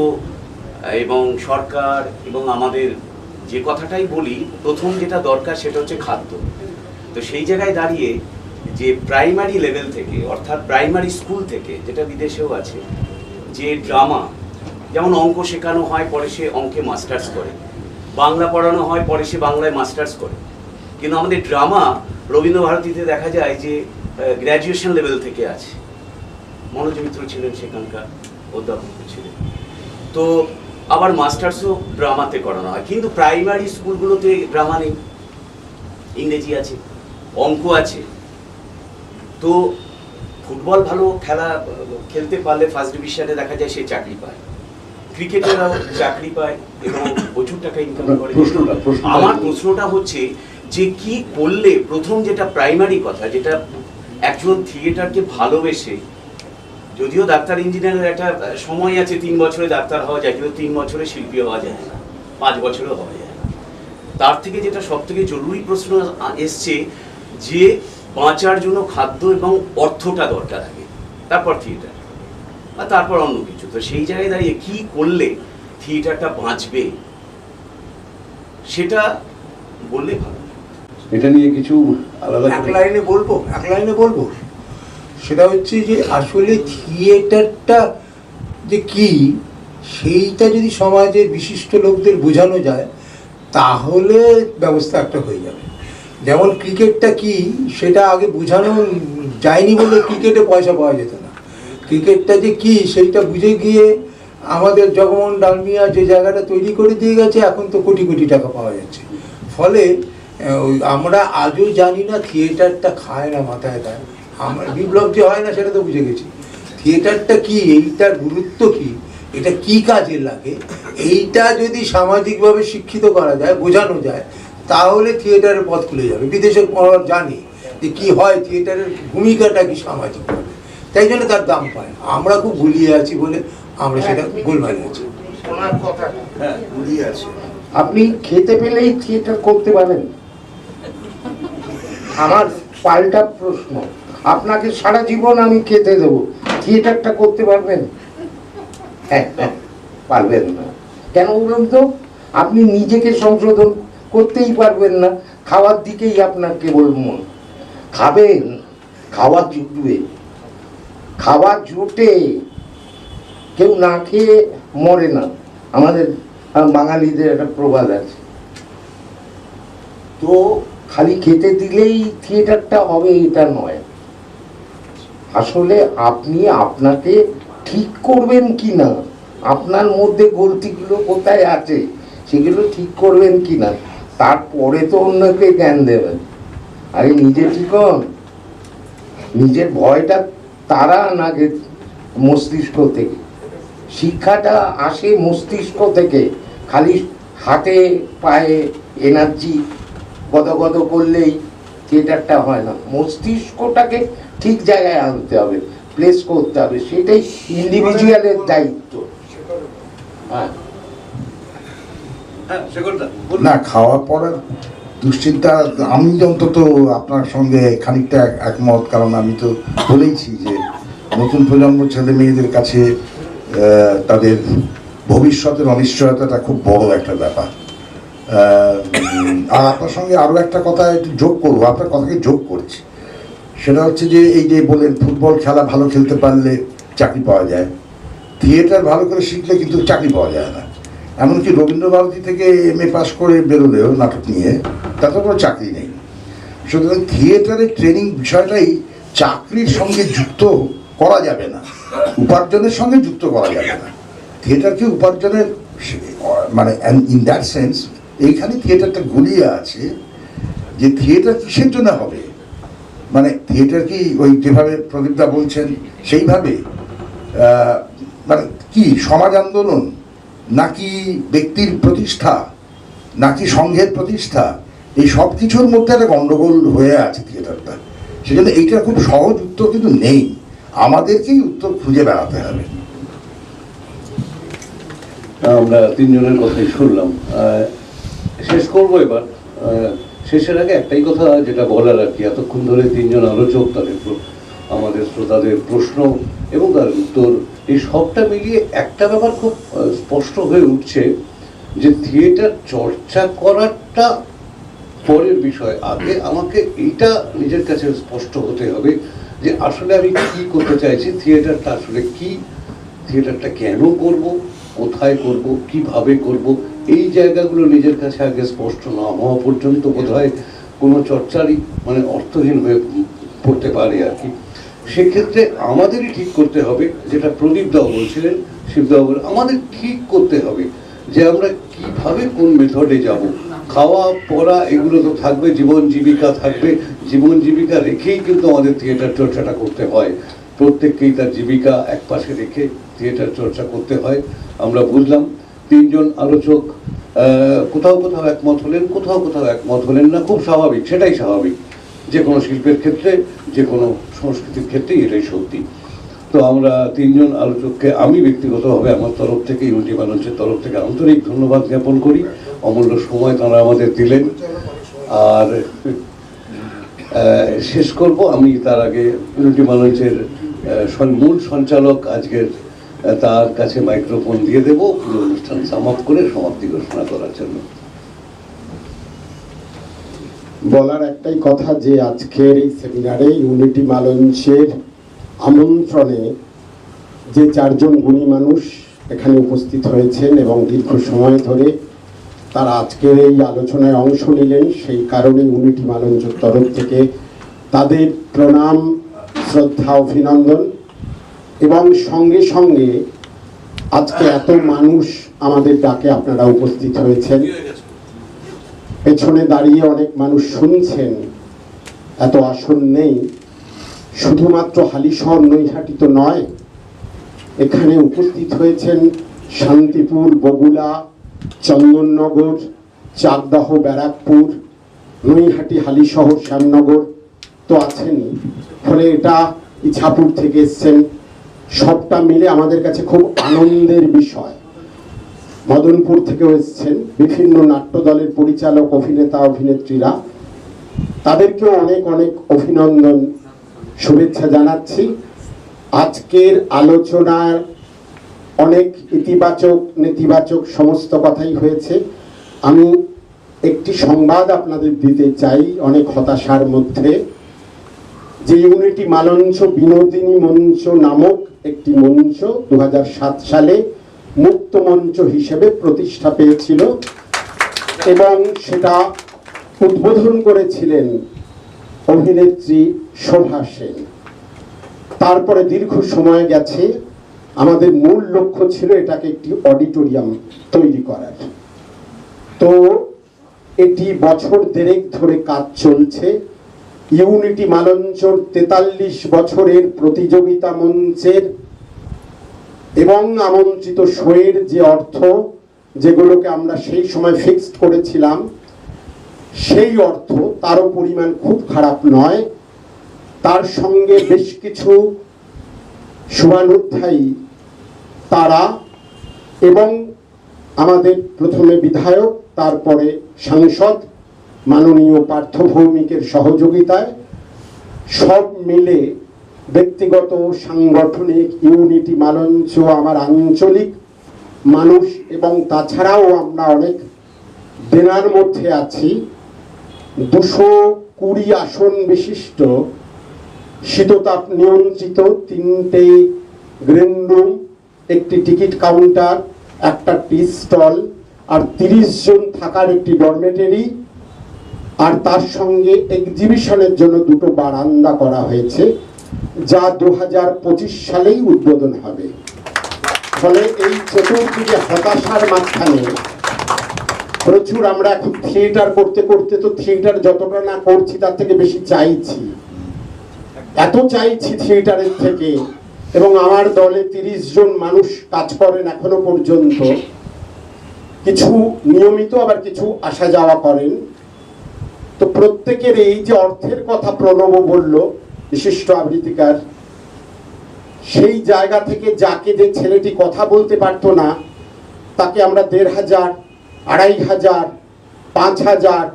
এবং সরকার এবং আমাদের যে কথাটাই বলি, প্রথম যেটা দরকার সেটা হচ্ছে খাদ্য। তো সেই জায়গায় দাঁড়িয়ে যে প্রাইমারি লেভেল থেকে, অর্থাৎ প্রাইমারি স্কুল থেকে, যেটা বিদেশেও আছে, যে ড্রামা, যেমন অঙ্ক শেখানো হয় পরে সে অঙ্কে মাস্টার্স করে, বাংলা পড়ানো হয় পরে সে বাংলায় মাস্টার্স করে, কিন্তু আমাদের ড্রামা রবীন্দ্রভারতীতে দেখা যায় যে গ্র্যাজুয়েশন লেভেল থেকে আছে। মনোজ মিত্র ছিলেন সেখানকার অধ্যাপক ছিলেন। তো আবার মাস্টার্সও ড্রামাতে করানো হয়, কিন্তু প্রাইমারি স্কুলগুলোতে ড্রামা নেই, ইংরেজি আছে, অঙ্ক আছে। তো ফুটবল ভালো খেলতে পারলে ফার্স্ট ডিভিশনে দেখা যায় সে চাকরি পায়, ক্রিকেটাররাও চাকরি পায় এবং প্রচুর টাকা ইনকাম করে। আমার প্রশ্নটা হচ্ছে যে কি করলে, প্রথম যেটা প্রাইমারি কথা, যেটা একজন থিয়েটারকে ভালোবেসে, যদিও ডাক্তার ইঞ্জিনিয়ারের একটা সময় আছে, 3 বছরে ডাক্তার হওয়া যায়, কিন্তু 3 বছরে শিল্পী হওয়া যায় না, 5 বছরেও হওয়া যায় না। তার থেকে যেটা সব থেকে জরুরি প্রশ্ন এসছে যে বাঁচার জন্য খাদ্য এবং অর্থটা দরকার আগে, তারপর থিয়েটার, আর তারপর অন্য কিছু। তো সেই জায়গায় দাঁড়িয়ে কি করলে থিয়েটারটা বাঁচবে সেটা বললে ভালো। এটা নিয়ে কিছু আলাদা এক লাইনে বলবো, সেটা হচ্ছে যে আসলে থিয়েটারটা যে কি, সেইটা যদি সমাজের বিশিষ্ট লোকদের বোঝানো যায় তাহলে ব্যবস্থা একটা হয়ে যাবে। যেমন ক্রিকেটটা কি সেটা আগে বোঝানো যায়নি বলে ক্রিকেটে পয়সা পাওয়া যেত না। ক্রিকেটটা যে কি সেইটা বুঝে গিয়ে আমাদের জগমোহন ডালমিয়া যে জায়গাটা তৈরি করে দিয়ে গেছে, এখন তো কোটি কোটি টাকা পাওয়া যাচ্ছে। ফলে আমরা আজও জানি না থিয়েটারটা খায় না মাথায় দেয়, আমার বিপ্লব যে হয় না সেটা তো বুঝে গেছি। থিয়েটারটা কি, এইটার গুরুত্ব কি, এটা কি কাজে লাগে, এইটা যদি সামাজিকভাবে শিক্ষিত করা যায়, বোঝানো যায়, তাহলে থিয়েটারের পথ খুলে যাবে। বিদেশে জানি যে কি হয়, থিয়েটারের ভূমিকাটা কি সামাজিকভাবে, তাই জন্য তার দাম পায়। আমরা খুব গুলিয়ে আছি বলে আমরা সেটা গোলমালে আছি। হ্যাঁ, গুলিয়ে আছে। আপনি খেতে পেলেই থিয়েটার করতে পারেন? আমার পাল্টা প্রশ্ন, আপনাকে সারা জীবন আমি খেতে দেবো, থিয়েটারটা করতে পারবেন? পারবেন না। কেন বলুন তো? আপনি নিজেকে সংশোধন করতেই পারবেন না, খাওয়ার দিকেই আপনার কেবল মন। খাবেন, খাওয়া জুটবে, খাওয়া জুটে, কেউ না খেয়ে মরে না। আমাদের বাঙালিদের একটা প্রবাদ আছে। তো খালি খেতে দিলেই থিয়েটারটা হবে এটা নয়। আসলে আপনি আপনাকে ঠিক করবেন কি না, আপনার মধ্যে গলতিগুলো কোথায় আছে সেগুলো ঠিক করবেন কি না, তারপরে তো অন্যকে জ্ঞান দেবেন। আরে নিজে ঠিক হন। নিজের ভয়টা তারা নাগে মস্তিষ্ক থেকে, শিক্ষাটা আসে মস্তিষ্ক থেকে। খালি হাতে পায়ে এনার্জি গদগদ করলেই থিয়েটারটা হয় না। মস্তিষ্কটাকে ঠিক জায়গায় আনতে হবে, প্লেস করতে হবে, সেটাই ইন্ডিভিজুয়ালের দায়িত্ব। হ্যাঁ, না, খাওয়া পড়ার দুশ্চিন্তা আমি অন্তত আপনার সঙ্গে খানিকটা একমত, কারণ আমি তো বলেইছি যে নতুন প্রজন্ম ছেলে মেয়েদের কাছে তাদের ভবিষ্যতের অনিশ্চয়তাটা খুব বড় একটা ব্যাপার। আর আপনার সঙ্গে আরও একটা কথা একটু যোগ করবো, আপনার কথাকে যোগ করছি, সেটা হচ্ছে যে এই যে বলেন ফুটবল খেলা ভালো খেলতে পারলে চাকরি পাওয়া যায়, থিয়েটার ভালো করে শিখলে কিন্তু চাকরি পাওয়া যায় না। এমনকি রবীন্দ্রভারতী থেকে MA পাস করে বেরোলেও নাটক নিয়ে তাতে কোনো চাকরি নেই। সুতরাং থিয়েটারের ট্রেনিং বিষয়টাই চাকরির সঙ্গে যুক্ত করা যাবে না, উপার্জনের সঙ্গে যুক্ত করা যাবে না। থিয়েটারকে উপার্জনের মানে ইন দ্যাট সেন্স এইখানে থিয়েটারটা গুলিয়ে আছে যে থিয়েটার কিসের জন্য হবে, মানে থিয়েটার কি ওই যেভাবে প্রদীপদা বলছেন সেইভাবে মানে কি সমাজ আন্দোলন, নাকি ব্যক্তির প্রতিষ্ঠা, নাকি সংঘের প্রতিষ্ঠা, এই সব কিছুর মধ্যে একটা গণ্ডগোল হয়ে আছে থিয়েটারটা। সেজন্য এইটার খুব সহজ উত্তর কিন্তু নেই, আমাদেরকেই উত্তর খুঁজে বেড়াতে হবে। আমরা তিনজনের কথাই শুনলাম, শেষ করবো এবার। শেষের আগে একটাই কথা যেটা বলার আর কি, এতক্ষণ ধরে তিনজন আলোচক তাদের আমাদের শ্রোতাদের প্রশ্ন এবং তার উত্তর, এই সবটা মিলিয়ে একটা ব্যাপার খুব স্পষ্ট হয়ে উঠছে যে থিয়েটার চর্চা করাটা পরের বিষয়, আগে আমাকে এইটা নিজের কাছে স্পষ্ট হতে হবে যে আসলে আমি কি করতে চাইছি, থিয়েটারটা আসলে কি, থিয়েটারটা কেন করব, কোথায় করব, কিভাবে করব, এই জায়গাগুলো নিজের কাছে আগে স্পষ্ট না হওয়া পর্যন্ত বোধহয় কোনো চর্চারই মানে অর্থহীন হয়ে পড়তে পারে আর কি। সেক্ষেত্রে আমাদেরই ঠিক করতে হবে, যেটা প্রদীপদাও বলছিলেন, শিবদাও বলে, আমাদের ঠিক করতে হবে যে আমরা কিভাবে কোন মেথডে যাব। খাওয়া পড়া এগুলো তো থাকবে, জীবন জীবিকা থাকবে, জীবন জীবিকা রেখেই কিন্তু আমাদের থিয়েটার চর্চাটা করতে হয়। প্রত্যেককেই তার জীবিকা এক পাশে রেখে থিয়েটার চর্চা করতে হয়। আমরা বুঝলাম তিনজন আলোচক কোথাও কোথাও একমত হলেন, কোথাও কোথাও একমত হলেন না, খুব স্বাভাবিক, সেটাই স্বাভাবিক, যে কোনো শিল্পের ক্ষেত্রে, যে কোনো সংস্কৃতির ক্ষেত্রেই এটাই সত্যি। তো আমরা তিনজন আলোচককে আমি ব্যক্তিগতভাবে আমার তরফ থেকে, ইউনিটি বাংলাদেশের তরফ থেকে আন্তরিক ধন্যবাদ জ্ঞাপন করি। অমূল্য সময় তারা আমাদের দিলেন। আর শেষ করব আমি, তার আগে ইউনিটি বাংলাদেশের মূল সঞ্চালক আজকের, তার কাছে মাইক্রোফোন দিয়ে দেব পুরো অনুষ্ঠান সামাপ করে সমাপ্তি ঘোষণা করার জন্য। বলার একটাই কথা যে আজকের এই সেমিনারে ইউনিটি মালঞ্চের আমন্ত্রণে যে চারজন গুণী মানুষ এখানে উপস্থিত হয়েছেন এবং দীর্ঘ সময় ধরে তারা আজকের এই আলোচনায় অংশ নিলেন, সেই কারণে ইউনিটি মালঞ্চের তরফ থেকে তাদের প্রণাম, শ্রদ্ধা, অভিনন্দন। এবং সঙ্গে সঙ্গে আজকে এত মানুষ আমাদের ডাকে আপনারা উপস্থিত হয়েছেন, পেছনে দাঁড়িয়ে অনেক মানুষ শুনছেন, এত আসন নেই, শুধুমাত্র হালিশহর নৈহাটি তো নয়, এখানে উপস্থিত হয়েছেন শান্তিপুর, বগুলা, চন্দননগর, চাকদাহ, ব্যারাকপুর, নৈহাটি, হালিশহর, শ্যামনগর তো আছেনই। ফলে এটা ইছাপুর থেকে এসছেন, সবটা মিলে আমাদের কাছে খুব আনন্দের বিষয়। মদনপুর থেকেও এসছেন বিভিন্ন নাট্য দলের পরিচালক, অভিনেতা, অভিনেত্রীরা, তাদেরকেও অনেক অনেক অভিনন্দন, শুভেচ্ছা জানাচ্ছি। আজকের আলোচনার অনেক ইতিবাচক, নেতিবাচক সমস্ত কথাই হয়েছে। আমি একটি সংবাদ আপনাদের দিতে চাই অনেক হতাশার মধ্যে, যে ইউনিটি মালঞ্চ বিনোদিনী মঞ্চ নামক একটি মঞ্চ 2007 সালে মুক্ত মঞ্চ হিসেবে প্রতিষ্ঠা পেয়েছিল এবং সেটা উদ্বোধন করেছিলেন অভিনেত্রী শোভা সেন। তারপরে দীর্ঘ সময় গেছে, আমাদের মূল লক্ষ্য ছিল এটাকে একটি অডিটোরিয়াম তৈরি করার। তো এটি বছর দেড়েক ধরে কাজ চলছে। ইউনিটি মালঞ্চর 43 বছরের প্রতিযোগিতা মঞ্চের এবং আমন্ত্রিত শোয়ের যে অর্থ, যেগুলোকে আমরা সেই সময় ফিক্সড করেছিলাম, সেই অর্থ, তারও পরিমাণ খুব খারাপ নয়। তার সঙ্গে বেশ কিছু শুভানুধ্যায়ী তারা এবং আমাদের প্রথমে বিধায়ক, তারপরে সাংসদ মাননীয় পার্থ ভৌমিকের সহযোগিতায় সব মিলে ব্যক্তিগত, সাংগঠনিক, ইউনিটি মালঞ্চ, আমার আঞ্চলিক মানুষ এবং তাছাড়াও আমরা অনেক দেনার মধ্যে আছি। 220 আসন বিশিষ্ট শীততাপ নিয়ন্ত্রিত 3টে গ্রিন রুম, একটি টিকিট কাউন্টার, একটা টি স্টল আর 30 জন থাকার একটি ডরমেটরি আর তার সঙ্গে এক্সিবিশনের জন্য দুটো বারান্দা করা হয়েছে, যা 2025 সালেই উদ্বোধন হবে। ফলে এই চতুর্দিকে হতাশার মাঝখানে প্রচুর আমরা এখন থিয়েটার করতে করতে তো থিয়েটার যতটা না করছি তার থেকে বেশি চাইছি, এত চাইছি থিয়েটারের থেকে। এবং আমার দলে 30 জন মানুষ কাজ করেন এখনো পর্যন্ত, কিছু নিয়মিত আবার কিছু আসা যাওয়া করেন। তো প্রত্যেকের এই যে অর্থের কথা প্রণব বলল, বিশিষ্ট আবৃত্তিকার, সেই জায়গা থেকে যাকে যে ছেলেটি কথা বলতে পারতো না তাকে আমরা 1500, 2500, 5000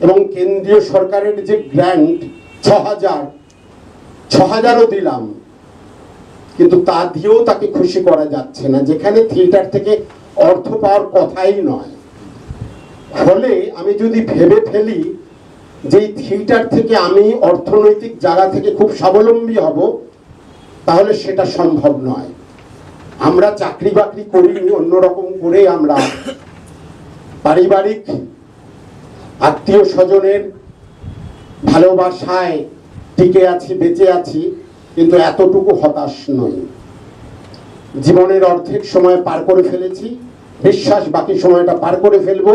এবং কেন্দ্রীয় সরকারের যে গ্র্যান্ট 6000ও দিলাম, কিন্তু তা দিয়েও তাকে খুশি করা যাচ্ছে না, যেখানে থিয়েটার থেকে অর্থ পাওয়ার কথাই নয়। ফলে আমি যদি ভেবে ফেলি যে থিয়েটার থেকে আমি অর্থনৈতিক জায়গা থেকে খুব স্বাবলম্বী হব, তাহলে সেটা সম্ভব নয়। আমরা চাকরি বাকরি করিনি, অন্যরকম করে আমরা পারিবারিক আত্মীয় স্বজনের ভালোবাসায় টিকে আছি, বেঁচে আছি, কিন্তু এতটুকু হতাশ নই। জীবনের অর্ধেক সময় পার করে ফেলেছি, বিশ্বাস বাকি সময়টা পার করে ফেলবো।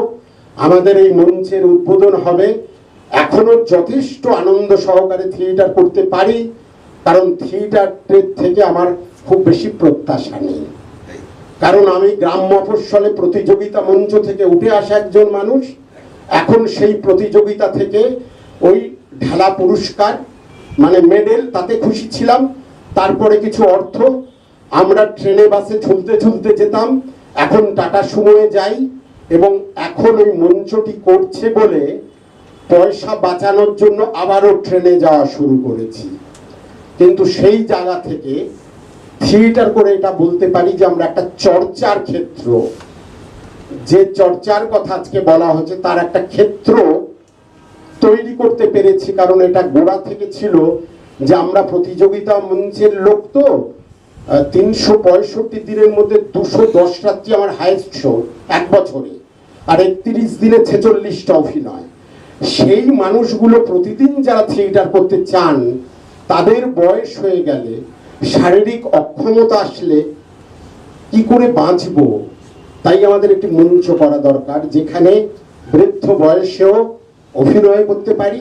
আমাদের এই মঞ্চের উদ্বোধন হবে, এখনো যথেষ্ট আনন্দ সহকারে থিয়েটার করতে পারি, কারণ থিয়েটারের থেকে আমার খুব বেশি প্রত্যাশা নেই। কারণ আমি গ্রাম মফস্বলে প্রতিযোগিতা মঞ্চ থেকে উঠে আসা একজন মানুষ। এখন সেই প্রতিযোগিতা থেকে ওই ঢালা পুরস্কার মানে মেডেল, তাতে খুশি ছিলাম। তারপরে কিছু অর্থ, আমরা ট্রেনে বাসে ঝুলতে ঝুলতে যেতাম, এখন টাটা সুমোয়ে যাই। এবং এখন ওই মঞ্চটি করছে বলে পয়সা বাঁচানোর জন্য আবারও ট্রেনে যাওয়া শুরু করেছি। কিন্তু সেই জায়গা থেকে থিয়েটার করে এটা বলতে পারি যে আমরা একটা চর্চার ক্ষেত্র, যে চর্চার কথা আজকে বলা হচ্ছে তার একটা ক্ষেত্র তৈরি করতে পেরেছি। কারণ এটা গোড়া থেকে ছিল যে আমরা প্রতিযোগিতা মঞ্চের লোক, তো 365 দিনের মধ্যে 210 রাত্রি আমার হাইয়েস্ট শো এক বছরে, আর 31 দিনে 46টা অভিনয়। সেই মানুষগুলো প্রতিদিন যারা থিয়েটার করতে চান, তাদের বয়স হয়ে গেলে, শারীরিক অক্ষমতা আসলে কি করে বাঁচবো? তাই আমাদের একটি মঞ্চ করা দরকার, যেখানে বৃদ্ধ বয়সেও অভিনয় করতে পারি।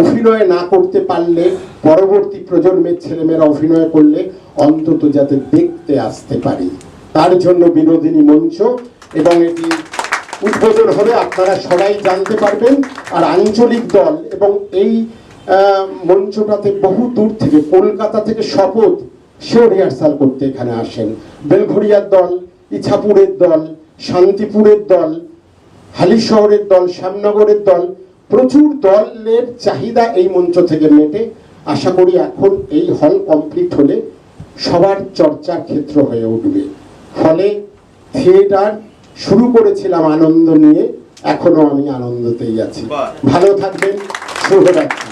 অভিনয় না করতে পারলে পরবর্তী প্রজন্মের ছেলেমেয়েরা অভিনয় করলে অন্তত যাতে দেখতে আসতে পারি, তার জন্য বিনোদিনী মঞ্চ। এবং এটি উদ্বোধন হবে, আপনারা সবাই জানতে পারবেন। আর আঞ্চলিক দল এবং এই মঞ্চটাতে বহু দূর থেকে, কলকাতা থেকে শপথ, সেও রিহার্সাল করতে এখানে আসেন। বেলঘড়িয়ার দল, ইছাপুরের দল, শান্তিপুরের দল, হালিশহরের দল, শ্যামনগরের দল, প্রচুর দলের চাহিদা এই মঞ্চ থেকে মেটে। আশা করি এখন এই হল কমপ্লিট হলে সবার চর্চার ক্ষেত্র হয়ে উঠবে। ফলে থিয়েটার শুরু করেছিলাম আনন্দ নিয়ে, এখনো আমি আনন্দতেই আছি। ভালো থাকবেন, শুভরাত্রি।